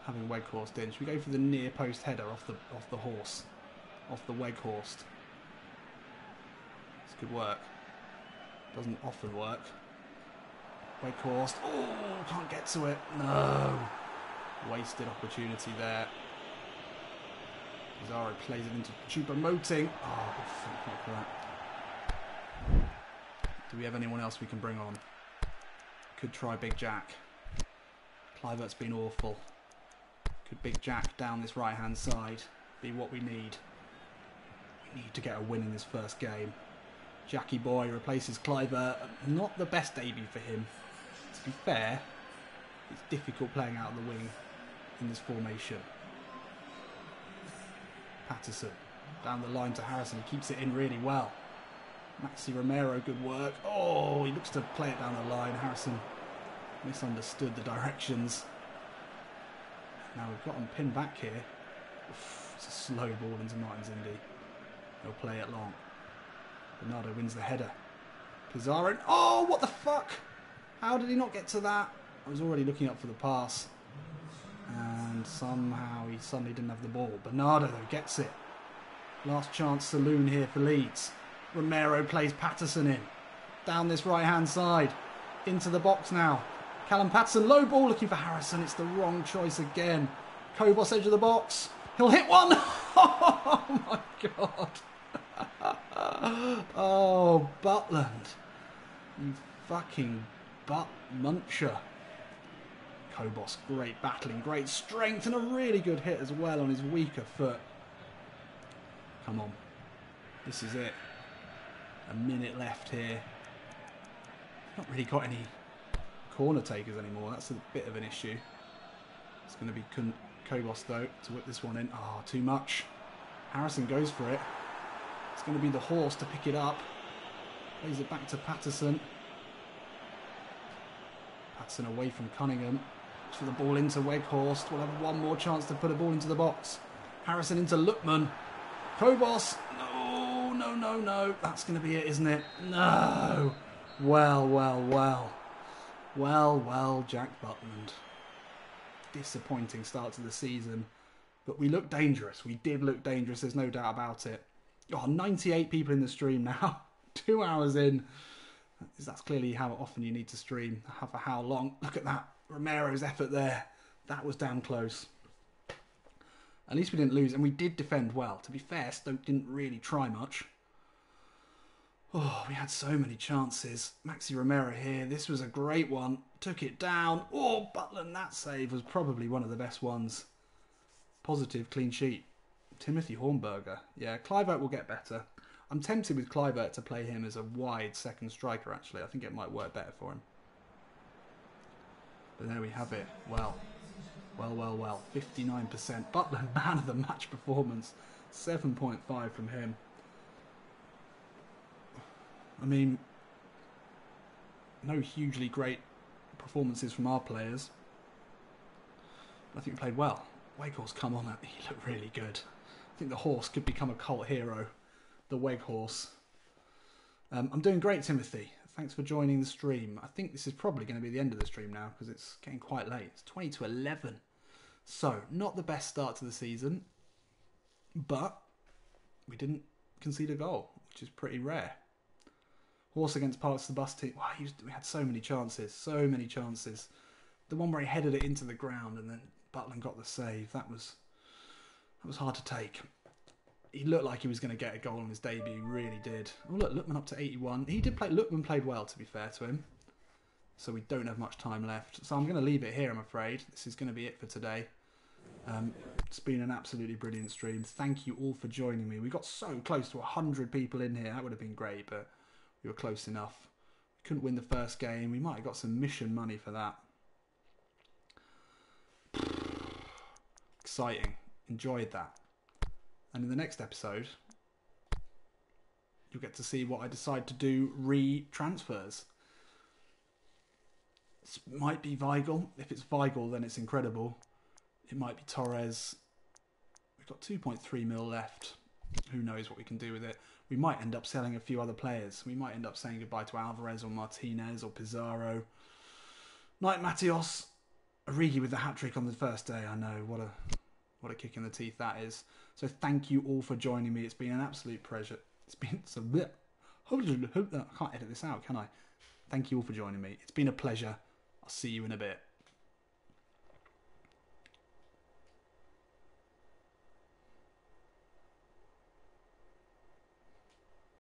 Having Weghorst in. Should we go for the near post header off the horse? Off the Weghorst. It's good work. Doesn't often work. Weghorst. Oh, can't get to it. No. Wasted opportunity there. Pizarro plays it into Choupo-Moting. Oh, good front for that. Do we have anyone else we can bring on? Could try Big Jack. Kluivert's been awful. Could Big Jack down this right-hand side be what we need? We need to get a win in this first game. Jackie Boy replaces Kluivert. Not the best debut for him. To be fair, it's difficult playing out of the wing in this formation. Patterson down the line to Harrison. He keeps it in really well. Maxi Romero, good work. Oh, he looks to play it down the line. Harrison misunderstood the directions. Now we've got him pinned back here. Oof, it's a slow ball into Martins Indy. He'll play it long. Bernardo wins the header. Pizarro. Oh, what the fuck? How did he not get to that? I was already looking up for the pass. And somehow he suddenly didn't have the ball. Bernardo, though, gets it. Last chance saloon here for Leeds. Romero plays Patterson in. Down this right-hand side. Into the box now. Callum Patterson, low ball looking for Harrison. It's the wrong choice again. Kobos edge of the box. He'll hit one. Oh, my God. Oh, Butland. You fucking butt muncher. Kobos, great battling, great strength, and a really good hit as well on his weaker foot. Come on. This is it. A minute left here. Not really got any corner takers anymore. That's a bit of an issue. It's going to be Kobos, though, to whip this one in. Oh, too much. Harrison goes for it. It's going to be the horse to pick it up. Plays it back to Patterson. Patterson away from Cunningham. For the ball into Weghorst. We'll have one more chance to put a ball into the box. Harrison into Lookman. Kobos. No, no, no, no. That's going to be it, isn't it? No. Well, well, well. Well, well, Jack Butland. Disappointing start to the season. But we looked dangerous. We did look dangerous. There's no doubt about it. Oh, 98 people in the stream now. 2 hours in. That's clearly how often you need to stream. For how long. Look at that. Romero's effort there. That was damn close. At least we didn't lose. And we did defend well. To be fair, Stoke didn't really try much. Oh, we had so many chances. Maxi Romero here. This was a great one. Took it down. Oh, Butland, that save was probably one of the best ones. Positive, clean sheet. Timothy Hornberger. Yeah, Kluivert will get better. I'm tempted with Kluivert to play him as a wide second striker, actually. I think it might work better for him. But there we have it. Well. Well, well, well. 59%. Butland, man of the match performance. 7.5 from him. I mean, no hugely great performances from our players. But I think we played well. Weghorst, come on. He looked really good. I think the horse could become a cult hero. The Weghorst. I'm doing great, Timothy. Thanks for joining the stream. I think this is probably going to be the end of the stream now because it's getting quite late. It's 20 to 11. So, not the best start to the season. But we didn't concede a goal, which is pretty rare. Horse against Parks the Bus team. Wow, we had so many chances. So many chances. The one where he headed it into the ground and then Butland got the save. That was hard to take. He looked like he was going to get a goal on his debut. He really did. Oh, look, Lookman up to 81. Lookman played well, to be fair to him. So we don't have much time left. So I'm going to leave it here, I'm afraid. This is going to be it for today. It's been an absolutely brilliant stream. Thank you all for joining me. We got so close to 100 people in here. That would have been great, but we were close enough. We couldn't win the first game. We might have got some mission money for that. Exciting. Enjoyed that. And in the next episode, you'll get to see what I decide to do re-transfers. This might be Weigl. If it's Weigl, then it's incredible. It might be Torres. We've got 2.3 mil left. Who knows what we can do with it. We might end up selling a few other players. We might end up saying goodbye to Alvarez or Martinez or Pizarro. Night Matios. Origi with the hat-trick on the first day. I know, what a kick in the teeth that is. So thank you all for joining me. It's been an absolute pleasure. It's been some... I can't edit this out, can I? Thank you all for joining me. It's been a pleasure. I'll see you in a bit.